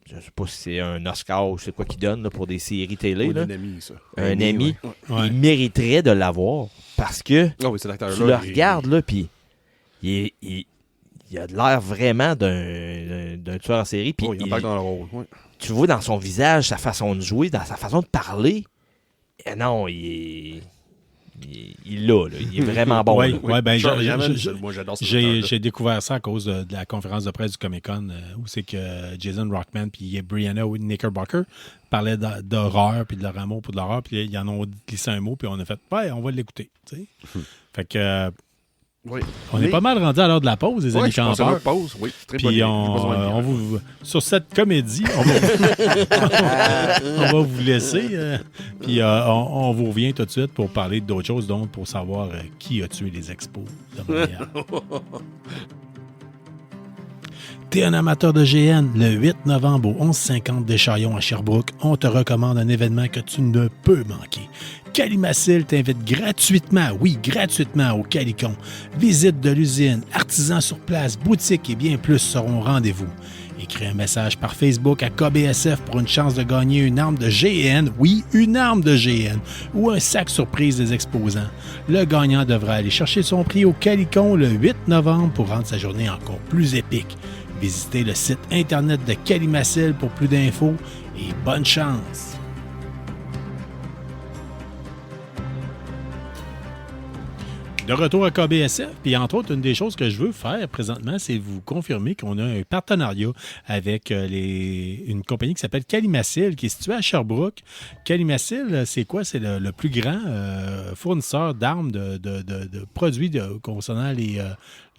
je sais pas si c'est un Oscar ou c'est quoi qu'il donne là, pour des séries télé. Là. Un Emmy, ça. Un Emmy. Ouais. Il mériterait de l'avoir parce que c'est l'acteur-là, tu le regardes, là, puis il a de l'air vraiment d'un tueur en série. Puis il embarque dans le rôle. Ouais. Tu vois dans son visage, sa façon de jouer, dans sa façon de parler. Et non, il l'a, là. Il est vraiment bon. Oui, ben, moi, j'adore ça. J'ai découvert ça à cause de la conférence de presse du Comic-Con où c'est que Jason Rockman puis Brianna Knickerbocker parlaient d'horreur puis de leur amour pour de l'horreur. Puis ils en ont glissé un mot puis on a fait « Ouais, on va l'écouter. » Fait que... On est pas mal rendu à l'heure de la pause, les amis campeurs. Oui, très puis sur cette comédie, on va vous laisser. Puis on vous revient tout de suite pour parler d'autres choses, donc pour savoir qui a tué les expos de Montréal. T'es un amateur de GN, le 8 novembre au 1150 des Chaillons à Sherbrooke, on te recommande un événement que tu ne peux manquer. Calimacil t'invite gratuitement au Calicon. Visite de l'usine, artisans sur place, boutiques et bien plus seront au rendez-vous. Écris un message par Facebook à KBSF pour une chance de gagner une arme de GN, oui, une arme de GN, ou un sac surprise des exposants. Le gagnant devra aller chercher son prix au Calicon le 8 novembre pour rendre sa journée encore plus épique. Visitez le site internet de Calimacil pour plus d'infos et bonne chance! De retour à KBSF, puis entre autres, une des choses que je veux faire présentement, c'est vous confirmer qu'on a un partenariat avec une compagnie qui s'appelle Calimacil, qui est située à Sherbrooke. Calimacil, c'est quoi? C'est le plus grand fournisseur d'armes, de produits concernant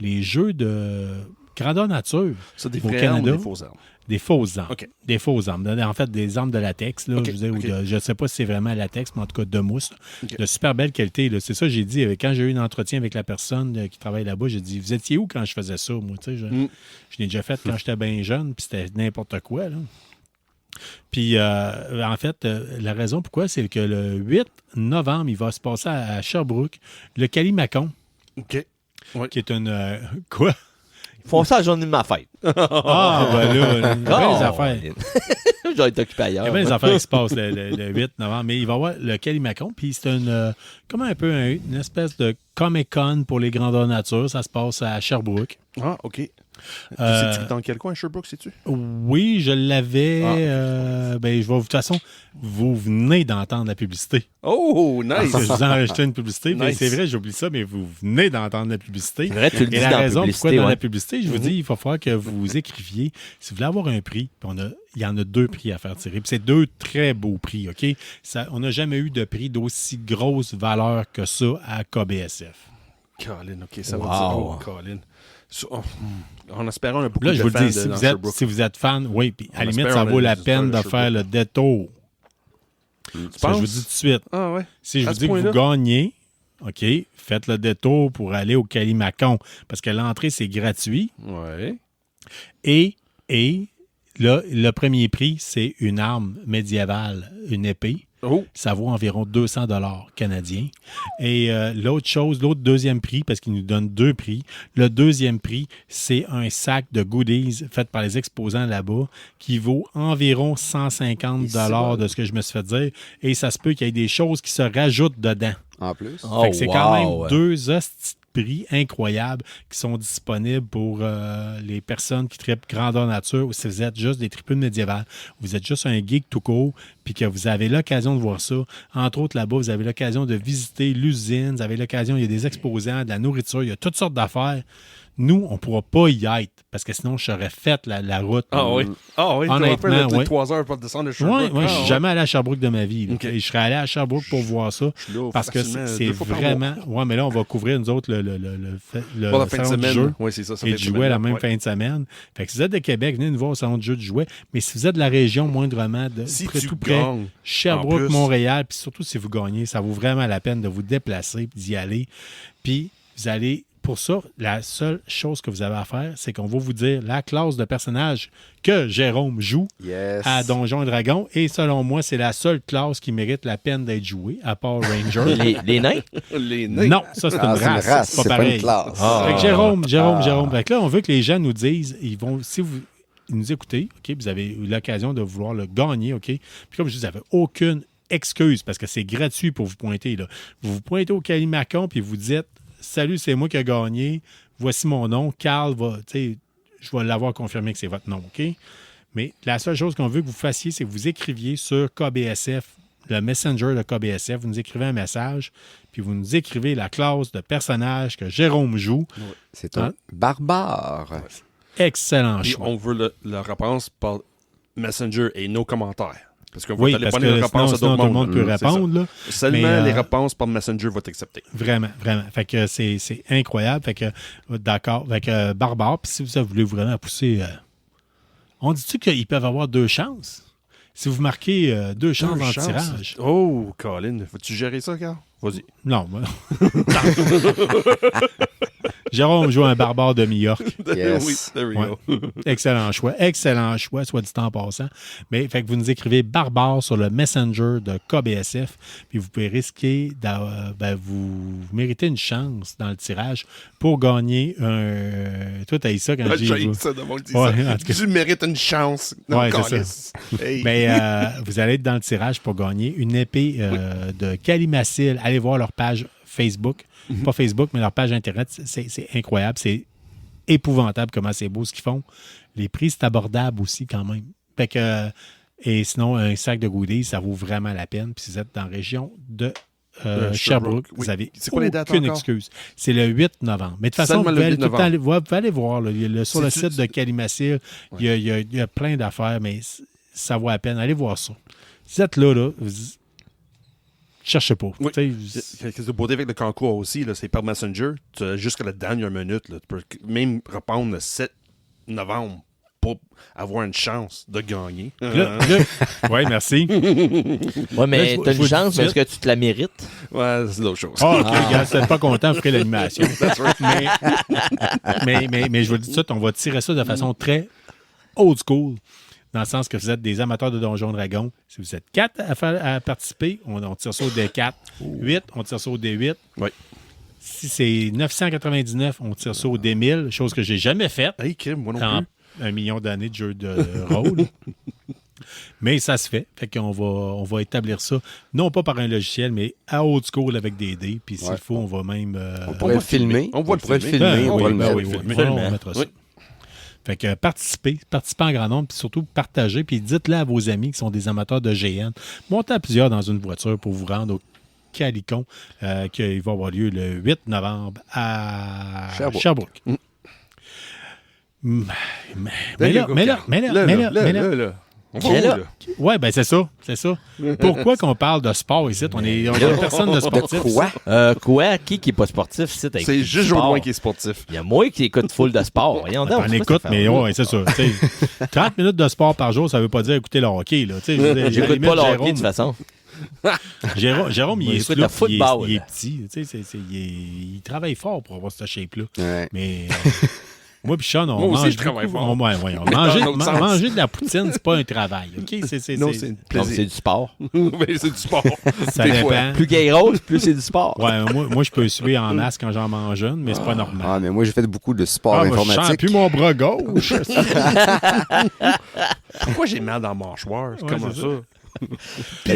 les jeux de grandeur nature des au vraies Canada. Armes ou des fausses armes? Des fausses armes. Okay. Des fausses armes. En fait, des armes de latex. Là, je ne sais pas si c'est vraiment latex, mais en tout cas de mousse. Okay. De super belle qualité. Là. C'est ça que j'ai dit. Quand j'ai eu un entretien avec la personne qui travaille là-bas, j'ai dit, vous étiez où quand je faisais ça? Moi, je l'ai déjà fait quand j'étais bien jeune, puis c'était n'importe quoi. Là. Puis, en fait, la raison pourquoi, c'est que le 8 novembre, il va se passer à Sherbrooke, le Calimacon. OK. Ouais. Qui est une... quoi? Ils font ça à la journée de ma fête. Ah, ben là, il y a des affaires. Je vais être occupé ailleurs. Il y a bien des affaires qui se passent le 8 novembre, mais il va y avoir le Calimacon, puis c'est comme un peu une espèce de Comic-Con pour les grandeurs nature. Ça se passe à Sherbrooke. Ah, OK. C'est dans quel coin, Sherbrooke, sais-tu? Oui, je l'avais. De toute façon, vous venez d'entendre la publicité. Oh, nice! Je vous ai enregistré une publicité. Nice. C'est vrai, j'oublie ça, mais vous venez d'entendre la publicité. C'est vrai, tu le dis et la dans raison la pourquoi publicité, dans la publicité, je vous dis, il va falloir que vous écriviez. Si vous voulez avoir un prix, puis il y en a 2 prix à faire tirer. Puis c'est 2 très beaux prix, OK? On n'a jamais eu de prix d'aussi grosse valeur que ça à KBSF. Colin, OK, ça va dire. Oh, Colin. En espérant un beaucoup là, de je vous fans le dis, si vous êtes fan, oui, puis à la limite, ça vaut la peine de faire le détour. Ça, je vous dis tout de suite. Ah ouais. Si je vous dis que vous gagnez, OK, faites le détour pour aller au Calimacon, parce que l'entrée, c'est gratuit. Ouais. Et Là, le premier prix, c'est une arme médiévale, une épée. Oh. Ça vaut environ 200 $ canadiens. Et l'autre deuxième prix, parce qu'ils nous donnent 2 prix, le deuxième prix, c'est un sac de goodies fait par les exposants là-bas qui vaut environ 150 $ de ce que je me suis fait dire. Et ça se peut qu'il y ait des choses qui se rajoutent dedans. En plus. Fait que c'est quand même 2 hosties de prix incroyables qui sont disponibles pour les personnes qui trippent grandeur nature ou si vous êtes juste des tripeux médiévales, vous êtes juste un geek tout court, puis que vous avez l'occasion de voir ça. Entre autres, là-bas, vous avez l'occasion de visiter l'usine, vous avez l'occasion, il y a des exposants, de la nourriture, il y a toutes sortes d'affaires. Nous, on ne pourra pas y être, parce que sinon, je serais fait la route. Ah oui? Ah oui? Honnêtement, oui. 3 heures pour descendre de Sherbrooke? Oui, je suis jamais allé à Sherbrooke de ma vie. Okay. Et je serais allé à Sherbrooke pour voir ça. Là, parce que c'est vraiment... Oui, mais là, on va couvrir, nous autres, le la fin de salon du jeu semaine. Oui, c'est ça. et de jouer la même fin de semaine. Fait que si vous êtes de Québec, venez nous voir au salon du jeu de jouets. Mais si vous êtes de la région, moindrement, tout près, Sherbrooke, Montréal, puis surtout si vous gagnez, ça vaut vraiment la peine de vous déplacer et d'y aller. Puis vous allez... Pour ça, la seule chose que vous avez à faire, c'est qu'on va vous dire la classe de personnage que Jérôme joue à Donjons et Dragons. Et selon moi, c'est la seule classe qui mérite la peine d'être jouée, à part Ranger. Les nains? Les nains? Non, ça, c'est une race. C'est pas pareil. Une classe. Fait que Jérôme. Fait que là, on veut que les gens nous disent, si vous nous écoutez, OK, vous avez eu l'occasion de vouloir le gagner, OK? Puis comme je dis, vous n'avez aucune excuse parce que c'est gratuit pour vous pointer. Là. Vous vous pointez au Calimacon puis vous dites salut, c'est moi qui ai gagné. Voici mon nom. Carl va, je vais l'avoir confirmé que c'est votre nom, OK? Mais la seule chose qu'on veut que vous fassiez, c'est que vous écriviez sur KBSF, le Messenger de KBSF. Vous nous écrivez un message, puis vous nous écrivez la classe de personnage que Jérôme joue. C'est un barbare. Excellent Puis choix. on veut la réponse par Messenger et nos commentaires. Parce que vous Oui, allez parce pas les que réponses à sinon d'autres tout le monde peut répondre. Là. Seulement Mais, les réponses par Messenger vont être acceptées. Vraiment, vraiment. Fait que c'est incroyable. Fait que, d'accord. Fait que, barbare. Puis si vous voulez vraiment pousser... on dit-tu qu'ils peuvent avoir 2 chances? Si vous marquez 2 chances dans le tirage. Oh, Colin. Faut-tu gérer ça, Carl? Vas-y. Non. Jérôme joue un barbare de New-York. Yes. Oui, there we go. Excellent choix, soit dit en passant. Mais fait que vous nous écrivez barbare sur le Messenger de KBSF, puis vous pouvez risquer vous méritez une chance dans le tirage pour gagner un... Toi, t'as eu ça quand j'ai dit ça. Tu mérites une chance. Oui, c'est ça. Hey. Mais vous allez être dans le tirage pour gagner une épée de Calimacil. Allez voir leur page Facebook. Pas Facebook, mais leur page Internet. C'est incroyable. C'est épouvantable comment c'est beau ce qu'ils font. Les prix, c'est abordable aussi quand même. Fait que, et sinon, un sac de goodies, ça vaut vraiment la peine. Puis si vous êtes dans la région de Sherbrooke, vous avez aucune excuse. C'est le 8 novembre. Mais de toute façon, vous pouvez aller voir. Là, sur le site de Calimacil, il y a plein d'affaires, mais ça vaut la peine. Allez voir ça. Si vous êtes là, cherchez pas. Oui. Qu'est-ce de beauté avec le concours aussi, là, c'est par Messenger. Jusqu'à la dernière minute, là, tu peux même répondre le 7 novembre pour avoir une chance de gagner. Oui, merci. Oui, mais tu as une chance, mais est-ce que tu te la mérites? Ouais, c'est l'autre chose. Ah, OK, gars, si vous n'êtes pas content, vous ferez l'animation. mais je vous le dis tout de suite, on va tirer ça de façon très old school. Dans le sens que vous êtes des amateurs de Donjons et Dragons. Si vous êtes 4 à participer, on tire ça au D4. 8, on tire ça au D8. Oui. Si c'est 999, on tire ça au D1000, chose que j'ai jamais faite. Hey, Kim, moi non en plus. 1 million d'années de jeu de rôle. Mais ça se fait. Fait qu'on on va établir ça, non pas par un logiciel, mais à old school avec des dés. Puis s'il faut, on va même... on pourrait le filmer. On va le filmer. On va le mettre. On mettra ça. Fait que participez en grand nombre, puis surtout partagez, puis dites-le à vos amis qui sont des amateurs de GN. Montez à plusieurs dans une voiture pour vous rendre au Calicon, qui va avoir lieu le 8 novembre à Sherbrooke. Mais là. Oui, ben c'est ça. Pourquoi qu'on parle de sport ici? On est personne de sportif. Quoi? Qui n'est pas sportif ici? C'est juste Jodoin qui est sportif. Il y a moi qui écoute full de sport. On écoute, mais ouais, c'est ça. 30 minutes de sport par jour, ça ne veut pas dire écouter le hockey. J'écoute pas le hockey de toute façon. Jérôme, il est slow, football. il est petit. Il travaille fort pour avoir cette shape-là. Ouais. Mais Moi puis Sean, on Moi aussi, mange je travaille beaucoup. fort. Manger de la poutine, c'est pas un travail. OK? Non, c'est un Non, c'est plaisir. du sport. Mais c'est du sport. Ça Des dépend. fois. Plus qu'elle est grosse, plus c'est du sport. Ouais, moi, je peux suer en masse quand j'en mange une, mais c'est pas normal. Ah, mais moi, j'ai fait beaucoup de sport Moi, je sens informatique. plus mon bras gauche. Pourquoi j'ai mal dans le mâchoire? Ouais, Comment c'est ça?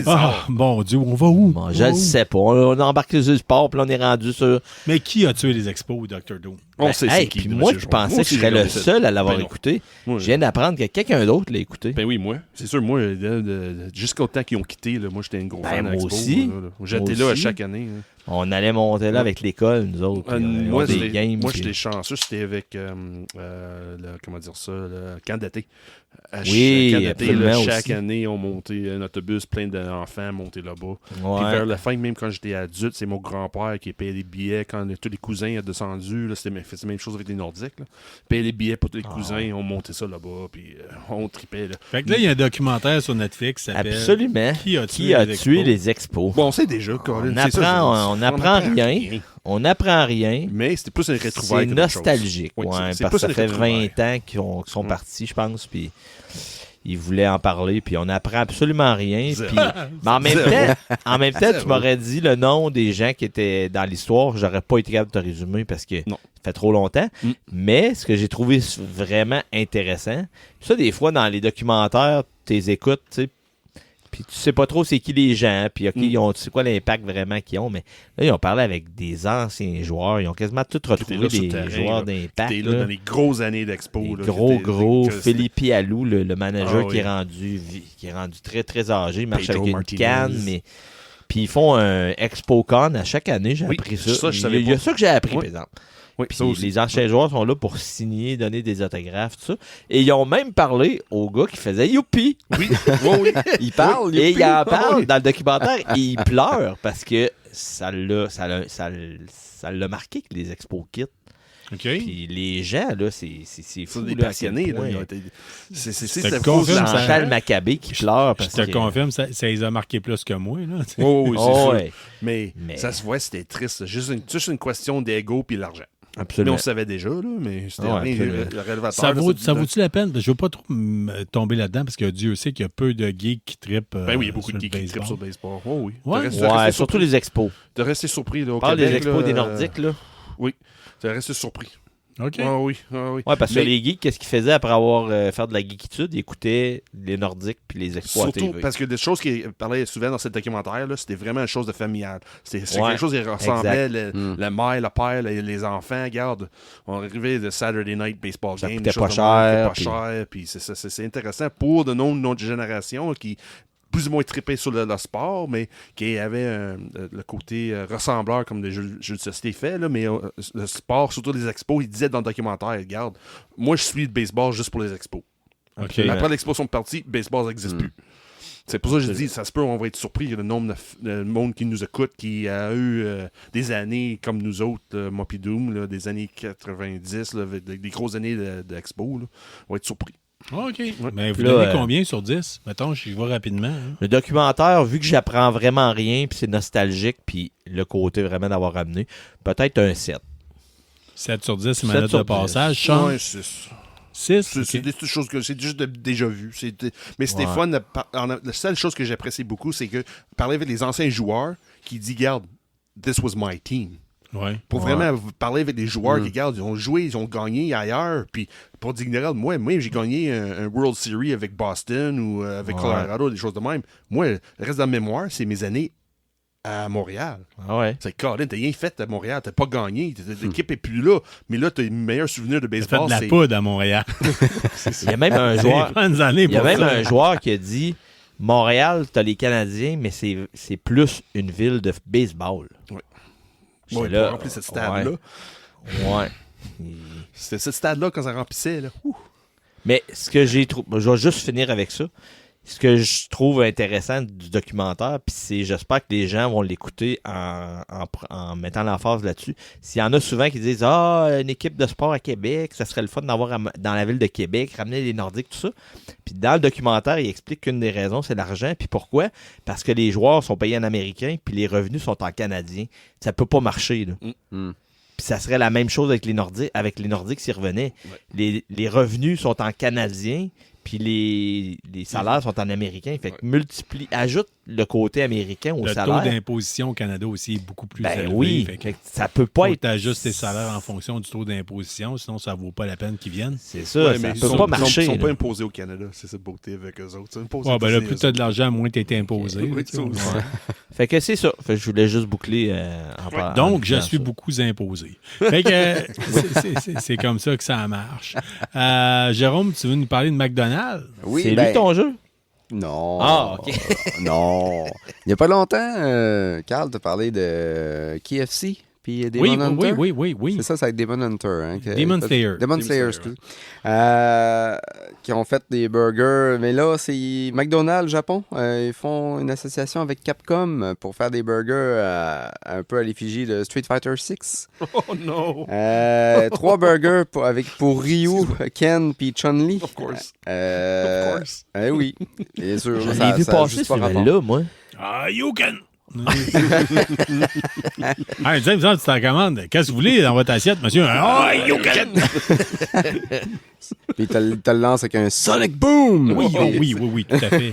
Ah, mon Dieu, on va où? Bon, je le sais pas. On a embarqué sur le sport, puis là, on est rendu sur... Mais qui a tué les expos, Dr. Doom? On sait c'est Hey, qui. puis le moi monsieur qui Joueur. pensais Moi que je aussi, serais j'ai le regardé ça. seul à l'avoir Ben non. écouté, Moi, je viens d'apprendre que quelqu'un d'autre l'a écouté. Ben oui, moi. C'est sûr, moi, jusqu'au temps qu'ils ont quitté, là, moi, j'étais un gros Ben, fan moi d'Expo. aussi. Là. J'étais Moi là à aussi. chaque année. Là. On allait monter là avec l'école, nous autres. puis, Moi, on des games. moi puis- j'étais chanceux, c'était avec, comment dire ça, le camp d'été. Oui, Camp d'été, absolument là, chaque aussi. année, on montait un autobus plein d'enfants montés là-bas. Puis Ouais. vers la fin, même quand j'étais adulte, c'est mon grand-père qui payait les billets quand tous les cousins ont descendu. Là, c'était la même chose avec les Nordiques. Là. Payait les billets pour tous les cousins, on montait ça là-bas, puis on tripait. Là. Fait que là, il y a un documentaire sur Netflix qui s'appelle Absolument. Qui a Qui a tué tué les les expos? Bon, on sait déjà, Colin. On c'est ça, on apprend rien. On n'apprend rien. Mais c'était plus un C'est retrouvaille que d'autres choses. nostalgique. Oui, ouais, c'est parce plus que ça une fait retrouvaille. 20 ans qu'ils sont partis, je pense. Puis ils voulaient en parler. Puis on n'apprend absolument rien. Zéro. Puis, mais en même temps, tu m'aurais dit le nom des gens qui étaient dans l'histoire. J'aurais pas été capable de te résumer parce que Non. ça fait trop longtemps. Mm. Mais ce que j'ai trouvé vraiment intéressant, ça, des fois, dans les documentaires, tu les écoutes, tu sais. Puis tu sais pas trop c'est qui les gens, puis OK, tu sais quoi l'impact vraiment qu'ils ont, mais là, ils ont parlé avec des anciens joueurs, ils ont quasiment tous retrouvé là sur des le terrain, joueurs là. d'impact. T'es là dans les grosses années d'Expo. Des là, gros, que c'était- Philippe Alou, le manager Ah qui, oui. est rendu très, très âgé, il marche Pedro avec une Martinez. canne, mais... Puis ils font un ExpoCon à chaque année, j'ai Oui, appris ça, ça. je savais Il y a pas. ça que j'ai appris, Oui. par exemple. Oui, Puis ça aussi. les anciens joueurs sont là pour signer, donner des autographes, tout ça. Et ils ont même parlé au gars qui faisait Youpi. Oui, oui. Il parle, Et il en Ah parle oui. dans le documentaire et il pleure parce que ça l'a marqué que les expos quittent. OK. Puis les gens, là, c'est fou. C'est des là, passionnés. à quel Là, point. ils ont été- te c'était confirme, faux, ça- Chantal Maccabé qui pleure Je parce te que... confirme, ça les a marqués plus que moi. Là. Oui, oui, c'est Oh, sûr. ouais, Mais Mais- ça se voit, c'était triste. Juste une question d'ego puis l'argent. Mais absolument. on le savait déjà, là, mais c'était Ouais, rien. absolument. Le révélateur, Ça là, vaut-tu la peine? Je veux pas trop tomber là-dedans parce que Dieu sait qu'il y a peu de geeks qui trippent. Ben oui, il y a beaucoup sur de le geeks qui trippent sur le baseball. Oh oui. Ouais. T'as resté Ouais, surtout surpris. les expos. T'as resté surpris, là, au Parle Québec. des expos là, des Nordiques, là. Oui. T'as resté surpris. OK. Ah oui, ah oui. Ouais, parce que Mais- les geeks, qu'est-ce qu'ils faisaient après avoir fait de la geekitude? Ils écoutaient les Nordiques puis les expos à Surtout TV. parce que des choses qui parlaient souvent dans ce documentaire, là, c'était vraiment une chose de familiale. C'était Ouais, quelque chose qui ressemblait, exact. la mère, le père, les enfants. Regarde, on arrivait de Saturday Night Baseball Ça Game. coûtait des choses pas de cher, même, puis- coûtait pas cher. Puis c'est intéressant pour de notre génération qui plus ou moins trippé sur le sport, mais qui avait le côté ressembleur comme les jeux de société fait, là, mais le sport, surtout les expos, il disait dans le documentaire, regarde, moi je suis le baseball juste pour les expos. OK. Après l'expo sont partis, baseball n'existe plus. C'est pour ça que je dis, ça se peut, on va être surpris, le nombre de monde qui nous écoute, qui a eu des années comme nous autres, moi pis Doom, là, des années 90, là, avec des grosses années d'expo, là, on va être surpris. OK. Mais vous Puis là, donnez combien sur 10? Mettons, j'y vais rapidement. hein. Le documentaire, vu que j'apprends vraiment rien, puis c'est nostalgique, puis le côté vraiment d'avoir ramené, peut-être un 7. 7 sur 10, c'est ma 7 note sur de 10. passage. Sean, Ouais, c'est ça. 6? C'est des choses que c'est juste déjà vu. Mais c'était Ouais. fun. La seule chose que j'apprécie beaucoup, c'est que parler avec les anciens joueurs qui disent, regarde, this was my team. Ouais. Pour Ouais. vraiment parler avec des joueurs qui, regarde, ils ont joué, ils ont gagné ailleurs. Puis pour dire, regarde, moi j'ai gagné un World Series avec Boston ou avec Ouais. Colorado, des choses de même. Moi, le reste de la mémoire, c'est mes années à Montréal. Ah ouais. C'est Colin, t'as rien fait à Montréal, t'as pas gagné, l'équipe est plus là. Mais là, t'as les meilleurs souvenirs de J'ai fait baseball. de la c'est poudre à Montréal. Il y a même un C'est joueur. les bonnes années Il y a pour même ça. un joueur qui a dit Montréal, t'as les Canadiens, mais c'est plus une ville de baseball. Ouais, J'étais pour remplir ce stade-là. Ouais. C'était ce stade-là quand ça remplissait. Là. Ouh. Mais ce que j'ai trouvé. Je vais juste finir avec ça. Ce que je trouve intéressant du documentaire, puis c'est j'espère que les gens vont l'écouter en mettant l'emphase là-dessus. S'il y en a souvent qui disent une équipe de sport à Québec, ça serait le fun d'avoir dans la ville de Québec, ramener les Nordiques, tout ça. Puis dans le documentaire, il explique qu'une des raisons, c'est l'argent. Puis pourquoi? Parce que les joueurs sont payés en américain, puis les revenus sont en canadien. Ça peut pas marcher, là. Mm. Puis ça serait la même chose avec les Nordiques s'ils revenaient. Ouais. Les revenus sont en canadien, puis les salaires sont en américain. Fait que ajoute le côté américain au salaire. Le taux d'imposition au Canada aussi est beaucoup plus élevé. Oui, fait que ça peut pas faut être... que t'ajustes tes salaires en fonction du taux d'imposition, sinon ça vaut pas la peine qu'ils viennent. C'est ça, ça peut pas marcher. Ils sont là. pas imposés au Canada, c'est cette beauté avec eux autres. Ben là, plus t'as de l'argent, moins t'es imposé. Oui, là, tu sais. ouais. Fait que c'est ça. Fait que je voulais juste boucler en parlant. Donc, je disant suis ça. beaucoup imposé. Fait que c'est comme ça que ça marche. Jérôme, tu veux nous parler de McDonald's? Oui, C'est lui ton jeu? Non. Ah, OK. Non. Il n'y a pas longtemps, Carl t'a parlé de KFC puis Demon Hunter. Oui. C'est ça, c'est avec Demon Hunter. Hein, Demon Slayer. Demon Slayer, excuse. Qui ont fait des burgers. Mais là, c'est McDonald's Japon. Ils font une association avec Capcom pour faire des burgers un peu à l'effigie de Street Fighter 6. Oh non! 3 burgers pour Ryu, Ken puis Chun-Li. Of course. Of course. Oui, bien sûr. Je ça- l'ai vu ça a passer juste ce pas rapport. là moi. You can! Vous autres, c'est la commande. Qu'est-ce que vous voulez dans votre assiette, monsieur? You can! Puis t'as le lance avec un Sonic Boom! Oui, tout à fait.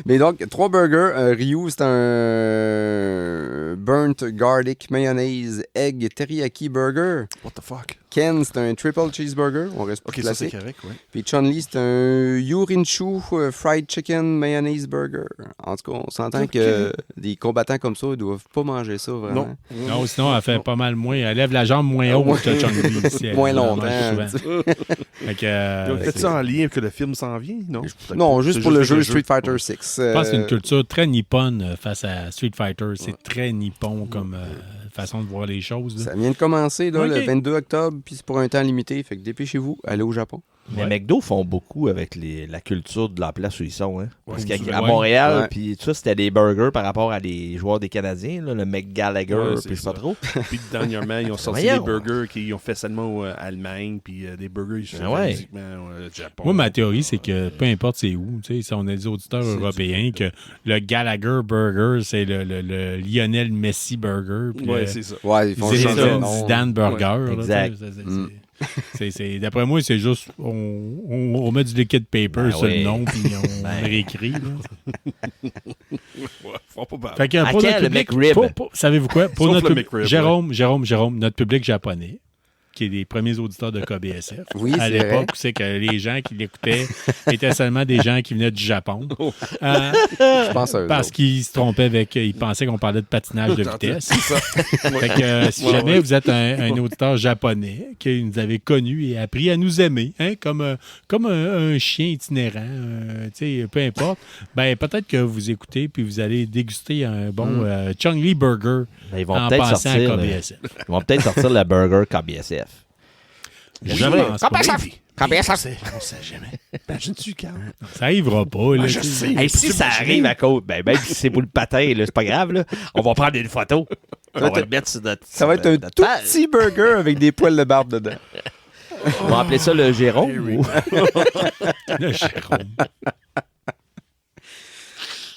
Mais donc, 3 burgers. Ryu, c'est un burnt garlic mayonnaise egg teriyaki burger. What the fuck? Ken, c'est un triple cheeseburger. On reste plus Ok, ça c'est classique. correct, ouais. Puis Chun-Li, c'est un Yurinshu fried chicken mayonnaise burger. En tout cas, on s'entend que des combattants comme ça, ils doivent pas manger ça, vraiment. Non, sinon, elle fait pas mal moins. Elle lève la jambe moins haut que Chun-Li. Si elle Moins la longtemps. mange souvent. Fait que, Donc, faites ça en lien que le film s'en vient, non? Non, juste pour le jeu le Street Fighter 6. je pense que c'est une culture très nippone face à Street Fighter. C'est très nippon comme façon de voir les choses. Là. Ça vient de commencer là, Ok. le 22 octobre, puis c'est pour un temps limité. Fait que dépêchez-vous, allez au Japon. Mais McDo font beaucoup avec la culture de la place où ils sont. Hein? Parce qu'à Ouais. Montréal, Ouais. puis tout ça, c'était des burgers par rapport à les joueurs des Canadiens, là, le McGallagher, Ouais, puis c'est je sais pas ça. trop. Puis dernièrement, ils ont sorti Voyons. des burgers qu'ils ont fait seulement en Allemagne, puis des burgers ils se font ouais. uniquement au Japon. Moi, ma théorie, c'est que peu importe c'est où, tu sais, si on a des auditeurs européens, que le Gallagher Burger, c'est le Lionel Messi Burger. Puis Ouais, le c'est ça. Ouais, ils font Zinedine changer le nom. Zidane Burger. là, exact. tu sais, d'après moi, c'est juste, on met du liquid paper sur le nom, puis on réécrit. Là. Ouais, fort probable. Fait que À pour quand notre le public, McRib? savez-vous quoi? Pour Sauf notre le public, McRib, Jérôme, notre public japonais, qui est des premiers auditeurs de KBSF. Oui, à c'est l'époque, vrai. où c'est que les gens qui l'écoutaient étaient seulement des gens qui venaient du Japon. Je pense à eux Parce autres. qu'ils se trompaient ils pensaient qu'on parlait de patinage de vitesse. C'est ça. Fait que si Ouais, jamais ouais. vous êtes un auditeur japonais qui nous avait connus et appris à nous aimer, hein, comme un chien itinérant, tu sais, peu importe, ben peut-être que vous écoutez puis vous allez déguster un bon Chung-Li Burger Ben, ils vont en peut-être pensant sortir. à KBSF. Ils vont peut-être sortir le burger KBSF. Je pense pas. On sait jamais. Imagine-tu, Carl? Ça arrivera pas. Là, je tu sais. Hey, si ça arrive à cause, ben même si c'est pour le patin, là, c'est pas grave, là, on va prendre une photo. On va le mettre sur notre. Ça va être un notre tout page. petit burger avec des poils de barbe dedans. On va appeler ça le Jérôme. ou- Le Jérôme.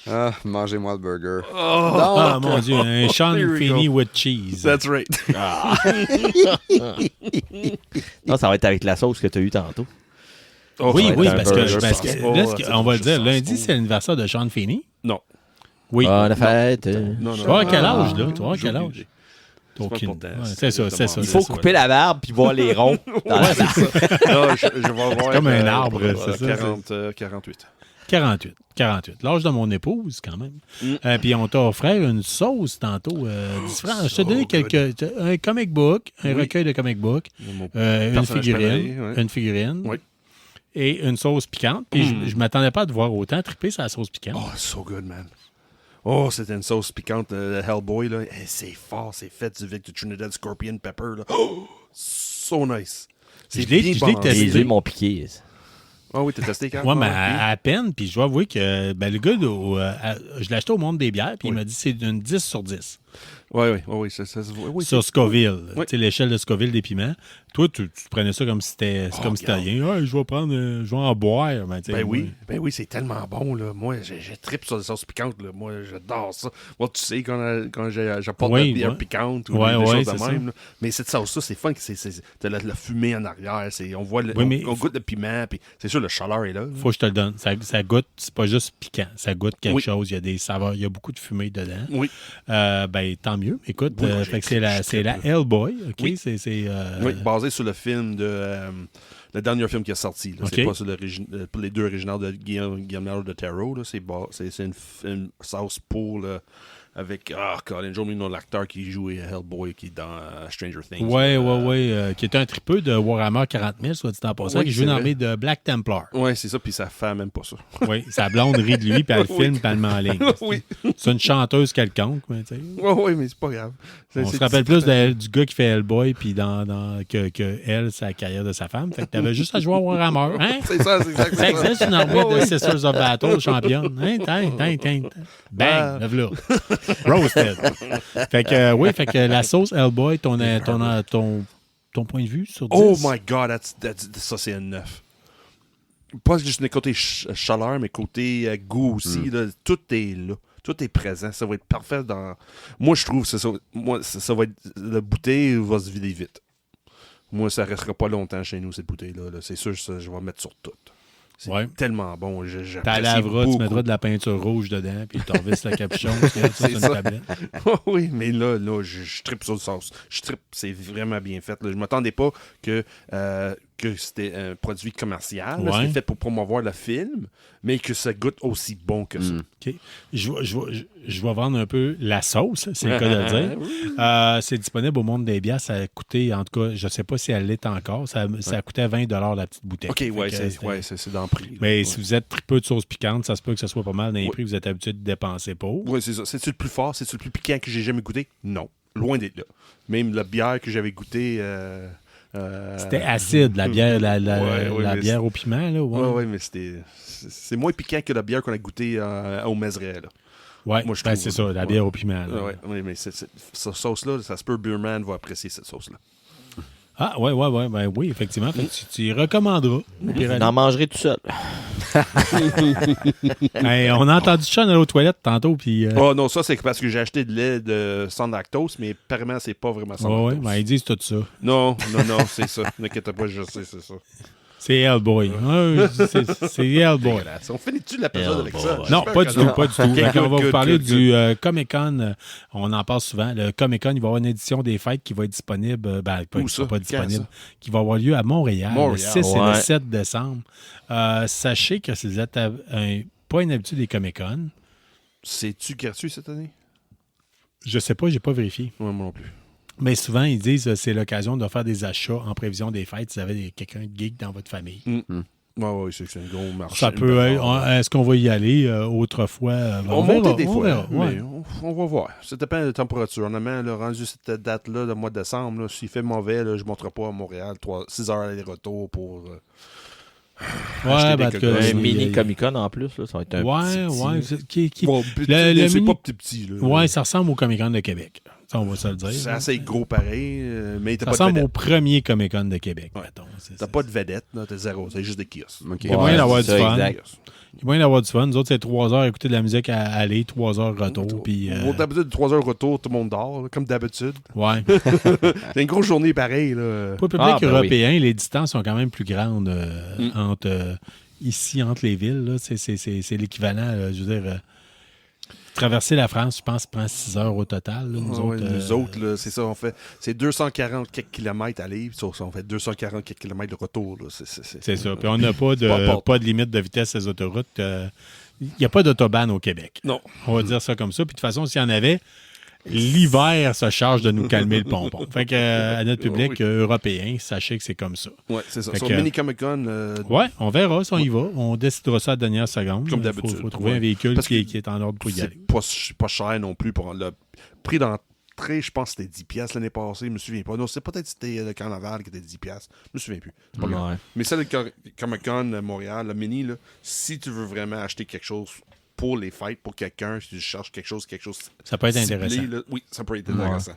Ah, mangez-moi le burger. Ah, mon Dieu, un Sean Here we Feeney go. with cheese. That's right. Non, ça va être avec la sauce que tu as eue tantôt. Oh, Oui, ça va oui, être un parce burger, que, je pense pas, là, ça on va le je dire, pense lundi, pas. c'est l'anniversaire de Sean Feeney. Non. Oui. Bonne fête. Non, Tu vas avoir quel âge, là? Ah, Tu vas avoir j'ai quel aucune âge? idée. T'as C'est pas aucune- important, ouais, c'est c'est ça, de c'est ça. Il faut c'est ça. couper la barbe puis voir les ronds dans la barbe. Non, je vais avoir... Comme un arbre, c'est ça, 48. 48. L'âge de mon épouse, quand même. Puis on t'a offert une sauce tantôt. 10 francs. Je t'ai donné un comic book, un recueil de comic book, une personnage figurine, préféré, ouais. une figurine Oui. et une sauce piquante. Puis je m'attendais pas à te voir autant triper sur la sauce piquante. Oh, so good, man. Oh, c'était une sauce piquante de Hellboy, là. Hey, c'est fort, c'est fait avec du Trinidad Scorpion Pepper, là. Oh, so nice. C'est Je l'ai bien testé. balancé. Les yeux m'ont piqué. Ah oui, t'as testé, Carl? Ouais, mais Ah, à peine. Puis je dois avouer que le gars, je l'ai acheté au Monde des bières, puis il m'a dit c'est d'une 10 sur 10. Oui, ça se voit. Oui, sur Scoville. Oui. Tu sais, l'échelle de Scoville des piments. Toi, tu prenais ça comme si c'était comme si c'était rien. Ah, je vais en boire. Ben, oui, c'est tellement bon. Là. Moi, je tripe sur les sauces piquantes. Là. Moi, j'adore ça. Moi, tu sais, quand j'apporte de la bière piquante ou des choses de même. Là. Mais cette sauce-là, c'est fun. T'as la fumée en arrière. On voit on goûte le piment. Puis c'est sûr, le chaleur est là. Faut que je te le donne. Ça goûte, c'est pas juste piquant. Ça goûte quelque chose. Il y a des saveurs. Il y a beaucoup de fumée dedans. Oui. Ben, tant mieux. Écoute, fait que c'est la Hellboy. OK? Oui. Oui, basé sur le film le dernier film qui est sorti. Là. Okay. C'est pas sur pour les deux originaux de Guillermo del Toro. Là. C'est une sauce pour avec Colin Joe, le nom de l'acteur qui joue Hellboy qui est dans Stranger Things. Oui. Qui était un tripeux de Warhammer 40 000, soit dit en passant, qui joue dans l'armée de Black Templar. Oui, c'est ça, puis sa femme même pas ça. Oui, sa blonde rit de lui, puis elle filme, puis elle le met en ligne. Oui. C'est une chanteuse quelconque, mais tu sais. Oui, mais c'est pas grave. On se rappelle plus du gars qui fait Hellboy, puis que elle, sa carrière de sa femme. Fait que t'avais juste à jouer à Warhammer. Hein? C'est ça, c'est exactement ça. Ça existe une armée de Sisters of Battle, championne. Hein? Bang, lève-là. Roasted. Fait que la sauce Hellboy, ton point de vue sur 10? Oh my God, ça c'est un 9. Pas juste le côté chaleur, mais côté goût aussi. Là, tout est là. Tout est présent. Ça va être parfait dans... Moi, je trouve que ça va être... La bouteille va se vider vite. Moi, ça restera pas longtemps chez nous, cette bouteille-là. Là. C'est sûr que je vais mettre sur tout. C'est tellement bon. T'as laveras, tu mettras de la peinture rouge dedans, puis tu revisses le capuchon. C'est une tablette. Oui, mais là je trippe sur le sauce. Je trippe, c'est vraiment bien fait. Là. Je m'attendais pas que c'était un produit commercial. Là, c'était fait pour promouvoir le film, mais que ça goûte aussi bon que ça. OK. Je vais vendre un peu la sauce, c'est le cas de le dire. C'est disponible au Monde des bières. Ça a coûté, en tout cas, je ne sais pas si elle l'est encore, ça coûtait 20 $ la petite bouteille. OK, c'est dans le prix. Là. Mais si vous êtes tripeux de sauce piquante, ça se peut que ce soit pas mal dans les prix que vous êtes habitué de dépenser pour. Oui, c'est ça. C'est-tu le plus fort? C'est-tu le plus piquant que j'ai jamais goûté? Non. Loin d'être là. Même la bière que j'avais goûtée... c'était acide, la bière, la bière au piment. Oui, mais c'est moins piquant que la bière qu'on a goûtée au Mézeray. Oui, c'est ça, la bière au piment. Oui, mais cette sauce-là, ça se peut, Beerman va apprécier cette sauce-là. Ah, oui, effectivement. Fait que tu y recommanderas. Vous en mangerez tout seul. Hey, on a entendu ça dans aux toilettes tantôt. Puis, Oh non, ça, c'est parce que j'ai acheté de lait sans lactose, mais apparemment, c'est pas vraiment sans lactose. Oui, ils disent tout ça. Non, c'est ça. N'inquiète pas, je sais, c'est ça. C'est Hellboy. C'est Hellboy. On finit-tu l'épisode avec ça? Non, pas du tout. On va vous parler du Comic-Con. On en parle souvent. Le Comic-Con, il va y avoir une édition des fêtes qui va être disponible. Pas disponible. Qui va avoir lieu à Montréal. Le 6 et le 7 décembre. Sachez que si vous êtes pas une habitude des Comic-Con. C'est-tu gratuit cette année? Je sais pas, j'ai pas vérifié. Ouais, moi non plus. Mais souvent, ils disent que c'est l'occasion de faire des achats en prévision des fêtes si vous avez quelqu'un de geek dans votre famille. Oui, c'est un gros marché. Ça peut être. Est-ce qu'on va y aller autrefois? On va monter des fois, verra, mais on va voir. Ça dépend de la température. Honnêtement, rendu cette date-là, le mois de décembre, s'il fait mauvais, je ne monterai pas à Montréal 6 heures aller-retour pour... un mini Comic-Con en plus, là, ça va être un petit. C'est pas petit. Oui, ça ressemble au Comic-Con de Québec. Ça, on va se le dire. C'est assez gros pareil, mais t'as ça pas de ressemble vedette. au premier Comic-Con de Québec, mettons. T'as pas de vedette, t'as zéro, c'est juste des kiosques. Il y a moyen d'avoir du fun. Exact. Il y a moyen d'avoir du fun. Nous autres, c'est 3 heures écouter de la musique à aller, 3 heures retour. Puis, d'habitude, 3 heures retour, tout le monde dort, là, comme d'habitude. Ouais. C'est une grosse journée pareille. Là. Pour le public européen, les distances sont quand même plus grandes entre les villes. Là. C'est l'équivalent, je veux dire... traverser la France, je pense, prend 6 heures au total. Là, nous autres, là, c'est ça, on fait... C'est 240 quelques kilomètres à aller, on fait 240 quelques kilomètres de retour. Là. C'est ça. Puis on n'a pas de limite de vitesse sur les autoroutes. Il n'y a pas d'autobahn au Québec. Non. On va dire ça comme ça. Puis de toute façon, s'il y en avait, l'hiver se charge de nous calmer le pompon. Fait que à notre public européen, sachez que c'est comme ça. Oui, c'est ça. Sur Mini Comic-Con... on verra si on y va. On décidera ça à la dernière seconde. Comme d'habitude. Il faut trouver un véhicule qui est en ordre pour y aller. C'est pas cher non plus pour le prix d'entrée, je pense que c'était 10$ l'année passée, je me souviens pas. Non, c'est peut-être c'était le carnaval qui était 10$. Je me souviens plus. C'est pas grave. Mais celle de Comic-Con Montréal, le Mini, là, si tu veux vraiment acheter quelque chose pour les fights, pour quelqu'un, si tu cherches quelque chose Ça peut être ciblé, intéressant. là, oui, ça peut être intéressant.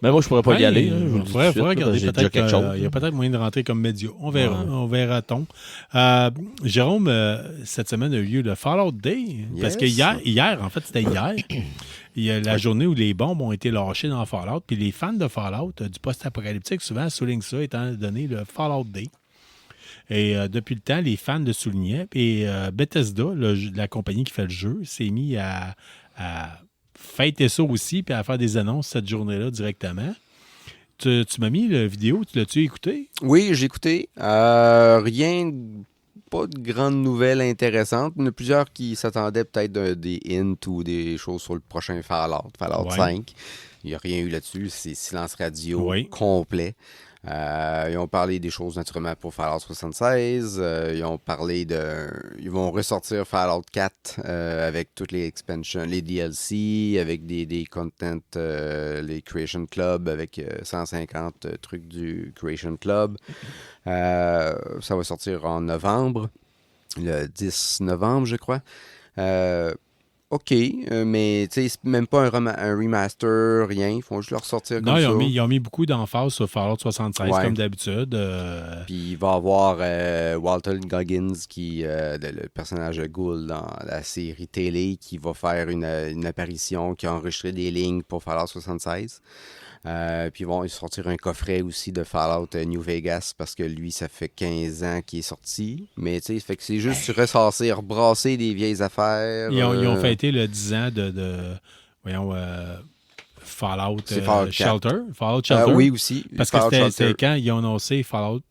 Mais moi, je pourrais pas y aller. Je vous le Il dis faudrait tout de suite, regarder. j'ai Peut-être déjà quelque chose. qu'il y a peut-être moyen de rentrer comme média. On verra. Ouais. On verra-t-on. Jérôme, cette semaine a eu lieu le Fallout Day. Parce que hier, en fait, c'était hier. Il y a la journée où les bombes ont été lâchées dans Fallout. Puis les fans de Fallout, du post-apocalyptique, souvent soulignent ça, étant donné le Fallout Day. Et depuis le temps, les fans le soulignaient. Et Bethesda, la compagnie qui fait le jeu, s'est mis à fêter ça aussi puis à faire des annonces cette journée-là directement. Tu m'as mis la vidéo, tu l'as-tu écouté? Oui, j'ai écouté. Rien, pas de grandes nouvelles intéressantes. Il y en a plusieurs qui s'attendaient peut-être des hints ou des choses sur le prochain Fallout 5. Il n'y a rien eu là-dessus. C'est silence radio complet. Ils ont parlé des choses naturellement pour Fallout 76. Ils ont parlé ils vont ressortir Fallout 4 avec toutes les expansions, les DLC, avec des content, les Creation Club, avec 150 trucs du Creation Club. Ça va sortir en novembre, le 10 novembre, je crois. OK, mais tu sais, c'est même pas un remaster, rien. Ils font juste le ressortir comme ça. Non, ils ont mis beaucoup d'emphase sur Fallout 76, comme d'habitude. Puis il va y avoir Walter Goggins, le personnage de Ghoul dans la série télé, qui va faire une apparition, qui a enregistré des lignes pour Fallout 76. Puis ils vont sortir un coffret aussi de Fallout New Vegas, parce que lui, ça fait 15 ans qu'il est sorti. Mais tu sais, fait que c'est juste ressasser, rebrasser des vieilles affaires. Ils ont fêté le 10 ans de Fallout Shelter. Fallout Shelter. Oui, aussi. Parce que c'était quand ils ont annoncé Fallout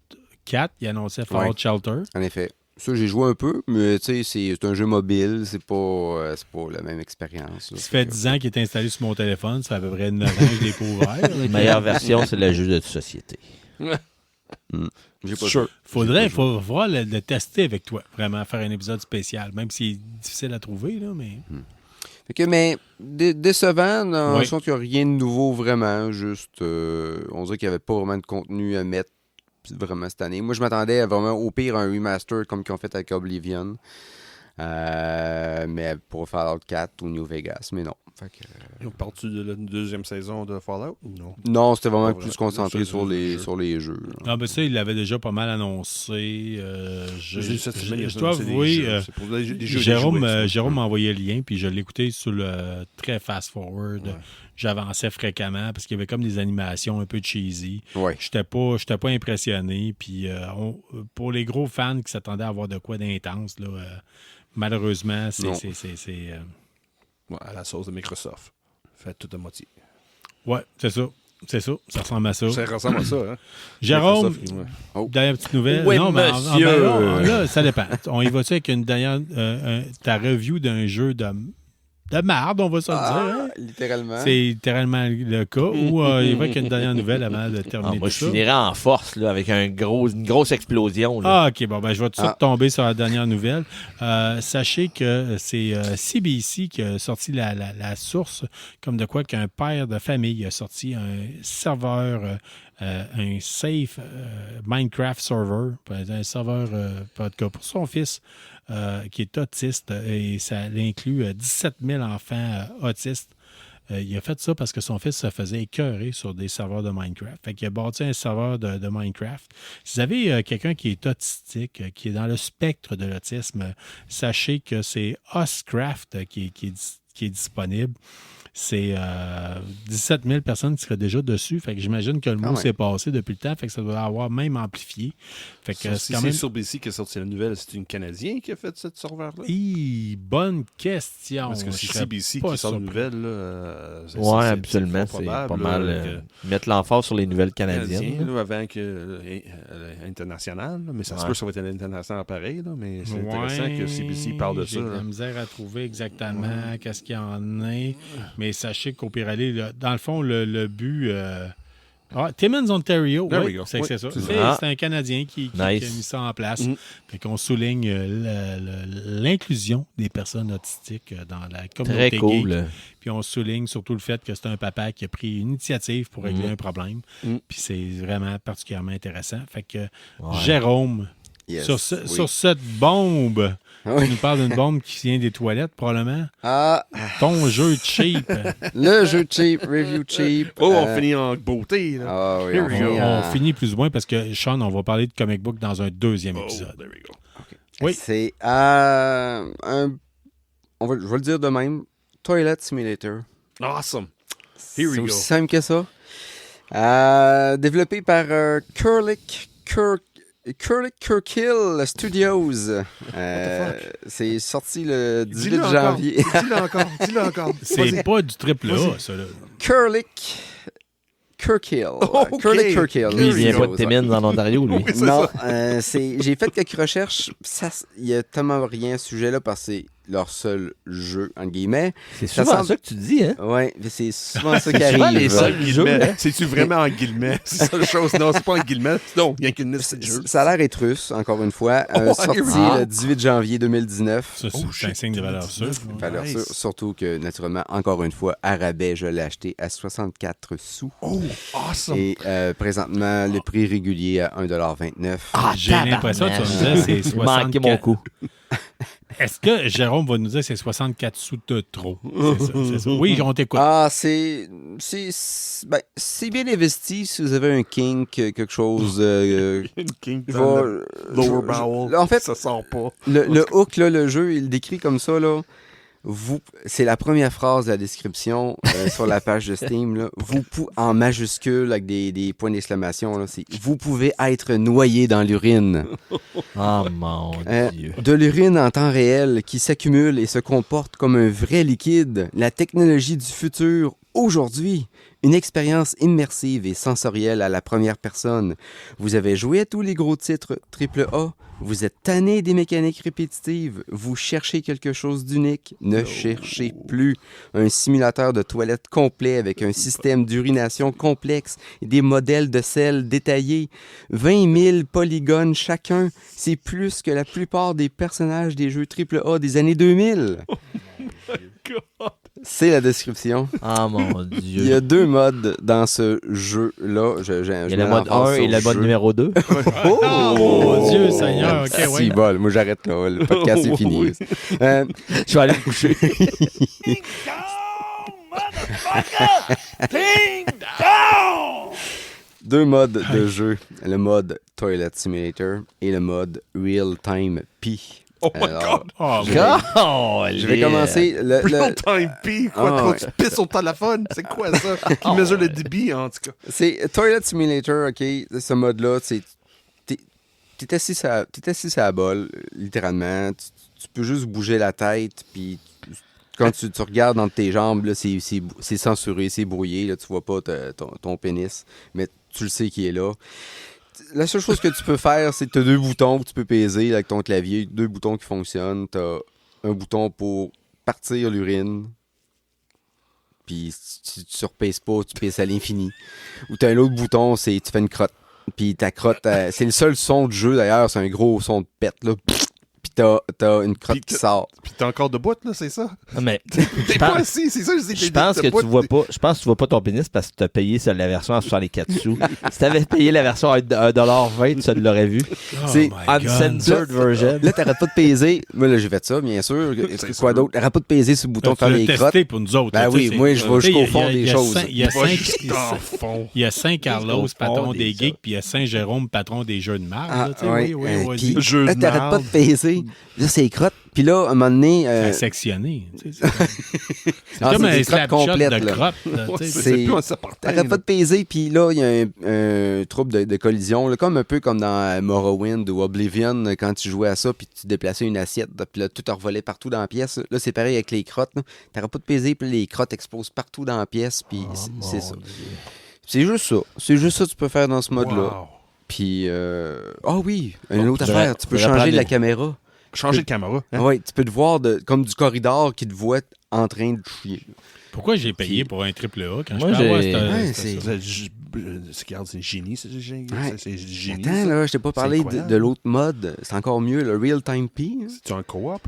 4, ils annonçaient Fallout Shelter. En effet. Ça, j'ai joué un peu, mais tu sais, c'est un jeu mobile, c'est pas la même expérience. Ça fait 10 ans qu'il est installé sur mon téléphone, ça fait à peu près 9 ans que je l'ai pas ouvert. La meilleure version, c'est le jeu de société. J'ai pas Faudrait le tester avec toi, vraiment, faire un épisode spécial, même si c'est difficile à trouver, là, mais... Mais décevant, dans le sens qu'il n'y a rien de nouveau vraiment, juste, on dirait qu'il n'y avait pas vraiment de contenu à mettre vraiment cette année. Moi, je m'attendais à vraiment au pire un remaster comme qu'ils ont fait avec Oblivion. Mais pour Fallout 4 ou New Vegas, mais non. On parle-tu de la deuxième saison de Fallout ou non? Non, c'était vraiment plus concentré sur les jeux. Ah ben ça, il l'avait déjà pas mal annoncé. Je dois avouer, Jérôme m'a envoyé le lien, puis je l'écoutais sur le très fast-forward. Ouais. J'avançais fréquemment parce qu'il y avait comme des animations un peu cheesy. Ouais. J'étais pas impressionné. Puis pour les gros fans qui s'attendaient à avoir de quoi d'intense, là, malheureusement, c'est à la sauce de Microsoft. Fait tout à moitié. Ouais, c'est ça. C'est ça. Ça ressemble à ça. Ça ressemble à ça, hein? Jérôme, dernière petite nouvelle. Oui, non, monsieur. Là, ça dépend. On y va-tu avec une dernière... ta review d'un jeu de marde, on va se le dire. Hein? Littéralement. C'est littéralement le cas. Ou il va qu'il y a une dernière nouvelle avant de terminer moi, tout je ça. finirais en force là, avec une grosse explosion. Là. Ah, OK. Bon, ben, je vais tout de suite tomber sur la dernière nouvelle. Sachez que c'est CBC qui a sorti la source, comme de quoi qu'un père de famille a sorti un serveur, un safe Minecraft server, un serveur pour son fils. Qui est autiste et ça inclut 17 000 enfants autistes. Il a fait ça parce que son fils se faisait écœurer sur des serveurs de Minecraft. Fait qu'il a bâti un serveur de Minecraft. Si vous avez quelqu'un qui est autistique, qui est dans le spectre de l'autisme, sachez que c'est Oscraft qui est disponible. C'est 17 000 personnes qui seraient déjà dessus. Fait que j'imagine que le mot s'est passé depuis le temps. Fait que ça doit avoir même amplifié. Fait que c'est quand même sur BC qui a sorti la nouvelle. C'est une Canadienne qui a fait ce serveur-là? Bonne question. Parce que c'est CBC qui sort une nouvelle. Oui, absolument. C'est pas mal mettre l'emphase sur les nouvelles canadiennes. Avant que international. Mais ça se peut que ça va être international pareil. Là, mais c'est intéressant que CBC parle de ça. J'ai de la misère à trouver exactement qu'est-ce qu'il y en a. Mais sachez qu'au pire aller, dans le fond, le but... Timmins, Ontario, c'est ça. C'est un Canadien qui a mis ça en place. Fait qu'on souligne l'inclusion des personnes autistiques dans la communauté Très cool. geek. Puis on souligne surtout le fait que c'est un papa qui a pris une initiative pour régler un problème. Puis c'est vraiment particulièrement intéressant. Fait que Jérôme, Yes, Sur cette bombe, Oui. tu nous parles d'une bombe qui vient des toilettes, probablement. Ah, Ton jeu cheap. le jeu cheap, review cheap. On finit en beauté. Là. Ah oui, Here on we finit go. en- On finit plus ou moins parce que, Sean, on va parler de comic book dans un deuxième épisode. There we go. Oui. C'est je vais le dire de même. Toilet Simulator. Awesome. C'est Here we aussi go. simple que ça. Développé par Curlick Kirkhill Studios. C'est sorti le 18 Dis-le janvier. Dis-le encore. C'est pas du triple A, ça, là. Curlick Kirkhill. Ok. Curlick Kirkhill. Lui, il vient Studios. pas de Timmins en Ontario, lui. Oui, c'est Non, ça. j'ai fait quelques recherches. Il y a tellement rien à ce sujet-là parce que c'est leur seul jeu, entre guillemets. C'est Ça souvent semble- ça que tu dis, hein? Ouais, mais c'est souvent ça qui souvent arrive. les seuls jeux. Guillemets. C'est-tu vraiment en guillemets? C'est ça la chose. Non, c'est pas en guillemets. Non, il y a qu'une liste de jeux. Ça a l'air être russe, encore une fois. Sorti le 18 janvier 2019. Ça, c'est un signe de valeur sûre. Valeur Nice. sûre, surtout que, naturellement, encore une fois, à rabais, je l'ai acheté à 64 sous. Oh, awesome. Et présentement, le prix régulier à 1,29 $. J'ai l'impression que tu vas nous dire c'est Il manquait mon 64. coup. Est-ce que Jérôme va nous dire que c'est 64 sous de trop? C'est ça. Oui, on t'écoute. Ah, c'est bien investi si vous avez un kink, quelque chose. Une king je dans vais- le lower je- bowel. en fait, ça sort pas. le hook, là, le jeu, il le décrit comme ça, là. C'est la première phrase de la description sur la page de Steam. Là. En majuscule avec des points d'exclamation. Là, c'est vous pouvez être noyé dans l'urine. Oh mon Dieu. De l'urine en temps réel qui s'accumule et se comporte comme un vrai liquide. La technologie du futur aujourd'hui. Une expérience immersive et sensorielle à la première personne. Vous avez joué à tous les gros titres AAA. Vous êtes tanné des mécaniques répétitives. Vous cherchez quelque chose d'unique. Ne cherchez plus. Un simulateur de toilette complet avec un système d'urination complexe et des modèles de sel détaillés. 20 000 polygones chacun. C'est plus que la plupart des personnages des jeux AAA des années 2000. C'est la description. Oh mon Il y a Dieu. 2 modes dans ce jeu-là. Il y a le mode 1 et le mode numéro 2. Oh, mon Dieu, Seigneur. OK, Si, ouais. bol, moi j'arrête là. Le podcast est fini. Je vais aller me coucher. 2 modes de jeu. Le mode Toilet Simulator et le mode Real Time P. Oh my Alors, God. Oh, je vais commencer. Real time P. Quoi, Ah, quand ouais. tu pisses au téléphone? C'est quoi ça? Qui mesure le débit, en tout cas? C'est Toilet Simulator, OK? Ce mode-là, t'es assis à la bol, littéralement. Tu peux juste bouger la tête, puis quand tu regardes dans tes jambes, là, c'est censuré, c'est brouillé. Là, tu vois pas ton pénis, mais tu le sais qu'il est là. La seule chose que tu peux faire, c'est que tu as 2 boutons que tu peux peser avec ton clavier. 2 boutons qui fonctionnent. Tu as un bouton pour partir l'urine. Puis si tu repèses pas, tu pisses à l'infini. Ou tu as un autre bouton, c'est tu fais une crotte. Puis ta crotte, c'est le seul son du jeu d'ailleurs, c'est un gros son de pète. Là. Puis t'as une crotte Puis qui sort. Puis t'es encore debout, là, c'est ça? Non, mais T'es je pas pense, assis, c'est ça? je pense que tu vois pas. Je pense que tu vois pas ton pénis parce que tu as payé la version à 64 sous. Si tu avais payé la version à 1,20 $, tu l'aurais vu. C'est Uncensored version. Là, t'arrêtes pas de peser. Moi, là, j'ai fait ça, bien sûr. Quoi d'autre? T'arrêtes pas de peser sur le bouton Tu faire l'as les testé crottes. pour nous autres. Ben là, oui, tu sais, moi, je vais tu sais, jusqu'au il y a- fond des choses. Il y a Va cinq- juste en fond. il y a Saint-Carlos, Jusqu'au fond patron des des geeks, ça. puis il y a Saint-Jérôme, patron des jeux de marde. Ah, là, tu sais, ouais. oui, vas-y. Puis Jeu là, de t'arrêtes pas marde. de peser. Là, c'est les crottes. Puis là, à un moment donné... À sectionner. tu sais, C'est Ah, comme c'est un des slap crottes shot complètes, de là. crotte. là, tu sais. c'est- C'est plus un sapin. T'arrêtes pas de peser, puis là, il y a un trouble de collision, là, comme un peu comme dans Morrowind ou Oblivion, quand tu jouais à ça, puis tu déplaçais une assiette, puis là, tout revolait partout dans la pièce. Là, c'est pareil avec les crottes. là. T'arrêtes pas de peser, puis les crottes explosent partout dans la pièce, puis c'est ça. C'est juste ça. C'est juste ça que tu peux faire dans ce mode-là. Wow. Puis, ah oui, une autre faudrait- affaire, tu peux faudrait changer prendre de la des- caméra. Changer de caméra. hein? Oui, tu peux te voir comme du corridor qui te voit en train de chier. Pourquoi j'ai payé pour un triple A quand Moi, je peux avoir j'ai- Ouais, cette- C'est génie, c'est génie. Ouais. C'est génie. Attends, là, je t'ai pas parlé incroyable. de l'autre mode. C'est encore mieux, le Real Time P. hein. C'est un co-op?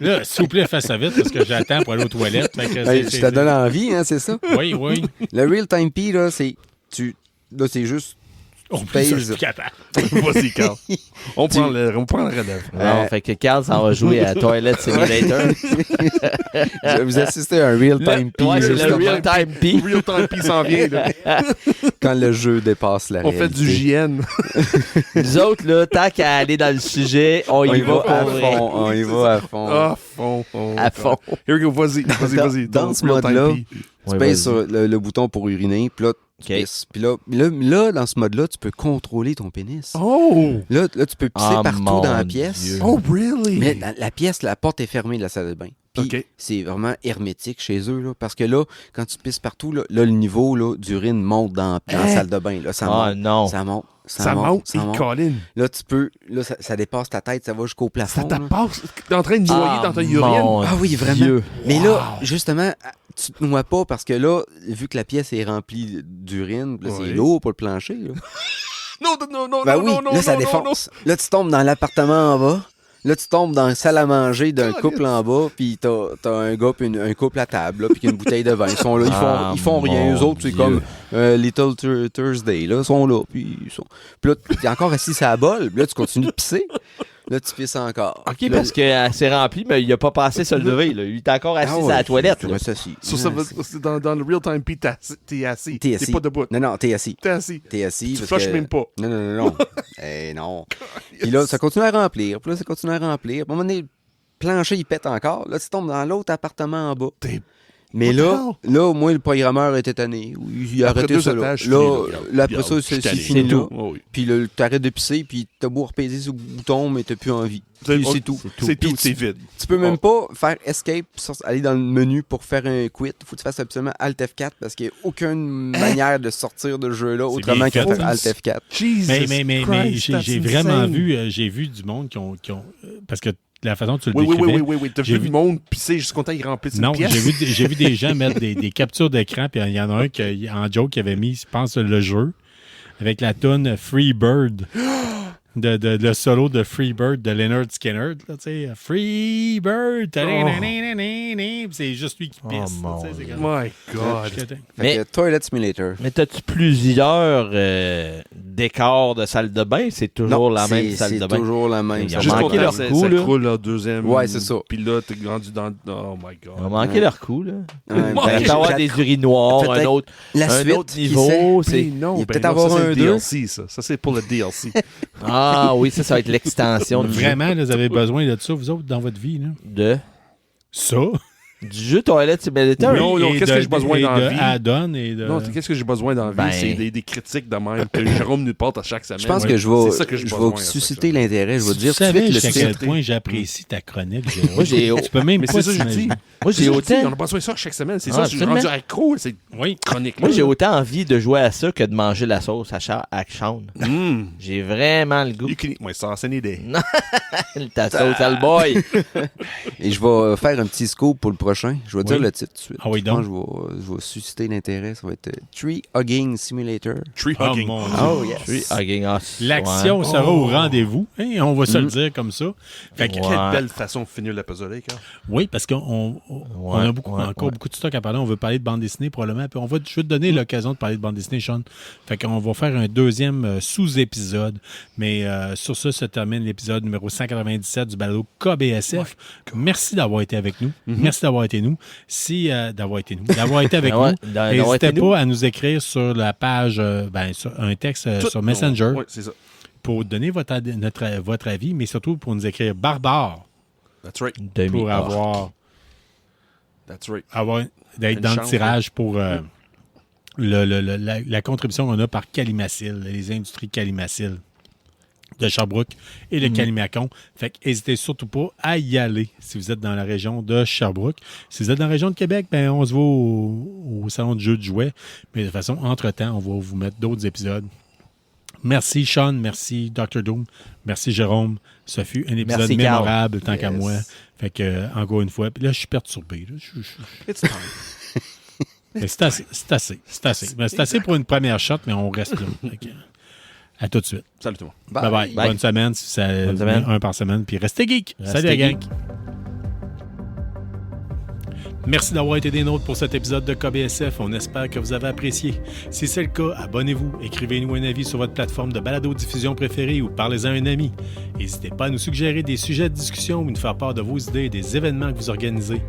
Là, s'il vous plaît, fais ça vite parce que j'attends pour aller aux toilettes. Fait que Ben, je te donne envie, hein, c'est ça? Oui, oui. Le Real Time P, là, c'est juste Oh, pèses- ça, je suis capable. Vas-y, Carl. On prend le relève. Non, fait que Carl s'en va jouer à Toilet Simulator. Vous assistez à un real-time P. Ouais, c'est le justement, real-time P. Real Time P s'en vient. Là. quand le jeu dépasse la On fait réalité. du JN. Nous autres, là, tant qu'à aller dans le sujet, on y va à pour vrai. fond. On y va à fond. À fond. À fond. Here we go, vas-y. Dans ce Real Time mode-là, P. Tu Ouais, pèses vas-y. sur le bouton pour uriner, puis là, tu Ok. pisses. Puis là, dans ce mode-là, tu peux contrôler ton pénis. Oh! Là, tu peux pisser Ah, partout mon dans la pièce. Dieu. Oh, really? Mais la pièce, la porte est fermée de la salle de bain. Puis OK. c'est vraiment hermétique chez eux, là, parce que là, quand tu pisses partout, là, le niveau là, d'urine monte dans la salle de bain. Là, ça Ah monte. non. Ça monte. Ça monte, ça monte. Colin. Là, tu peux. Là, ça dépasse ta tête, ça va jusqu'au Ça plafond. là. t'appasse. T'es en train de noyer dans ta urine. mon Ah oui, vraiment. Dieu. Mais là, justement, tu te noies pas parce que là, vu que la pièce est remplie d'urine, là, c'est Oui. lourd pour le plancher. Là. Non, Ben oui, non, là, ça non, défonce. Là, tu tombes dans l'appartement en bas. Là, tu tombes dans la salle à manger d'un Caliste. couple en bas, puis t'as un gars puis un couple à table, là, puis une bouteille de vin. Ils sont là, ils font rien. mon Eux autres, c'est Dieu. comme Little Thursday, là, ils sont là, puis ils sont... Puis là, t'es encore assis sur la bolle, puis là, tu continues de pisser. Là, tu pisses encore. OK, Puis là, parce qu'elle s'est remplie, mais il a pas passé se lever. Là. Il est encore assis ah ouais, à la toilette. Tu là. restes assis. So, ça veut- c'est dans le real time P, t'es assis. T'es assis. T'es pas debout. Non, t'es assis. T'es assis. T'es assis. Tu parce flushes que- même pas. Non. Eh non. Puis là, ça continue à remplir. Puis là, ça continue à remplir. Puis à un moment donné, le plancher, il pète encore. Là, tu tombes dans l'autre appartement en bas. T'es- Mais What the là, moi, le programmeur était tanné. Il a Après arrêté 2 ça là. étages, je Là, suis fini, là, après ça, c'est fini là. Oh, oui. Puis là, t'arrêtes de pisser, puis t'as beau repaiser sur le bouton, mais t'as plus envie. Puis c'est tout. C'est Puis tout, c'est vide. Tu peux même pas faire escape, aller dans le menu pour faire un quit. Faut que tu fasses absolument Alt F4 parce qu'il n'y a aucune manière de sortir de ce jeu-là autrement bien que fait. faire Alt F4. Jesus Mais Christ, that's j'ai vraiment insane. j'ai vu du monde qui ont parce que la façon dont tu le Oui, décrivais. oui. T'as J'ai vu vu- du monde pisser juste content qu'il remplisse une Non, pièce? j'ai vu des gens mettre des captures d'écran, puis il y en a un qui, en joke qui avait mis, je pense, le jeu, avec la tune Free Bird. Le solo de Free Bird de Leonard Skinner, là, tu sais, Free Bird, puis c'est juste lui qui pisse. Oh, là, tu sais, mon c'est Dieu. comme- My God. Fait Mais- que Toilet Simulator. Mais t'as-tu plusieurs décors de salle de bain? C'est toujours la même salle de bain. C'est toujours la même Ils ont salle Juste de manqué bain. leur ça coup, là. croule, là, deuxième. Ouais, c'est ça. Puis là, t'es rendu dans... Oh my God. Ils ont manqué leur coup, là. Ouais, Il va y avoir des urinoirs, Peut-être un autre La suite, autre qui niveau. sait? C'est... Ben non, Il va ben peut-être non, avoir ça, c'est un le 2. DLC, ça. Ça, c'est pour le DLC. Ah oui, ça va être l'extension du jeu. Vraiment, là, vous avez besoin de ça, vous autres, dans votre vie. Là. De... Ça. Du jeu Toilet Simulator? Non, et qu'est-ce que j'ai besoin et dans la de vie? add-on et de... Non, qu'est-ce que j'ai besoin dans la vie? Ben- C'est des critiques de même que Jérôme nous porte à chaque semaine. Je pense Ouais. que je vais, C'est ça que j'ai je besoin, vais à susciter chaque l'intérêt. Je vais Tu dire tout de savais suite le jusqu'à quel titre. point j'apprécie ta chronique, Jérôme. Moi, j'ai... Tu peux même Mais pas c'est ça que je dis. t'imaginer. Moi, j'ai On autant... a besoin de ça chaque semaine. C'est Ah, ça, je suis absolument. rendu accro à ces Oui. chroniques-là. Moi, j'ai autant envie de jouer à ça que de manger la sauce à Sean. Mm. J'ai vraiment le goût. You can eat my sauce any day. Ta sauce à le boy. Et je vais faire un petit scoop pour le prochain. Je vais dire Oui. le titre tout de suite. Ah oui, Je pense donc. que je vais susciter l'intérêt. Ça va être Tree Hugging Simulator. Tree Oh, hugging. mon Dieu. Oh, yes. Je suis hugging us. L'action Ouais. sera au rendez-vous. Hein, on va se le dire comme ça. Fait que, Ouais. Quelle belle façon de finir l'épisode, hein, Carl. oui, parce qu'on on a encore beaucoup de stock à parler. On veut parler de bande dessinée probablement. Puis je vais te donner l'occasion de parler de bande dessinée, Sean. Fait qu'on va faire un deuxième sous-épisode. Mais sur ça se termine l'épisode numéro 197 du balado KBSF. Merci d'avoir été avec nous. Merci d'avoir été nous. D'avoir été avec Ouais, nous. d'avoir été N'hésitez nous. pas à nous écrire sur la page, sur un texte sur Messenger Oui, c'est ça. pour donner votre avis, mais surtout pour nous écrire barbare That's right. pour avoir That's right. d'être Une dans le chance, tirage pour la contribution qu'on a par Calimacil, les industries Calimacil de Sherbrooke et de Calimacon. Fait que n'hésitez surtout pas à y aller si vous êtes dans la région de Sherbrooke. Si vous êtes dans la région de Québec, ben on se voit au salon de jeux de jouets. Mais de toute façon, entre-temps, on va vous mettre d'autres épisodes. Merci Sean, merci Dr. Doom, merci Jérôme. Ça fut un épisode Merci, Carl. mémorable tant qu'à Yes. moi. Fait que, encore une fois, puis là, je suis perturbé. Là. It's time. Mais c'est assez. Mais c'est assez pour une première shot, mais on reste là. Fait que, à tout de suite. Salut tout le monde. Bye bye. Bye. Bonne semaine. Bonne semaine. Un par semaine. Puis restez geek. Restez Salut la gang. geek. Merci d'avoir été des nôtres pour cet épisode de KBSF. On espère que vous avez apprécié. Si c'est le cas, abonnez-vous, écrivez-nous un avis sur votre plateforme de balado-diffusion préférée ou parlez-en à un ami. N'hésitez pas à nous suggérer des sujets de discussion ou nous faire part de vos idées et des événements que vous organisez.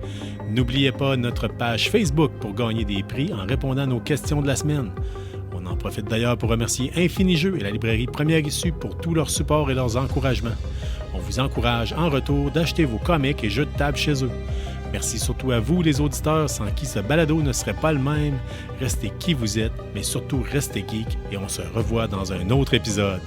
N'oubliez pas notre page Facebook pour gagner des prix en répondant à nos questions de la semaine. On en profite d'ailleurs pour remercier Infinijeux et la librairie Première Issue pour tout leur support et leurs encouragements. On vous encourage en retour d'acheter vos comics et jeux de table chez eux. Merci surtout à vous, les auditeurs, sans qui ce balado ne serait pas le même. Restez qui vous êtes, mais surtout restez geek et on se revoit dans un autre épisode.